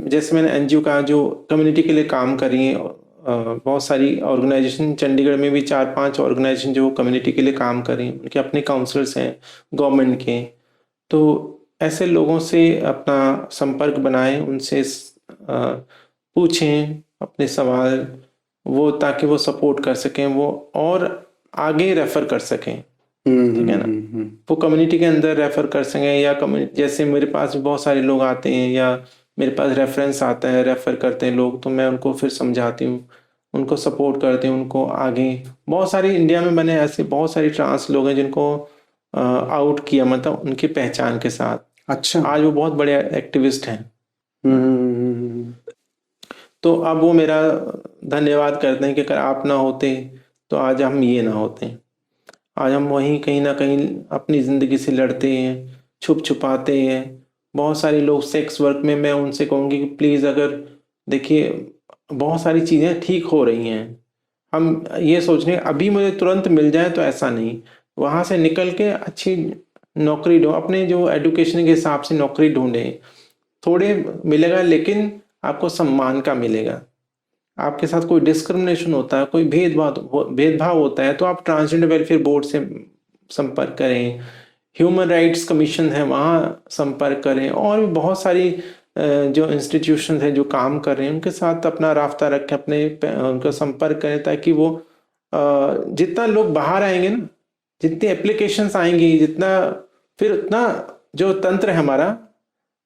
जैसे मैंने एनजीओ का जो कम्युनिटी के लिए काम करी है, बहुत सारी ऑर्गेनाइजेशन, चंडीगढ़ में भी 4-5 ऑर्गेनाइजेशन जो कम्युनिटी के लिए काम कर रही हैं, उनके अपने काउंसलर्स हैं गवर्नमेंट के। तो ऐसे लोगों से अपना संपर्क बनाएं, उनसे पूछें अपने सवाल, वो ताकि वो सपोर्ट कर सकें, वो और आगे रेफर कर सकें, ठीक है ना। वो कम्युनिटी के अंदर रेफर कर सकें, या कम्युनिटी, जैसे मेरे पास बहुत सारे लोग आते हैं या मेरे पास रेफरेंस आता है, रेफर करते हैं लोग, तो मैं उनको फिर समझाती हूँ, उनको सपोर्ट करती हूँ, उनको आगे। बहुत सारी इंडिया में मैंने ऐसे बहुत सारी ट्रांस लोग हैं जिनको आउट किया, मतलब उनकी पहचान के साथ। अच्छा। आज वो बहुत बड़े एक्टिविस्ट हैं। तो अब वो मेरा धन्यवाद करते हैं कि अगर आप ना होते तो आज हम ये ना होते। आज हम वहीं कहीं ना कहीं अपनी ज़िंदगी से लड़ते हैं, छुप छुपाते हैं। बहुत सारे लोग सेक्स वर्क में, मैं उनसे कहूँगी कि प्लीज़, अगर देखिए बहुत सारी चीज़ें ठीक हो रही हैं, हम ये सोच रहे हैं अभी मुझे तुरंत मिल जाए, तो ऐसा नहीं। वहाँ से निकल के अच्छी नौकरी ढूंढ, अपने जो एजुकेशन के हिसाब से नौकरी ढूंढें। थोड़े मिलेगा लेकिन आपको सम्मान का मिलेगा। आपके साथ कोई डिस्क्रिमिनेशन होता है, कोई भेदभाव होता है, तो आप ट्रांसजेंडर वेलफेयर बोर्ड से संपर्क करें, ह्यूमन राइट्स कमीशन है वहाँ संपर्क करें, और भी बहुत सारी जो इंस्टीट्यूशन हैं जो काम कर रहे हैं उनके साथ अपना राब्ता रखें, उनका संपर्क करें, ताकि वो जितना लोग बाहर आएंगे ना, जितनी एप्लीकेशंस आएंगी, जितना फिर उतना जो तंत्र है हमारा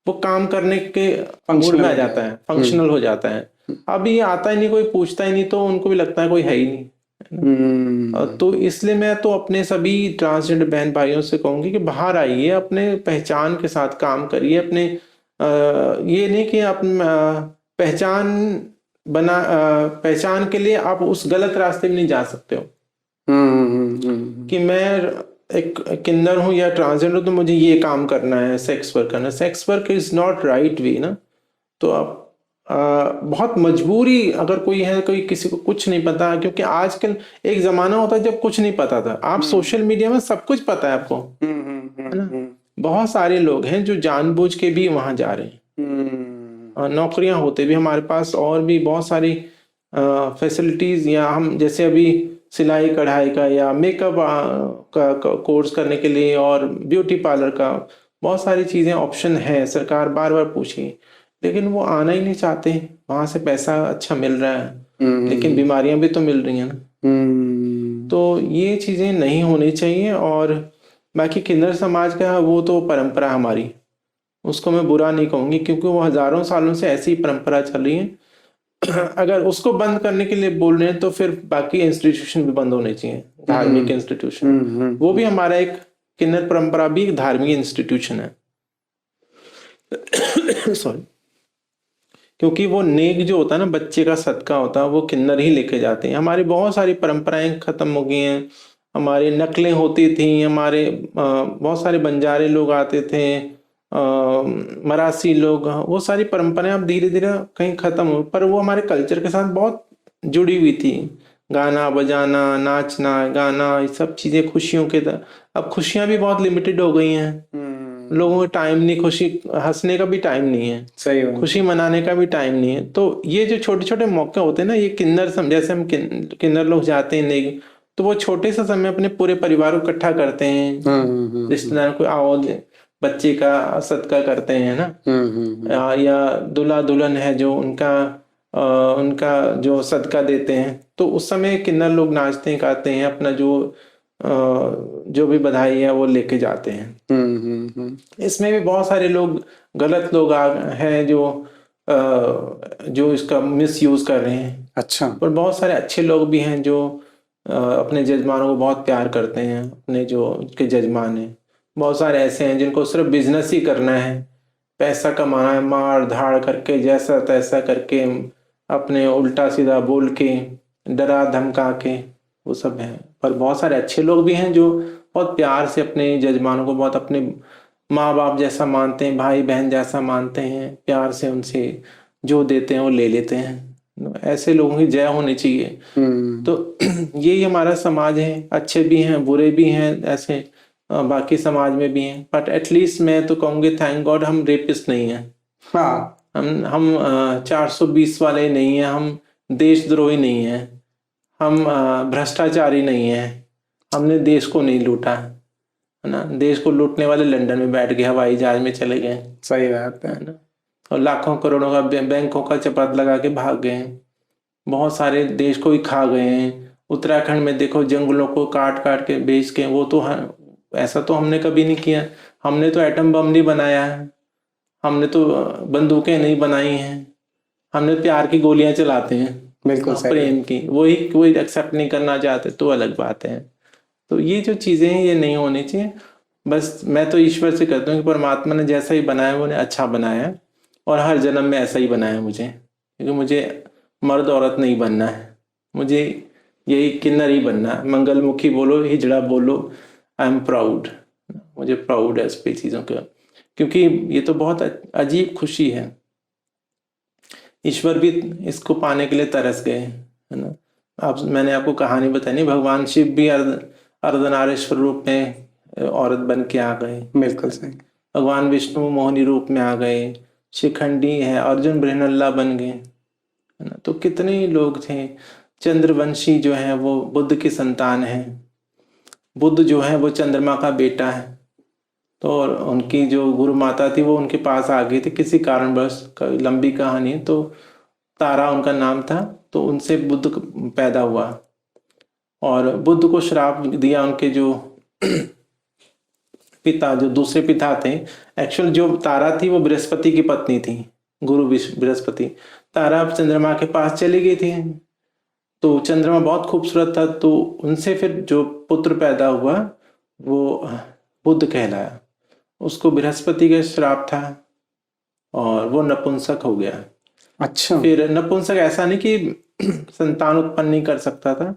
वो काम करने के मूड में आ जाता है, फंक्शनल हो जाता है। अब ये आता ही नहीं, कोई पूछता ही नहीं, तो उनको भी लगता है कोई है ही नहीं। तो इसलिए मैं तो अपने सभी ट्रांसजेंडर बहन भाइयों से कहूंगी कि बाहर आइए, अपने पहचान के साथ काम करिए। अपने ये नहीं कि आप पहचान के लिए आप उस गलत रास्ते में नहीं जा सकते हो कि मैं एक किन्नर हूं या ट्रांसजेंडर हूं तो मुझे ये काम करना है, सेक्स वर्क करना है। Sex work is not right way ना। तो आप बहुत मजबूरी अगर कोई है, कोई किसी को कुछ नहीं पता, क्योंकि आजकल एक जमाना होता है जब कुछ नहीं पता था। आप सोशल मीडिया में सब कुछ पता है आपको, है ना। बहुत सारे लोग हैं जो जानबूझ के भी वहां जा रहे हैं। नौकरियां होते भी हमारे पास और भी बहुत सारी फैसिलिटीज, या हम जैसे अभी सिलाई कढ़ाई का या मेकअप का कोर्स करने के लिए और ब्यूटी पार्लर का बहुत सारी चीजें ऑप्शन है। सरकार बार बार पूछी, लेकिन वो आना ही नहीं चाहते। वहां से पैसा अच्छा मिल रहा है लेकिन बीमारियां भी तो मिल रही हैं ना। तो ये चीजें नहीं होनी चाहिए। और बाकी किन्नर समाज का वो तो परंपरा हमारी, उसको मैं बुरा नहीं कहूंगी, क्योंकि वो हजारों सालों से ऐसी परंपरा चल रही है। अगर उसको बंद करने के लिए बोल रहे हैं तो फिर बाकी इंस्टीट्यूशन भी बंद होने चाहिए, धार्मिक इंस्टीट्यूशन। वो भी हमारा एक किन्नर परंपरा भी एक धार्मिक इंस्टीट्यूशन है। सॉरी, क्योंकि वो नेक जो होता है ना, बच्चे का सदका होता है, वो किन्नर ही लेके जाते हैं। हमारी बहुत सारी परंपराएं खत्म हो गई हैं। हमारी नकलें होती थी, हमारे बहुत सारे बंजारे लोग आते थे, मरासी लोग, वो सारी परंपराएं अब धीरे धीरे कहीं खत्म हो, पर वो हमारे कल्चर के साथ बहुत जुड़ी हुई थी। गाना बजाना, नाचना गाना, ये सब चीजें खुशियों के अब खुशियां भी बहुत लिमिटेड हो गई हैं। लोगों को टाइम नहीं, खुशी हंसने का भी टाइम नहीं है, सही है, खुशी मनाने का भी टाइम नहीं है। तो ये जो छोटे छोटे मौके होते हैं ना, ये किन्नर जैसे हम किन्नर लोग जाते हैं नहीं, तो वो छोटे से समय अपने पूरे परिवार को इकट्ठा करते हैं, रिश्तेदारों को आओ, बच्चे का सदका करते हैं ना, या दूल्हा दुल्हन है जो उनका जो सदका देते हैं। तो उस समय किन्नर लोग नाचते हैं, गाते हैं, अपना जो भी बधाई है वो लेके जाते हैं। इसमें भी बहुत सारे लोग, गलत लोग हैं जो इसका मिस यूज कर रहे हैं। अच्छा। पर बहुत सारे अच्छे लोग भी हैं जो अपने जजमानों को बहुत प्यार करते हैं। अपने जो के जजमान हैं, बहुत सारे ऐसे हैं जिनको सिर्फ बिजनेस ही करना है, पैसा कमाना है, मार धाड़ करके, जैसा तैसा करके, अपने उल्टा सीधा बोल के, डरा धमका के, वो सब है। पर बहुत सारे अच्छे लोग भी हैं जो बहुत प्यार से अपने जजमानों को बहुत अपने माँ बाप जैसा मानते हैं, भाई बहन जैसा मानते हैं, प्यार से उनसे जो देते हैं वो ले लेते हैं। ऐसे लोगों की जय होनी चाहिए। तो यही हमारा समाज है, अच्छे भी हैं, बुरे भी हैं, ऐसे बाकी समाज में भी हैं। बट एटलीस्ट मैं तो कहूँगी थैंक गॉड हम रेपिस्ट नहीं हैं। हाँ, हम 420 वाले नहीं हैं, हम देशद्रोही नहीं हैं, हम भ्रष्टाचारी नहीं हैं, हमने देश को नहीं लूटा, है ना। देश को लूटने वाले लंदन में बैठ गए, हवाई जहाज में चले गए, सही बात है ना, और लाखों करोड़ों का बैंकों का चपात लगा के भाग गए हैं। बहुत सारे देश को ही खा गए हैं। उत्तराखंड में देखो, जंगलों को काट काट के बेच के, वो तो ऐसा तो हमने कभी नहीं किया। हमने तो एटम बम नहीं बनाया है, हमने तो बंदूकें नहीं बनाई हैं, हमने प्यार की गोलियां चलाते हैं, बिल्कुल प्रेम की। वही कोई एक्सेप्ट नहीं करना चाहते तो अलग बात है। तो ये जो चीजें हैं ये नहीं होनी चाहिए। बस मैं तो ईश्वर से कहता हूँ कि परमात्मा ने जैसा ही बनाया वो अच्छा बनाया है, और हर जन्म में ऐसा ही बनाया मुझे, क्योंकि मुझे मर्द औरत नहीं बनना है, मुझे यही किन्नर ही बनना है। मंगलमुखी बोलो, हिजड़ा बोलो, आई एम प्राउड। मुझे प्राउड है इस पे चीज़ों का, क्योंकि ये तो बहुत अजीब खुशी है। ईश्वर भी इसको पाने के लिए तरस गए, है ना। मैंने आपको कहानी बताई नहीं, भगवान शिव भी अर्धनारीश्वर रूप में औरत बन के आ गए। बिल्कुल सही। भगवान विष्णु मोहिनी रूप में आ गए, शिखंडी है, अर्जुन बृहन्नल्ला बन गए, है ना। तो कितने ही लोग थे। चंद्रवंशी जो है वो बुद्ध की संतान है। बुद्ध जो है वो चंद्रमा का बेटा है। तो उनकी जो गुरु माता थी वो उनके पास आ गई थी किसी कारणवश, लंबी कहानी है। तो तारा उनका नाम था, तो उनसे बुद्ध पैदा हुआ, और बुद्ध को श्राप दिया उनके जो पिता, जो दूसरे पिता थे, एक्चुअल जो तारा थी वो बृहस्पति की पत्नी थी, गुरु बृहस्पति। तारा चंद्रमा के पास चली गई थी, तो चंद्रमा बहुत खूबसूरत था, तो उनसे फिर जो पुत्र पैदा हुआ वो बुध कहलाया। उसको बृहस्पति का श्राप था और वो नपुंसक हो गया। अच्छा। फिर नपुंसक ऐसा नहीं कि संतान उत्पन्न नहीं कर सकता था,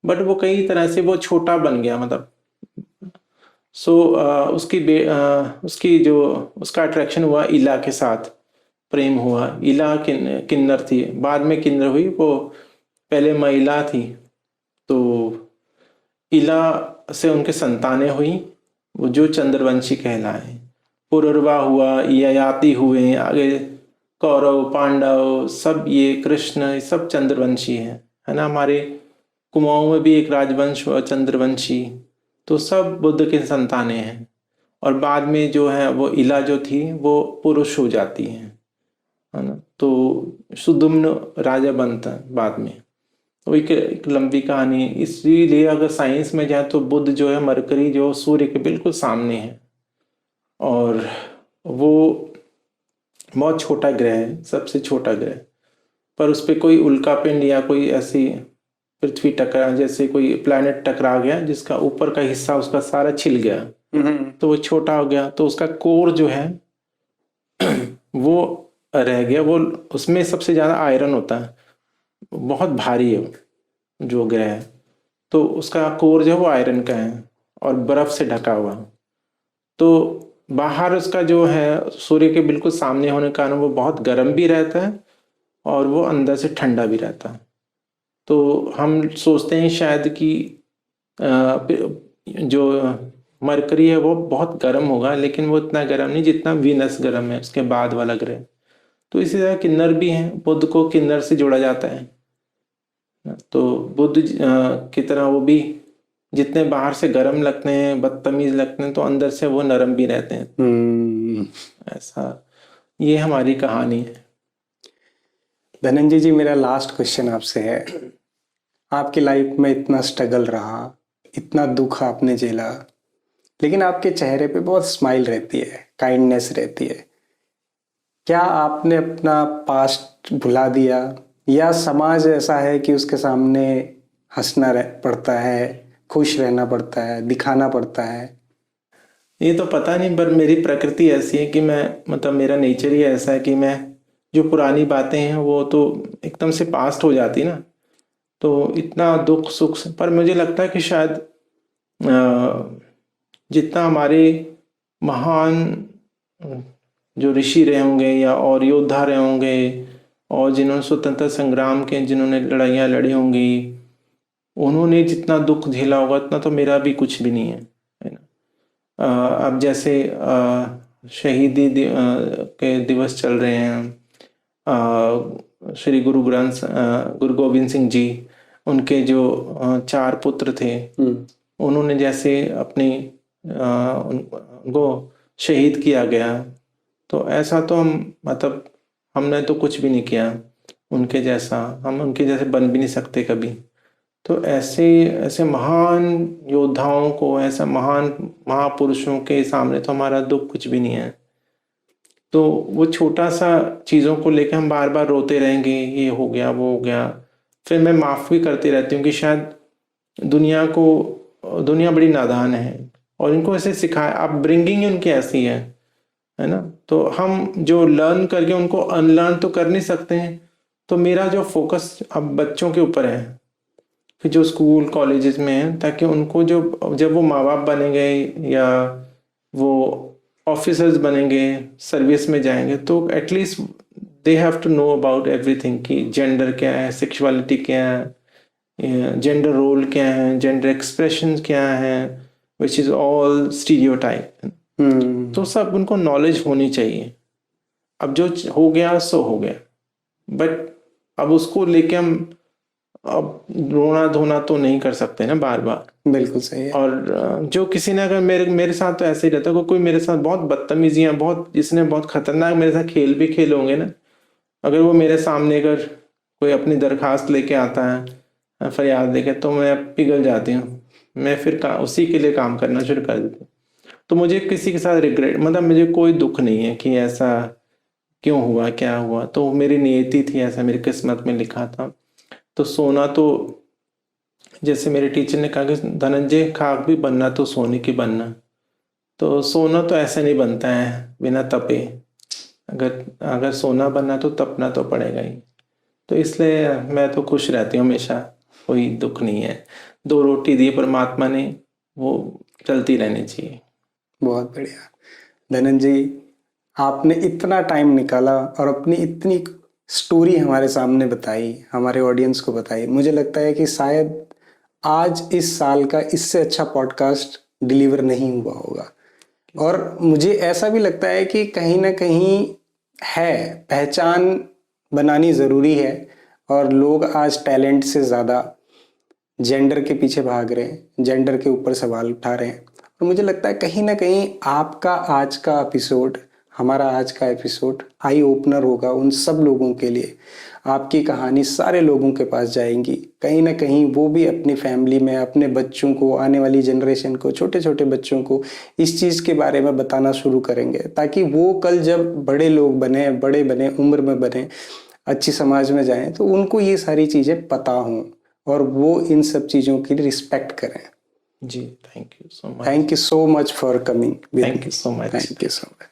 बट वो कई तरह से वो छोटा बन गया, मतलब उसकी जो उसका अट्रैक्शन हुआ इला के साथ, प्रेम हुआ। इला किन्नर थी, बाद में किन्नर हुई, वो पहले महिला थी। तो इला से उनके संतानें हुई, वो जो चंद्रवंशी कहलाए। पुरुरवा हुआ, ययाति हुए, आगे कौरव पांडव सब, ये कृष्ण, ये सब चंद्रवंशी है ना। हमारे कुमाऊं में भी एक राजवंश हुआ चंद्रवंशी, तो सब बुद्ध के संतानें हैं। और बाद में जो है वो इला जो थी वो पुरुष हो जाती है ना। तो सुदुम्न राजा बनता है बाद में। तो एक लंबी कहानी। इसीलिए अगर साइंस में जाए तो बुध जो है, मरकरी जो सूर्य के बिल्कुल सामने है, और वो बहुत छोटा ग्रह है, सबसे छोटा ग्रह, पर उस पर कोई उल्का पिंड या कोई ऐसी पृथ्वी टकरा, जैसे कोई प्लैनेट टकरा गया जिसका ऊपर का हिस्सा उसका सारा छिल गया, तो वो छोटा हो गया, तो उसका कोर जो है वो रह गया। वो उसमें सबसे ज्यादा आयरन होता है, बहुत भारी है जो ग्रह है, तो उसका कोर जो है वो आयरन का है और बर्फ से ढका हुआ। तो बाहर उसका जो है सूर्य के बिल्कुल सामने होने के कारण वो बहुत गर्म भी रहता है और वो अंदर से ठंडा भी रहता है। तो हम सोचते हैं शायद कि जो मरकरी है वो बहुत गर्म होगा, लेकिन वो इतना गर्म नहीं जितना वीनस गर्म है, उसके बाद वाला ग्रह। तो इसी तरह किन्नर भी है, बुध को किन्नर से जोड़ा जाता है। तो बुध की तरह वो भी जितने बाहर से गर्म लगते हैं, बदतमीज लगते हैं, तो अंदर से वो नरम भी रहते हैं। ऐसा ये हमारी कहानी है। धनंजय जी, मेरा लास्ट क्वेश्चन आपसे है। आपकी लाइफ में इतना स्ट्रगल रहा, इतना दुख आपने झेला, लेकिन आपके चेहरे पे बहुत स्माइल रहती है, काइंडनेस रहती है। क्या आपने अपना पास्ट भुला दिया, या समाज ऐसा है कि उसके सामने हंसना पड़ता है, खुश रहना पड़ता है, दिखाना पड़ता है? ये तो पता नहीं, पर मेरी प्रकृति ऐसी है कि मैं, मतलब मेरा नेचर ही ऐसा है कि मैं जो पुरानी बातें हैं वो तो एकदम से पास्ट हो जाती ना, तो इतना दुख सुख। पर मुझे लगता है कि शायद जितना हमारे महान जो ऋषि रहे होंगे या और योद्धा रहे होंगे, और जिन्होंने स्वतंत्रता संग्राम के, जिन्होंने लड़ाइयाँ लड़ी होंगी, उन्होंने जितना दुख झेला होगा उतना तो मेरा भी कुछ भी नहीं है ना। अब जैसे शहीदी के दिवस चल रहे हैं, श्री गुरु गोविंद सिंह जी, उनके जो 4 पुत्र थे, उन्होंने जैसे अपने उनको शहीद किया गया, तो ऐसा तो हम, मतलब हमने तो कुछ भी नहीं किया उनके जैसा, हम उनके जैसे बन भी नहीं सकते कभी। तो ऐसे महान योद्धाओं को, ऐसा महान महापुरुषों के सामने तो हमारा दुख कुछ भी नहीं है। तो वो छोटा सा चीज़ों को लेकर हम बार बार रोते रहेंगे, ये हो गया वो हो गया। फिर मैं माफ़ भी करती रहती हूँ कि शायद दुनिया बड़ी नादान है और इनको ऐसे सिखाया, अपब्रिंगिंग उनकी ऐसी है ना। तो हम जो लर्न करके उनको अनलर्न तो कर नहीं सकते हैं। तो मेरा जो फोकस अब बच्चों के ऊपर है, फिर जो स्कूल कॉलेजेस में है, ताकि उनको जब वो माँ बाप बनेंगे या वो ऑफिसर्स बनेंगे, सर्विस में जाएंगे, तो at least they have to know about everything, कि जेंडर क्या है, सेक्सुअलिटी क्या है, जेंडर रोल क्या है, जेंडर एक्सप्रेशन क्या है, विच इज ऑल स्टीरियोटाइप। तो सब उनको नॉलेज होनी चाहिए। अब जो हो गया सो हो गया, बट अब उसको लेके हम अब रोना धोना तो नहीं कर सकते ना बार बार। बिल्कुल सही है। और जो किसी ने अगर मेरे साथ तो ऐसे ही रहता है, कोई मेरे साथ बहुत बदतमीजियां, बहुत जिसने बहुत खतरनाक मेरे साथ खेल भी खेले होंगे ना, अगर वो मेरे सामने अगर कोई अपनी दरखास्त लेके आता है, फरियाद लेके, तो मैं पिघल जाती हूँ। मैं फिर उसी के लिए काम करना शुरू कर देती हूँ। तो मुझे किसी के साथ रिग्रेट, मतलब मुझे कोई दुख नहीं है कि ऐसा क्यों हुआ, क्या हुआ। तो मेरी नियति थी, ऐसा मेरी किस्मत में लिखा था। तो सोना तो, जैसे मेरे टीचर ने कहा कि धनंजय, खाक भी बनना तो सोने की बनना। तो सोना तो ऐसे नहीं बनता है बिना तपे। अगर अगर सोना बनना तो तपना तो पड़ेगा ही। तो इसलिए मैं तो खुश रहती हूँ हमेशा, कोई दुख नहीं है। 2 रोटी दी परमात्मा ने, वो चलती रहनी चाहिए। बहुत बढ़िया धनंजय, आपने इतना टाइम निकाला और अपनी इतनी स्टोरी हमारे सामने बताई, हमारे ऑडियंस को बताई। मुझे लगता है कि शायद आज इस साल का इससे अच्छा पॉडकास्ट डिलीवर नहीं हुआ होगा। और मुझे ऐसा भी लगता है कि कहीं ना कहीं है, पहचान बनानी ज़रूरी है। और लोग आज टैलेंट से ज़्यादा जेंडर के पीछे भाग रहे हैं, जेंडर के ऊपर सवाल उठा रहे हैं। और मुझे लगता है कहीं ना कहीं आपका आज का एपिसोड, हमारा आज का एपिसोड आई ओपनर होगा उन सब लोगों के लिए। आपकी कहानी सारे लोगों के पास जाएंगी, कहीं ना कहीं वो भी अपनी फैमिली में अपने बच्चों को, आने वाली जनरेशन को, छोटे छोटे बच्चों को इस चीज़ के बारे में बताना शुरू करेंगे, ताकि वो कल जब बड़े लोग बने, बड़े बने, उम्र में बने, अच्छी समाज में जाएं, तो उनको ये सारी चीज़ें पता हों और वो इन सब चीज़ों की रिस्पेक्ट करें। जी, thank you so much. Thank you so much for coming. Thank you so much. Thank you so much.